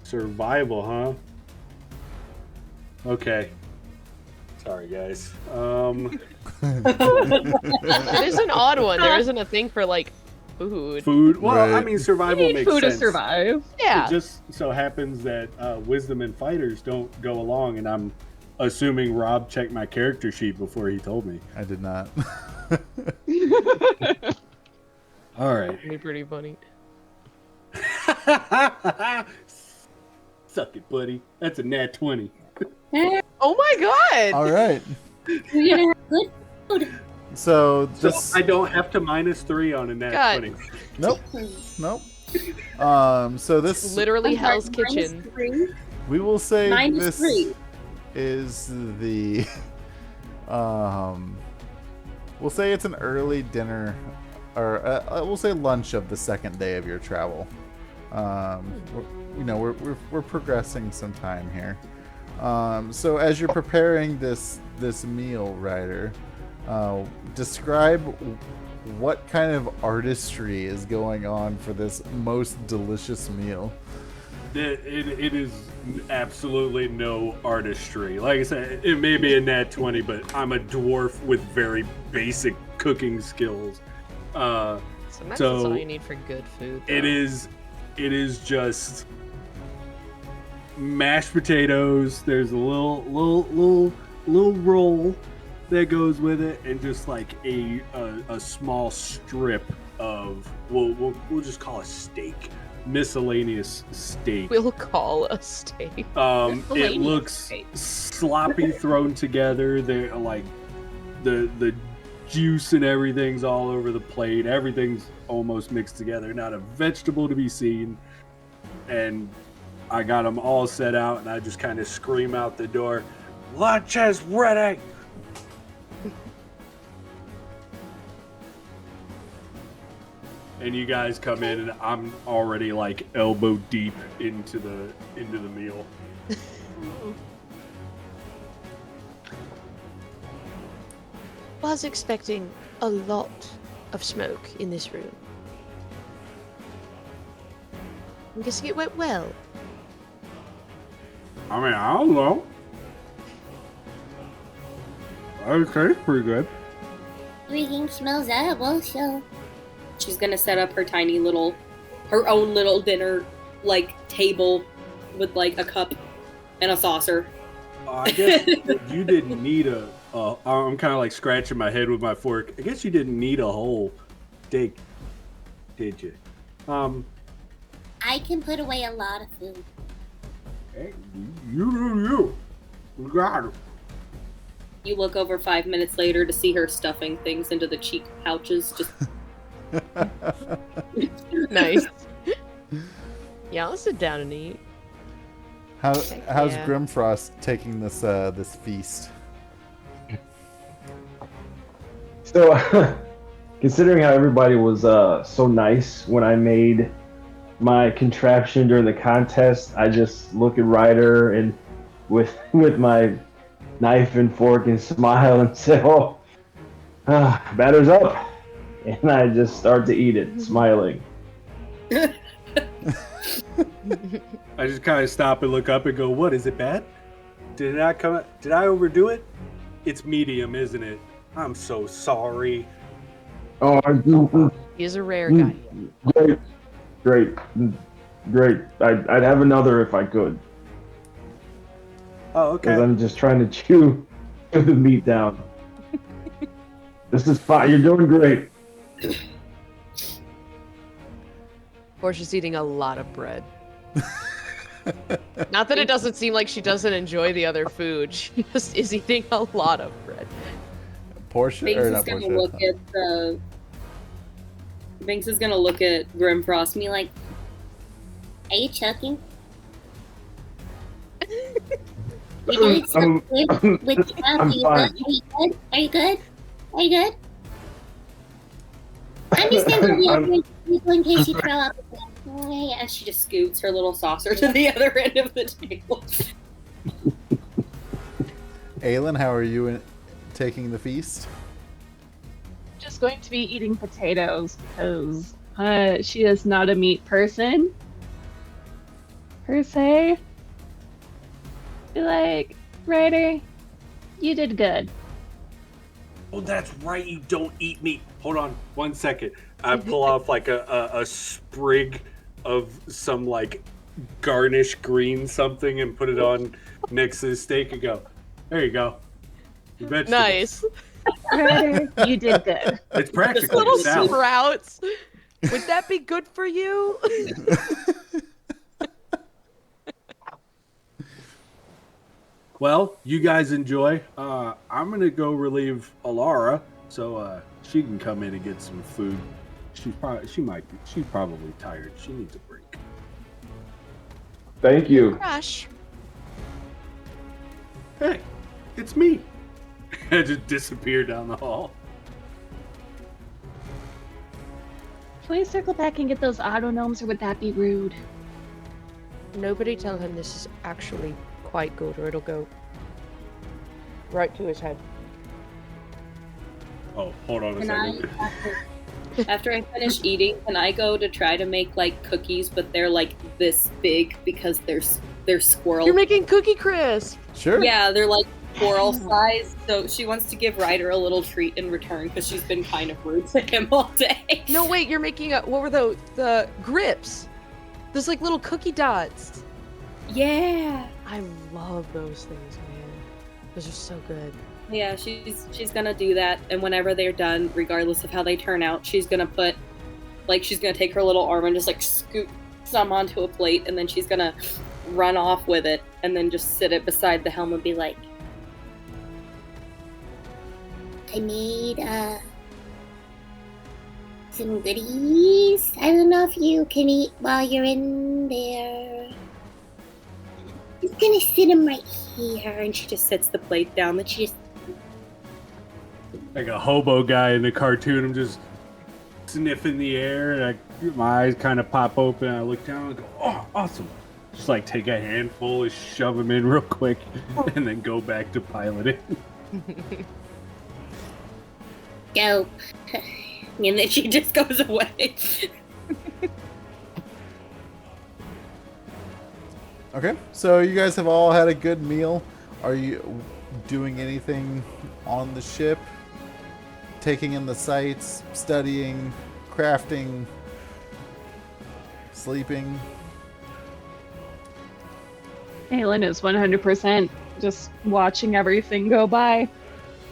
Survival, huh? Okay. Sorry, guys. It is an odd one. There isn't a thing for like food. Food. Well, I Right. mean, You survival need makes food sense. to survive. Yeah. It just so happens that wisdom and fighters don't go along, and I'm assuming Rob checked my character sheet before he told me. I did not. All right. That'd be pretty funny. Suck it, buddy. That's a nat 20. Oh my god! All right. You're gonna have good food. So So just I don't have to -3 on a nat God. 20. nope. So this Literally I'm sorry, Hell's Kitchen. -3? we will say this -3. is the we'll say it's an early dinner or we'll say lunch of the second day of your travel. We're progressing some time here. So as you're preparing this meal, Ryder, describe what kind of artistry is going on for this most delicious meal. It is absolutely no artistry. Like I said, it may be a nat 20, but I'm a dwarf with very basic cooking skills. Sometimes So, that's all you need for good food. It though. is just mashed potatoes. There's a little roll that goes with it, and just like a small strip of we'll just call it steak, miscellaneous steak. We'll call a steak. It Miscellaneous looks steak. sloppy thrown together. They're like the juice and everything's all over the plate. Everything's almost mixed together. Not a vegetable to be seen. And I got them all set out, and I just kind of scream out the door, "Lunch is ready!" And you guys come in, and I'm already like elbow deep into the meal. Was expecting a lot of smoke in this room. I'm guessing it went well. I mean, I don't know. It tastes pretty good. Everything smells edible, so. She's gonna set up her own little dinner, like, table with, like, a cup and a saucer. I guess you didn't need I'm kind of like scratching my head with my fork. I guess you didn't need a whole steak, did you? I can put away a lot of food. Hey, you got it. You look over 5 minutes later to see her stuffing things into the cheek pouches. Just Nice. Yeah, I'll sit down and eat. How's Yeah. Grimfrost taking this feast? So, considering how everybody was so nice when I made my contraption during the contest, I just look at Ryder and with my knife and fork and smile and say, "Oh, batter's up," and I just start to eat it, smiling. I just kind of stop and look up and go, "What, is it bad? Did I overdo it? It's medium, isn't it? I'm so sorry." Oh, He's a rare guy. great. I'd have another if I could. Oh, Because okay. I'm just trying to chew the meat down. This is fine. You're doing great. Portia's eating a lot of bread. Not that it doesn't seem like she doesn't enjoy the other food. She just is eating a lot of bread. Portia Binx or is not gonna Portia? look at Binx is gonna look at Grimfrost and be like, Are you choking? You doing so good with your mouth. I'm Are you fine. good? Are you good? Are you good? I'm just gonna go the other way in case you throw up. "Oh, yeah." She just scoots her little saucer to the other end of the table. Aylin, how are you taking the feast? Just going to be eating potatoes because she is not a meat person per se. Be like, Ryder, you did good. Oh, that's right. You don't eat meat. Hold on 1 second. I pull off like a sprig of some like garnish green something and put it on next to the steak and go, "There you go. Your vegetables." Nice. Ryder, you did good. It's practically Little a salad. sprouts. Would that be good for you? Well, you guys enjoy. I'm gonna go relieve Alara so she can come in and get some food. She's probably tired. She needs a break. Thank you. Crash. Hey, it's me. I just disappeared down the hall. Can we circle back and get those auto gnomes, or would that be rude? Nobody tell him this is actually quite good, or it'll go right to his head. Oh, hold on a Can I, second. after I finish eating, can I go to try to make like cookies, but they're like this big because they're squirrel. You're making Cookie Crisp. Sure. Yeah, they're like squirrel size. So she wants to give Ryder a little treat in return because she's been kind of rude to him all day. No, wait, you're making what were the grips? Those like little cookie dots. Yeah. I love those things, man. Those are so good. Yeah, she's gonna do that, and whenever they're done, regardless of how they turn out, she's gonna take her little arm and just like scoop some onto a plate, and then she's gonna run off with it, and then just sit it beside the helm and be like, I made some goodies. I don't know if you can eat while you're in there. gonna sit him right here. And she just sets the plate down. Then she just Like a hobo guy in the cartoon. I'm just sniffing the air, and my eyes kind of pop open. I look down and go, "Oh, awesome!" Just like take a handful and shove them in real quick, and then go back to piloting. Go. and then she just goes away. Okay, so you guys have all had a good meal. Are you doing anything on the ship? Taking in the sights, studying, crafting, sleeping? Aylin is 100% just watching everything go by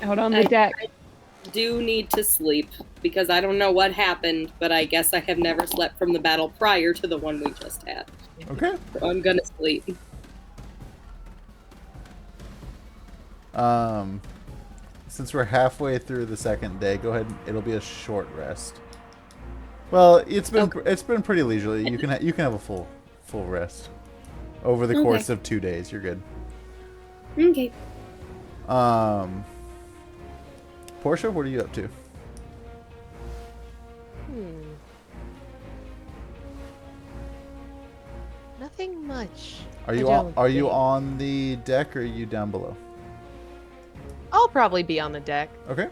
out on the deck. I do need to sleep because I don't know what happened, but I guess I have never slept from the battle prior to the one we just had. Okay. So I'm gonna sleep. Since we're halfway through the second day, go ahead. It'll be a short rest. Well, it's been pretty leisurely. You can have a full rest over the course of 2 days. You're good. Okay. Portia, what are you up to? Nothing much. Are you on the deck or are you down below? I'll probably be on the deck. Okay.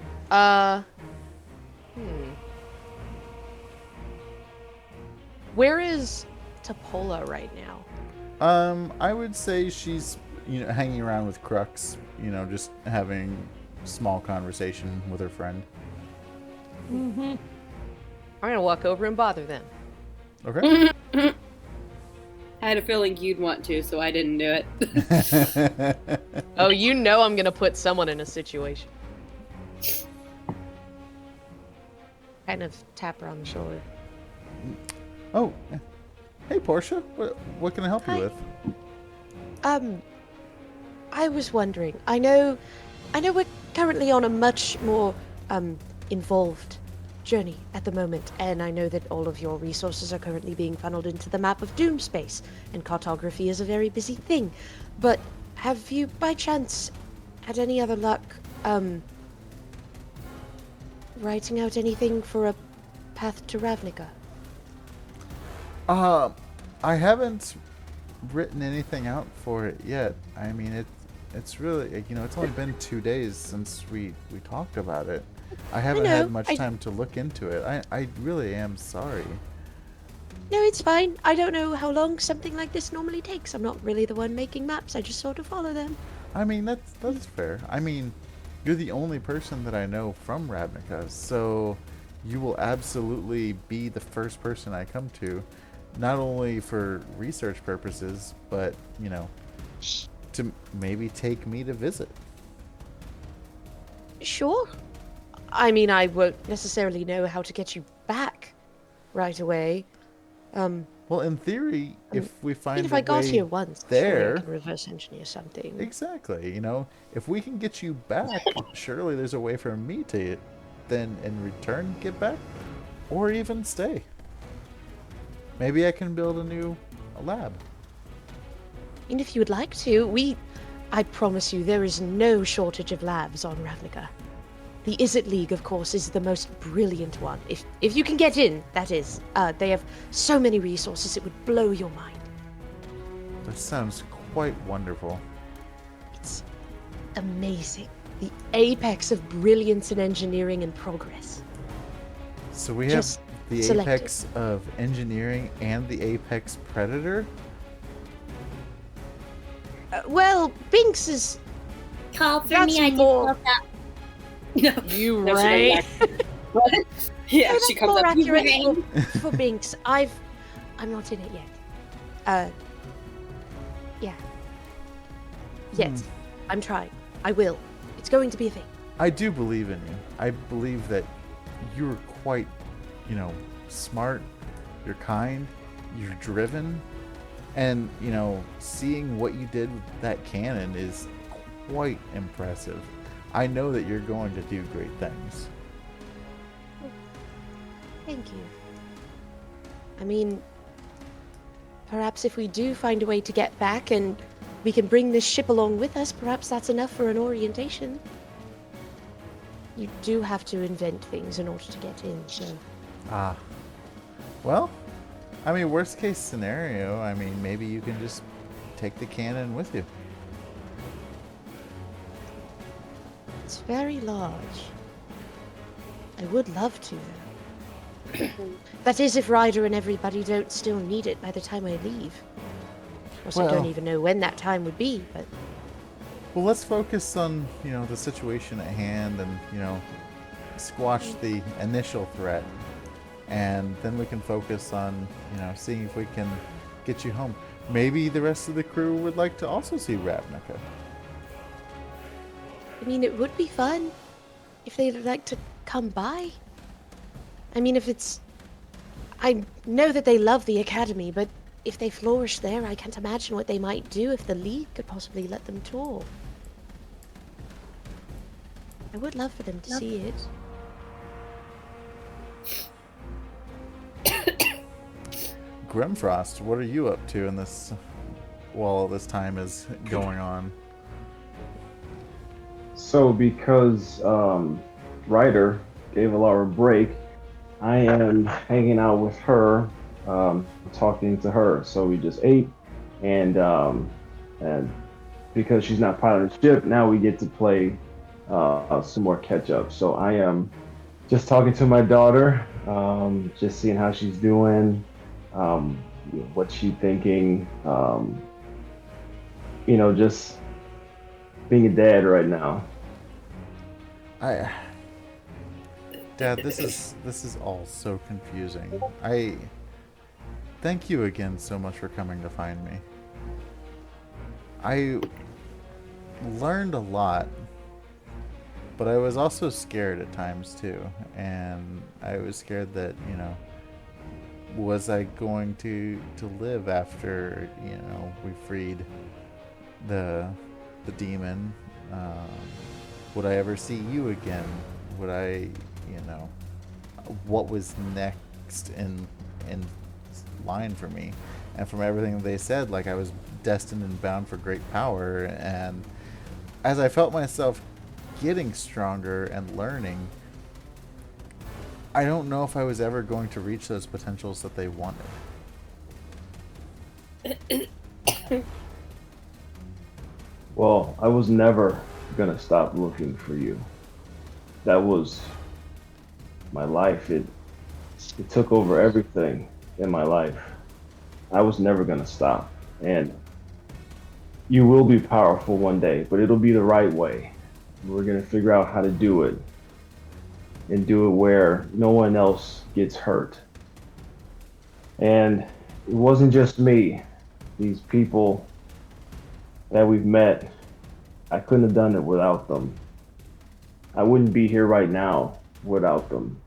Where is Topola right now? I would say she's hanging around with Crux, just having small conversation with her friend. I'm gonna walk over and bother them. Okay. I had a feeling you'd want to, so I didn't do it. Oh, I'm gonna put someone in a situation. Kind of tap her on the shoulder. Oh, hey Portia, what can I help you with? I was wondering. I know we're currently on a much more involved journey at the moment, and I know that all of your resources are currently being funneled into the map of Doom Space, and cartography is a very busy thing. But have you, by chance, had any other luck writing out anything for a path to Ravnica? I haven't written anything out for it yet. I mean, it's really, it's only been 2 days since we talked about it. I haven't had much time to look into it. I really am sorry. No, it's fine. I don't know how long something like this normally takes. I'm not really the one making maps. I just sort of follow them. I mean, that's fair. I mean, you're the only person that I know from Ravnica, so you will absolutely be the first person I come to, not only for research purposes, but, to maybe take me to visit. Sure. I mean, I won't necessarily know how to get you back right away. Well, in theory, if we find if I got here once, there, I can reverse engineer something. Exactly. If we can get you back, surely there's a way for me to then, in return, get back, or even stay. Maybe I can build a lab. And if you would like to, I promise you, there is no shortage of labs on Ravnica. The Izzet League, of course, is the most brilliant one. If you can get in, that is. They have so many resources, it would blow your mind. That sounds quite wonderful. It's amazing. The apex of brilliance in engineering and progress. So we have the apex of engineering and the apex predator? Well, Binx is... Call for me, I more... just woke up. No, you right? What? Yeah, that's she comes more up. accurate for Binx. I'm not in it yet. Yeah. Yet. I'm trying. I will. It's going to be a thing. I do believe in you. I believe that you're quite, smart, you're kind, you're driven, and, seeing what you did with that cannon is quite impressive. I know that you're going to do great things. Thank you. I mean, perhaps if we do find a way to get back and we can bring this ship along with us. Perhaps that's enough for an orientation. You do have to invent things in order to get in, so... Ah. Well, I mean, worst case scenario, I mean, maybe you can just take the cannon with you. It's very large. I would love to, though. That is if Ryder and everybody don't still need it by the time I leave. Of course, I don't even know when that time would be, but... Well, let's focus on, you know, the situation at hand and, you know, squash the initial threat. And then we can focus on, you know, seeing if we can get you home. Maybe the rest of the crew would like to also see Ravnica. I mean, it would be fun if they'd like to come by. I mean, if it's... I know that they love the Academy, but if they flourish there, I can't imagine what they might do if the League could possibly let them tour. I would love for them to see it. Grimforst, what are you up to in this, while all this time is going on? So because Ryder gave Alara a break, I am hanging out with her, talking to her. So we just ate, and because she's not piloting the ship, now we get to play some more catch up. So I am just talking to my daughter, just seeing how she's doing, what she's thinking, you know, just being a dad right now. Dad, this is all so confusing. I thank you again so much for coming to find me. I learned a lot, but I was also scared at times too, and I was scared that, you know, was I going to live after, you know, we freed the demon? Would I ever see you again? Would I, you know, what was next in line for me? And from everything they said, like, I was destined and bound for great power. And as I felt myself getting stronger and learning, I don't know if I was ever going to reach those potentials that they wanted. Well, I was never gonna stop looking for you. That was my life. It took over everything in my life. I was never gonna stop. And you will be powerful one day, but it'll be the right way. We're gonna figure out how to do it, and do it where no one else gets hurt. And it wasn't just me. These people that we've met, I couldn't have done it without them. I wouldn't be here right now without them.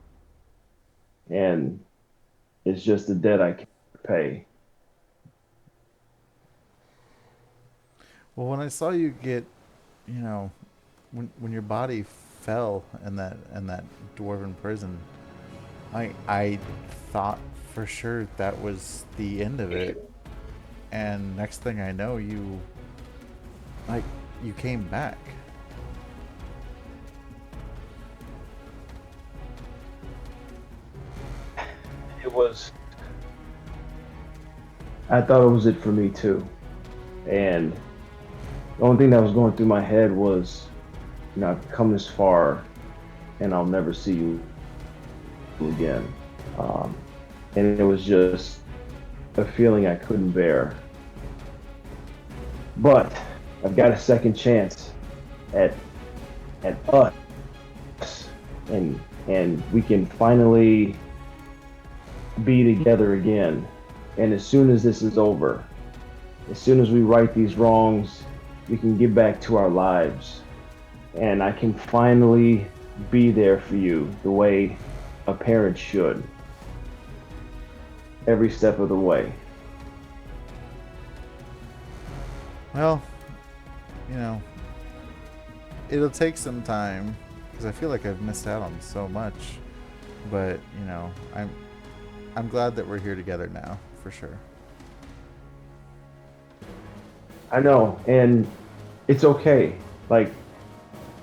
And it's just a debt I can't pay. Well, when I saw you get, you know, when your body fell in that dwarven prison, I thought for sure that was the end of it. And next thing I know, you came back. I thought it was it for me too. And the only thing that was going through my head was, you know, I've come this far and I'll never see you again. And it was just a feeling I couldn't bear. But I've got a second chance at us, and we can finally be together again. And as soon as this is over, as soon as we right these wrongs, we can get back to our lives, and I can finally be there for you the way a parent should, every step of the way. Well, you know, it'll take some time because I feel like I've missed out on so much, but you know, I'm glad that we're here together now, for sure. I know, and it's okay. Like,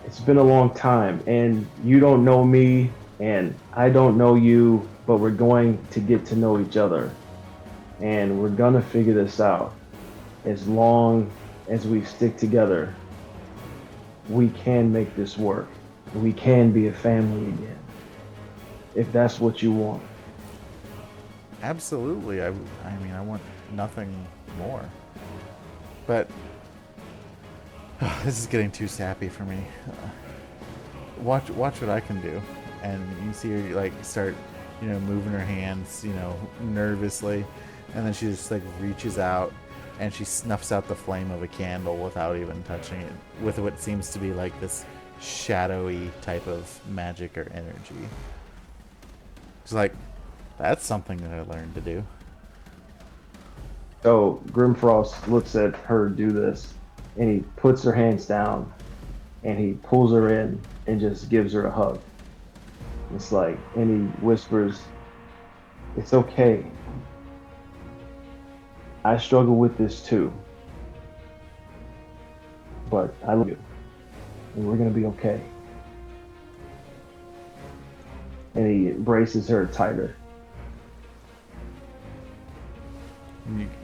it's been a long time, and you don't know me, and I don't know you, but we're going to get to know each other, and we're gonna figure this out. As long as we stick together, we can make this work. We can be a family again, if that's what you want. Absolutely. I mean, I want nothing more. But this is getting too sappy for me. Watch what I can do. And you see her like start, moving her hands, nervously, and then she just like reaches out and she snuffs out the flame of a candle without even touching it, with what seems to be like this shadowy type of magic or energy. It's like, that's something that I learned to do. So Grimfrost looks at her do this, and he puts her hands down, and he pulls her in and just gives her a hug. It's like, and he whispers, "It's okay. I struggle with this too. But I love you. And we're gonna be okay." And he embraces her tighter.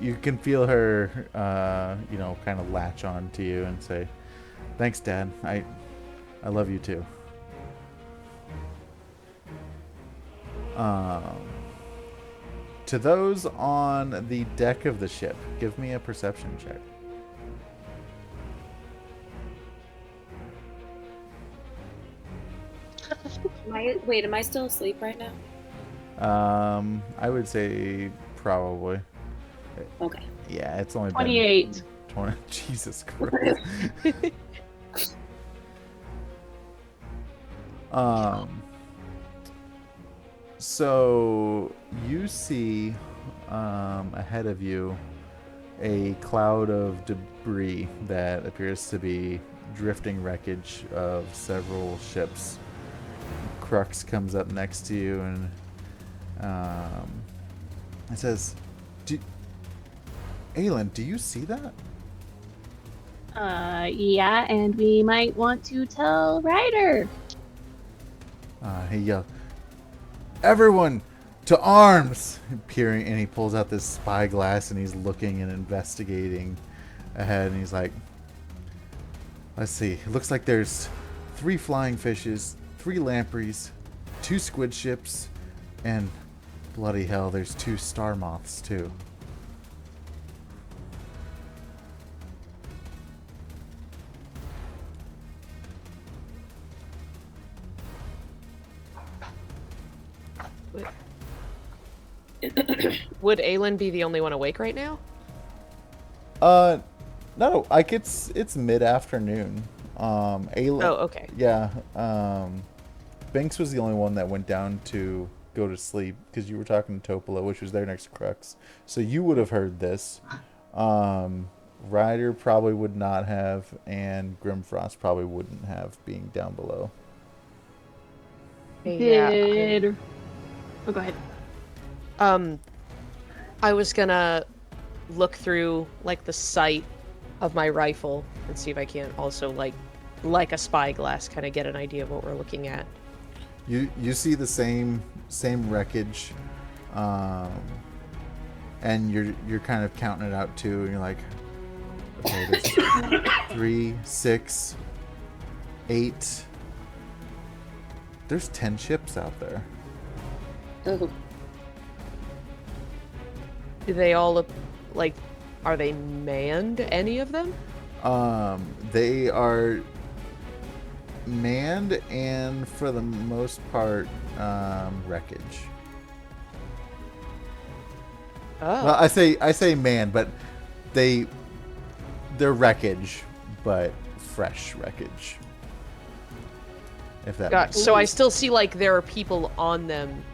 You can feel her, kind of latch on to you and say, "Thanks, Dad. I love you too." To those on the deck of the ship, give me a perception check. Am I still asleep right now? I would say probably. Okay. Yeah, it's only 28. been 20. Jesus Christ. So you see ahead of you a cloud of debris that appears to be drifting wreckage of several ships. Crux comes up next to you and it says, Aylin, do you see that? Yeah, and we might want to tell Ryder. He yells, "Everyone, to arms!" Peering, and he pulls out this spyglass and he's looking and investigating ahead. And he's like, "Let's see. It looks like there's 3 flying fishes, 3 lampreys, 2 squid ships, and bloody hell, there's 2 star moths too." Would Aylin be the only one awake right now? No, like it's mid-afternoon. Aylin, Oh, okay. yeah. Binx was the only one that went down to go to sleep because you were talking to Topola, which was there next to Crux. So you would have heard this. Ryder probably would not have, and Grimfrost probably wouldn't have, being down below. Oh, go ahead. I was gonna look through like the sight of my rifle and see if I can also like a spyglass kind of get an idea of what we're looking at. You see the same wreckage, and you're kind of counting it out too, and you're like, okay, there's 3, 6, 8. There's 10 ships out there. Oh. Do they all look like, are they manned, any of them? They are manned and for the most part wreckage. Oh. Well, I say manned, but they're wreckage, but fresh wreckage. If that makes sense. So I still see like there are people on them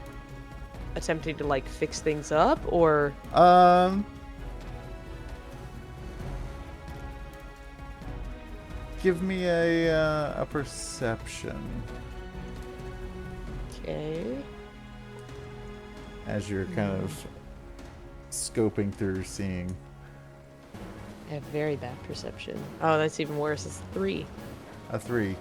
attempting to like fix things up, or give me a perception. Okay. As you're kind of scoping through, seeing. I have very bad perception. Oh, that's even worse. It's 3. A 3.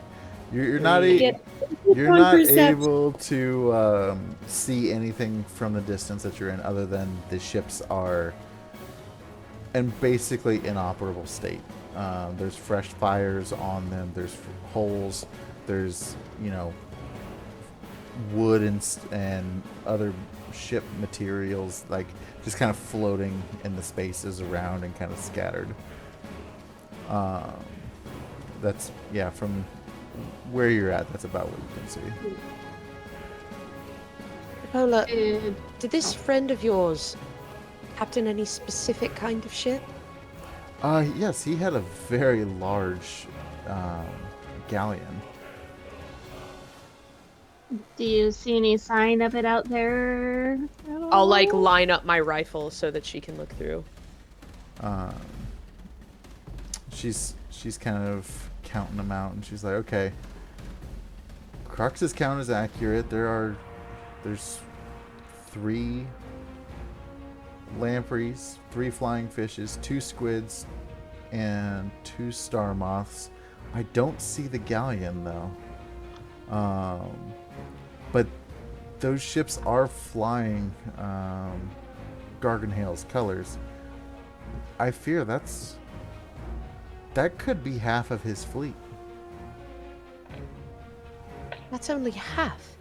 You're not You're not able to see anything from the distance that you're in, other than the ships are in basically inoperable state. There's fresh fires on them. There's holes. There's wood and other ship materials like just kind of floating in the spaces around and kind of scattered. That's from where you're at, that's about what you can see. Paula, did this friend of yours captain any specific kind of ship? Yes, he had a very large galleon. Do you see any sign of it out there? I'll line up my rifle so that she can look through. She's kind of counting them out, and she's like, okay, Crux's count is accurate. There's 3 lampreys, 3 flying fishes, 2 squids, and 2 star moths. I don't see the galleon though. But those ships are flying Garganhale's colors. I fear that could be half of his fleet. That's only half.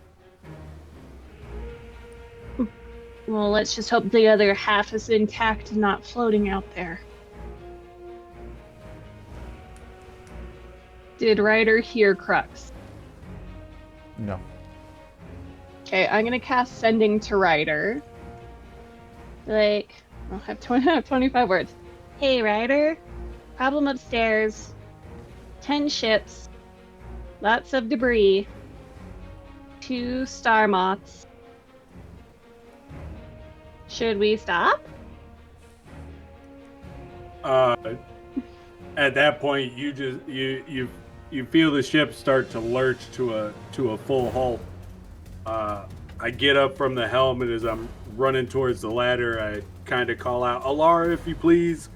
Well, let's just hope the other half is intact and not floating out there. Did Ryder hear Crux? No. Okay, I'm gonna cast Sending to Ryder. I'll have 25 words. Hey, Ryder. Problem upstairs. 10 ships. Lots of debris. 2 star moths. Should we stop? At that point, you feel the ship start to lurch to a full halt. I get up from the helm, and as I'm running towards the ladder, I kind of call out, "Alara, if you please,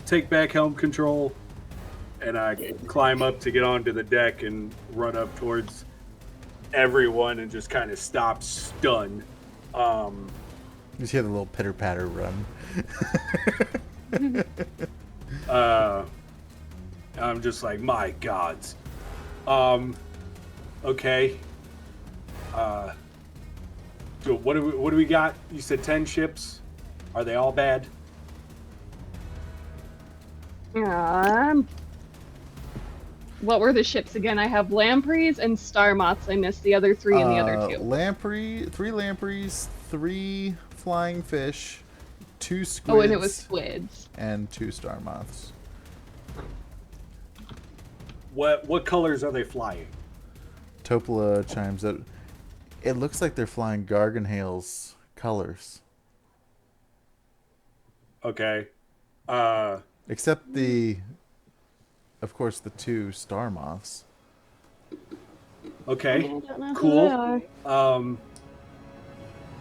take back helm control." And I climb up to get onto the deck and run up towards everyone and just kind of stop stunned. You just hear the little pitter-patter run. I'm just like, my gods. Okay. So what do we got? You said 10 ships. Are they all bad? What were the ships again? I have lampreys and star moths. I missed the other 3 and the other 2. 3 lampreys, 3 flying fish, 2 squids. Oh, and it was squids. And 2 star moths. What colors are they flying? Topola chimes up. It looks like they're flying Garganhale's colors. Okay. Except of course, the 2 star moths. Okay. Cool.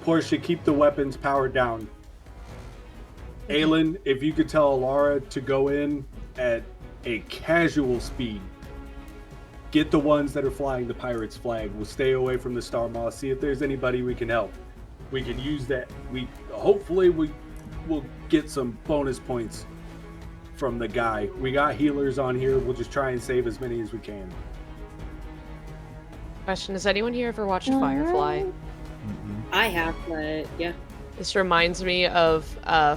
Portia, keep the weapons powered down. Aylin, if you could tell Alara to go in at a casual speed. Get the ones that are flying the pirate's flag. We'll stay away from the star moth. See if there's anybody we can help. We can use that. Hopefully we'll get some bonus points from the guy. We got healers on here. We'll just try and save as many as we can. Question: has anyone here ever watched Firefly? I have, but yeah. This reminds me of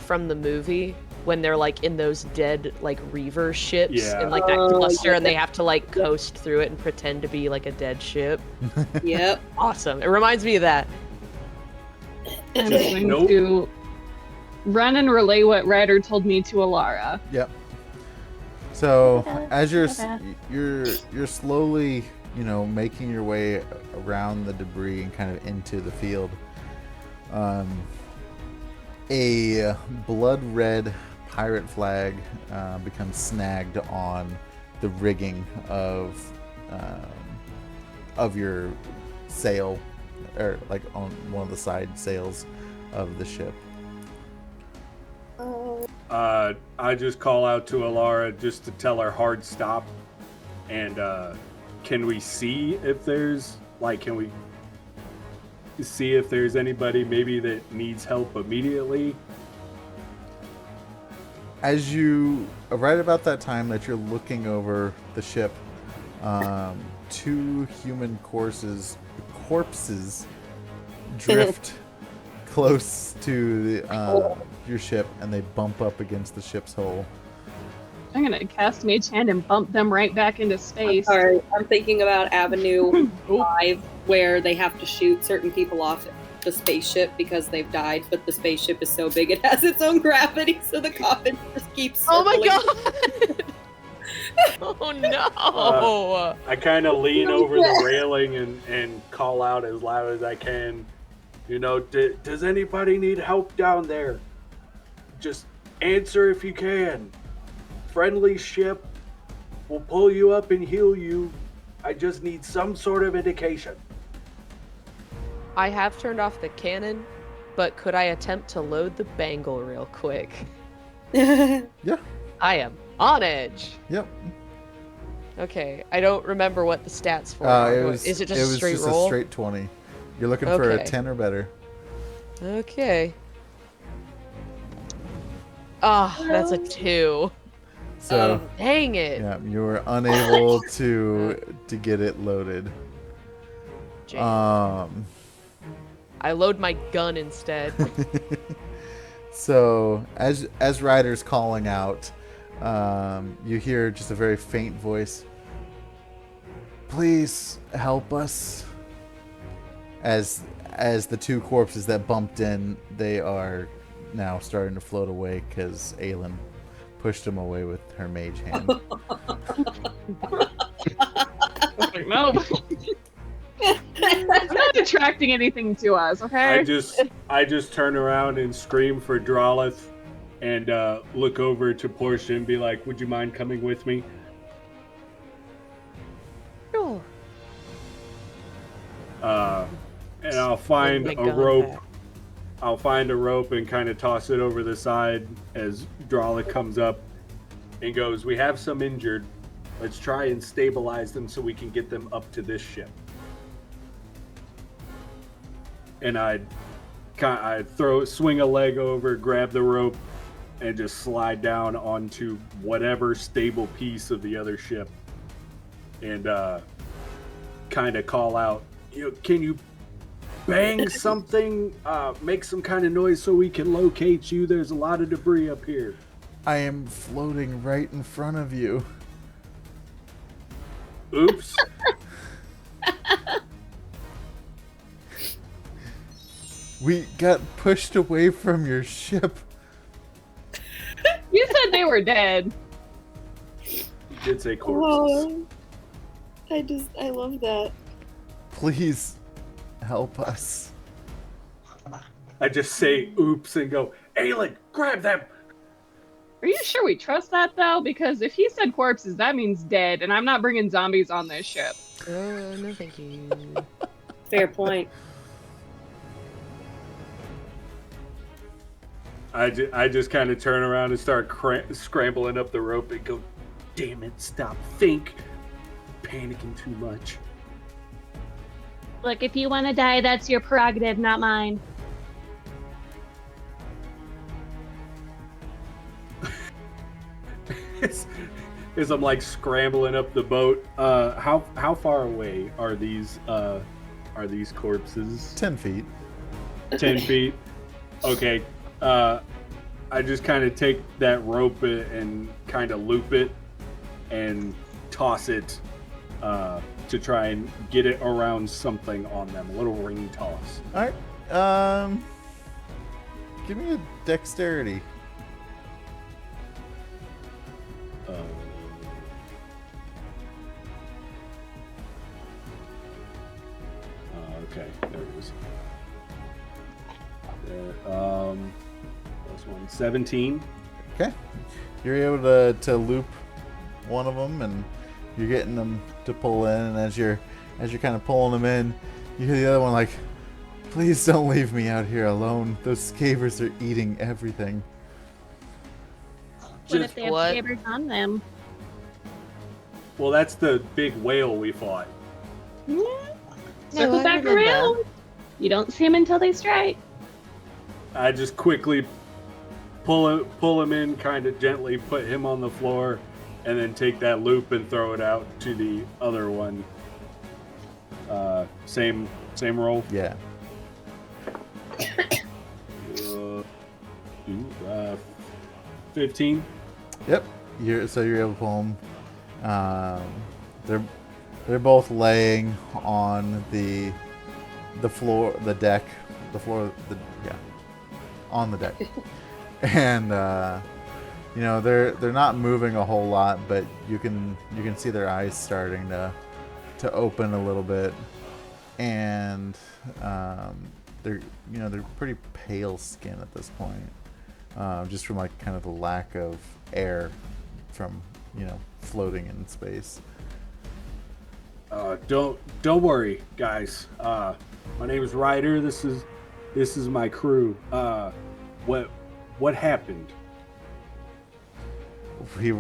from the movie when they're like in those dead like reaver ships in like that cluster, and they have to like coast through it and pretend to be like a dead ship. Yep. Awesome. It reminds me of that. I'm going to run and relay what Ryder told me to Alara. Yep. So as you're slowly, making your way around the debris and kind of into the field, a blood red pirate flag becomes snagged on the rigging of your sail, or like on one of the side sails of the ship. I just call out to Alara just to tell her hard stop. And can we see if there's can we see if there's anybody maybe that needs help immediately? As you right about that time that you're looking over the ship, two human corpses drift close to the, your ship, and they bump up against the ship's hull. I'm gonna cast Mage Hand and bump them right back into space. Sorry, I'm thinking about Avenue 5, where they have to shoot certain people off the spaceship because they've died, but the spaceship is so big it has its own gravity, so the coffin just keeps circling. Oh my god! Oh no! I kind of lean over the railing and call out as loud as I can. You know, does anybody need help down there? Just answer if you can. Friendly ship will pull you up and heal you. I just need some sort of indication. I have turned off the cannon, but could I attempt to load the bangle real quick? Yeah. I am on edge. Yep. Okay, I don't remember what the stats for are. Is it just a straight roll? A straight 20. You're looking for a 10 or better. Okay. Ah, that's a 2. So dang it. Yeah, you were unable to get it loaded. I load my gun instead. So as Ryder's calling out, you hear just a very faint voice. Please help us. As the two corpses that bumped in, they are now starting to float away because Aylin pushed them away with her mage hand. No. It's not attracting anything to us, okay? I just turn around and scream for Drolith and look over to Portia and be like, would you mind coming with me? Sure. And I'll find a rope. I'll find a rope and kind of toss it over the side as Drolith comes up and goes, we have some injured. Let's try and stabilize them so we can get them up to this ship. And I'd swing a leg over, grab the rope, and just slide down onto whatever stable piece of the other ship. And kind of call out, can you bang something, make some kind of noise so we can locate you? There's a lot of debris up here. I am floating right in front of you. Oops. We got pushed away from your ship. You said they were dead. You did say corpses. Oh, I love that. Please help us. I just say oops and go, Aylin, grab them. Are you sure we trust that, though? Because if he said corpses, that means dead, and I'm not bringing zombies on this ship. No, thank you. Fair point. I just kind of turn around and start scrambling up the rope and go, damn it, stop, think. Panicking too much. Look, if you want to die, that's your prerogative, not mine. As I'm like scrambling up the boat, how far away are these corpses? 10 feet. 10 feet. Okay. I just kind of take that rope and kind of loop it and toss it to try and get it around something on them. A little ring toss. All right. Give me a dexterity. Okay, there it is. Plus 1, 17. Okay. You're able to loop one of them, and you're getting them to pull in. And as you're kind of pulling them in, you hear the other one like, "Please don't leave me out here alone. Those scavers are eating everything." What Just if they have what? sabers on them? well, that's the big whale we fought. Circle I back remember. around. You don't see them until they strike. I just quickly pull him in, kind of gently put him on the floor, and then take that loop and throw it out to the other one. Same roll. Yeah. 15. Yep. You're able to pull them. They're both laying on the floor, the deck, on the deck, and they're not moving a whole lot, but you can see their eyes starting to open a little bit, and they're pretty pale skin at this point, just from like kind of the lack of air from floating in space. Don't worry, guys. My name is Ryder. This is my crew. What happened? We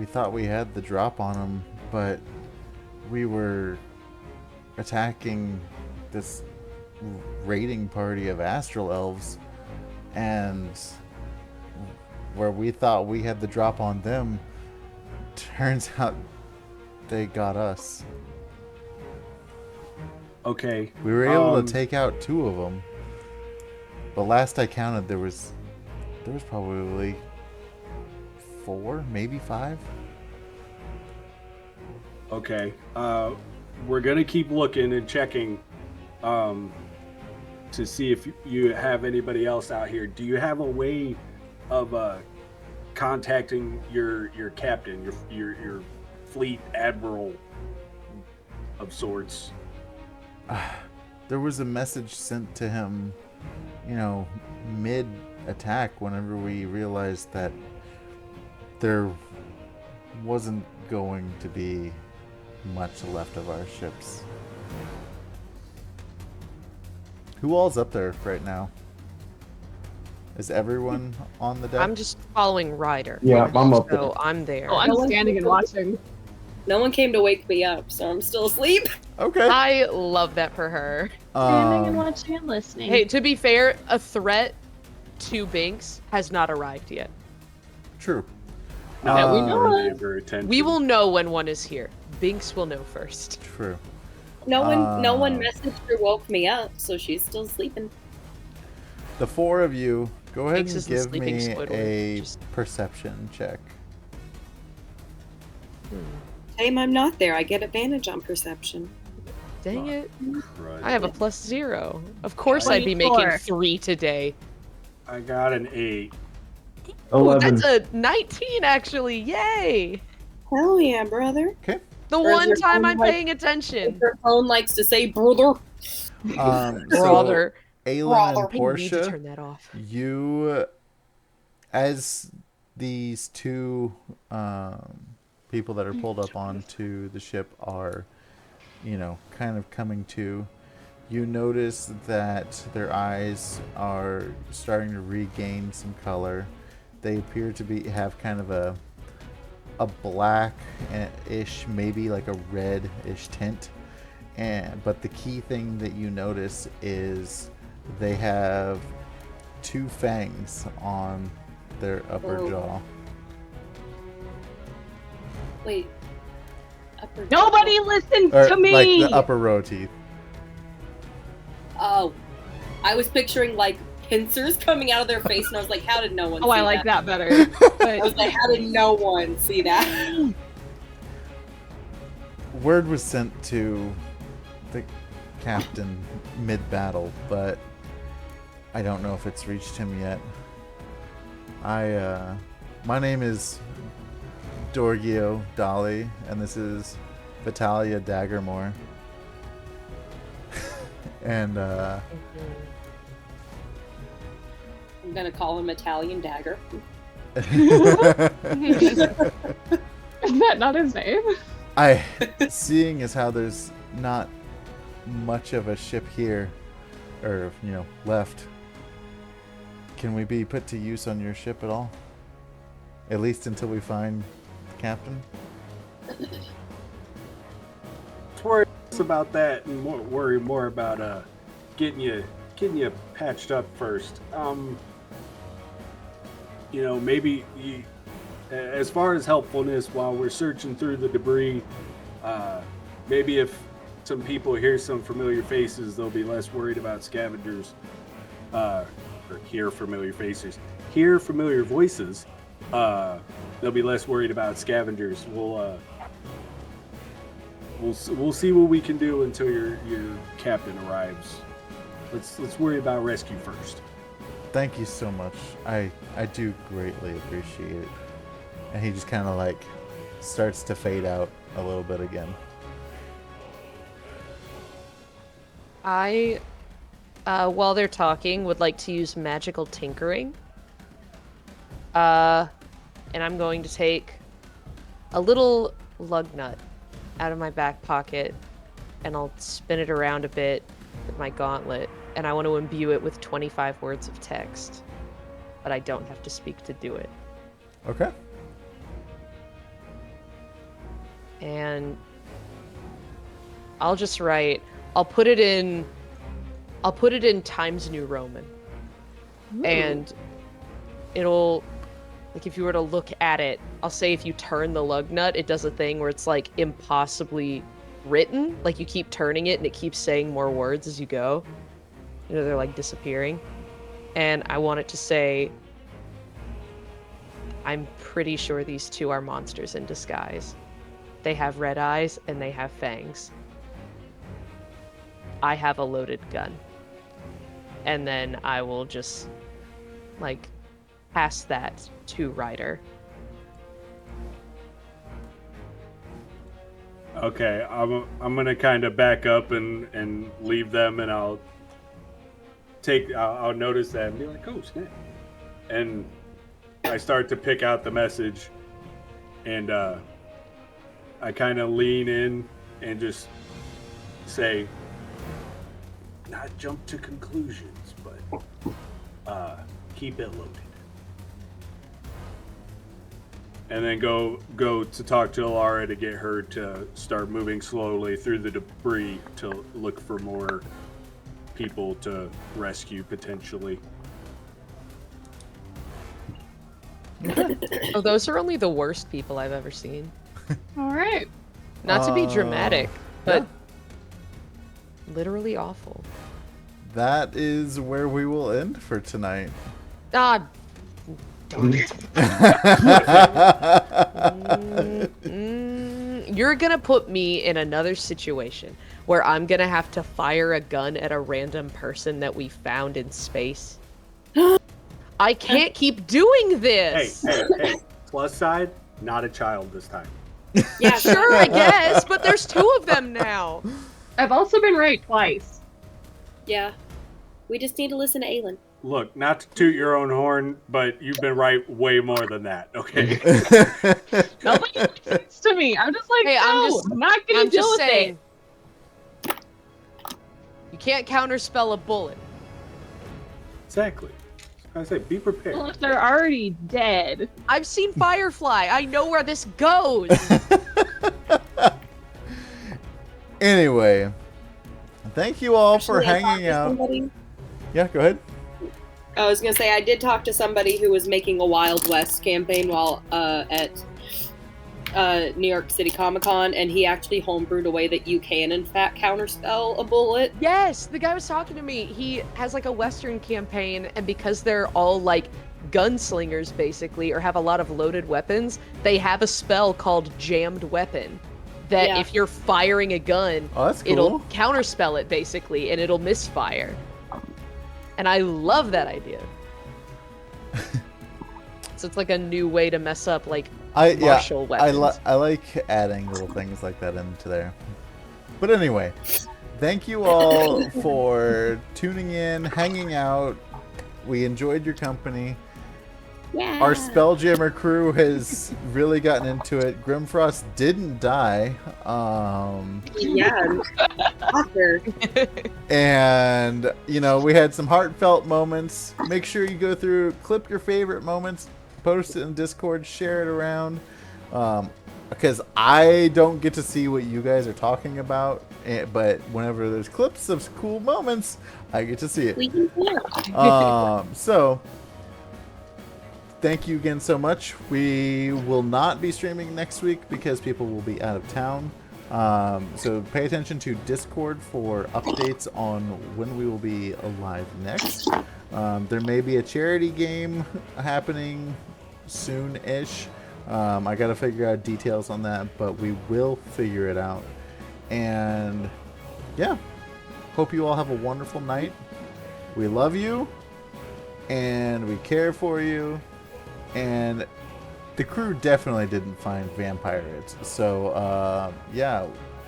thought we had the drop on them, but we were attacking this raiding party of astral elves, and where we thought we had the drop on them, turns out they got us. Okay. We were able to take out 2 of them, but last I counted, there was probably 4, maybe 5. Okay. We're gonna keep looking and checking to see if you have anybody else out here. Do you have a way of contacting your captain, your fleet admiral of sorts? There was a message sent to him, mid attack, whenever we realized that there wasn't going to be much left of our ships. Who all's up there right now? Is everyone on the deck? I'm just following Ryder. Yeah, I'm up there. So I'm there. Oh, I'm standing and watching. No one came to wake me up, so I'm still asleep. Okay. I love that for her. Standing and watching and listening. Hey, to be fair, a threat to Binx has not arrived yet. True. That we know Worthy of. of her attention. We will know when one is here. Binx will know first. True. No one messaged or woke me up, so she's still sleeping. The 4 of you, go ahead Binx and is the give sleeping me Squidward. a Just- perception check. Shame I'm not there. I get advantage on perception. Dang it. Crud. I have a +0. Of course I'd be making 24. 3 today. I got an 8. Ooh, 11. that's a 19 actually. Yay! Hell yeah, brother. Okay. The Or is one your time phone I'm like- paying attention. Her phone likes to say brother. So Brother. Aylin Brother. and I need to Portia, turn that off. you, as these 2 people that are pulled up onto the ship are, kind of coming to, you notice that their eyes are starting to regain some color. They appear to have kind of a black-ish, maybe like a red-ish tint. But the key thing that you notice is they have 2 fangs on their upper Oh. jaw. Wait. Upper Nobody listens Or, to me. like the upper row teeth. Oh. I was picturing like pincers coming out of their face, and I was like, how did no one Oh, see I like that better. I But was like, how did no one see that? Word was sent to the captain mid-battle, but I don't know if it's reached him yet. My name is Dorgio Dolly, and this is Vitalia Daggermore. And I'm gonna call him Italian Dagger. is that not his name? Seeing as how there's not much of a ship here, or left, can we be put to use on your ship at all? At least until we find the captain. Let's worry less about that and worry more about getting you patched up first. Maybe as far as helpfulness while we're searching through the debris, maybe if some people hear some familiar faces, they'll be less worried about scavengers. Or hear familiar faces, hear familiar voices. They'll be less worried about scavengers. We'll see what we can do until your captain arrives. Let's worry about rescue first. Thank you so much. I do greatly appreciate it. And he just kind of like starts to fade out a little bit again. I, while they're talking, would like to use magical tinkering. And I'm going to take a little lug nut out of my back pocket, and I'll spin it around a bit with my gauntlet, and I want to imbue it with 25 words of text. But I don't have to speak to do it. Okay. And I'll just write, I'll put it in Times New Roman. Ooh. And it'll, like, if you were to look at it, I'll say if you turn the lug nut, it does a thing where it's like impossibly written. Like you keep turning it and it keeps saying more words as you go. They're like disappearing. And I want it to say, I'm pretty sure these two are monsters in disguise. They have red eyes and they have fangs. I have a loaded gun. And then I will just, like, pass that to Ryder. Okay, I'm gonna kind of back up and leave them, and I'll notice that and be like, oh snap, and I start to pick out the message, and I kind of lean in and just say, not jump to conclusions, but keep it loaded. And then go to talk to Alara to get her to start moving slowly through the debris to look for more people to rescue potentially. Oh, those are only the worst people I've ever seen. All right. Not to be dramatic, but literally awful. That is where we will end for tonight. Don't. You're gonna put me in another situation where I'm gonna have to fire a gun at a random person that we found in space. I can't keep doing this. Hey. Plus side, not a child this time. Yeah, sure, I guess, but there's two of them now. I've also been right twice. Yeah. We just need to listen to Aylin. Look, not to toot your own horn, but you've been right way more than that, okay? Nobody listens to me. I'm just like, hey, I'm not gonna deal with it. You can't counterspell a bullet. Exactly. I say, be prepared. Well, if they're already dead. I've seen Firefly. I know where this goes. Anyway, thank you all for hanging out. Yeah, go ahead. I was gonna say I did talk to somebody who was making a Wild West campaign while at New York City Comic Con, and he actually homebrewed a way that you can in fact counterspell a bullet. Yes, the guy was talking to me. He has like a Western campaign, and because they're all like gunslingers basically, or have a lot of loaded weapons, they have a spell called Jammed Weapon. That if you're firing a gun, that's cool. It'll counterspell it basically, and it'll misfire. And I love that idea. So it's like a new way to mess up like martial weapons. I like adding little things like that into there. But anyway, thank you all for tuning in, hanging out. We enjoyed your company. Yeah. Our Spelljammer crew has really gotten into it. Grimfrost didn't die. Yeah. And, we had some heartfelt moments. Make sure you go through, clip your favorite moments, post it in Discord, share it around, because I don't get to see what you guys are talking about, but whenever there's clips of cool moments, I get to see it. We can hear. So thank you again so much. We will not be streaming next week because people will be out of town. So pay attention to Discord for updates on when we will be alive next. There may be a charity game happening soon-ish. I got to figure out details on that, but we will figure it out. And yeah, hope you all have a wonderful night. We love you, and we care for you, and the crew definitely didn't find vampires. So, yeah,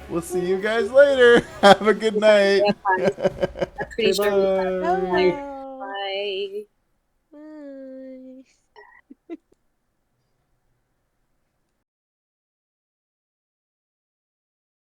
we'll see you guys later. Have a good night. Pretty sure. Bye. Bye.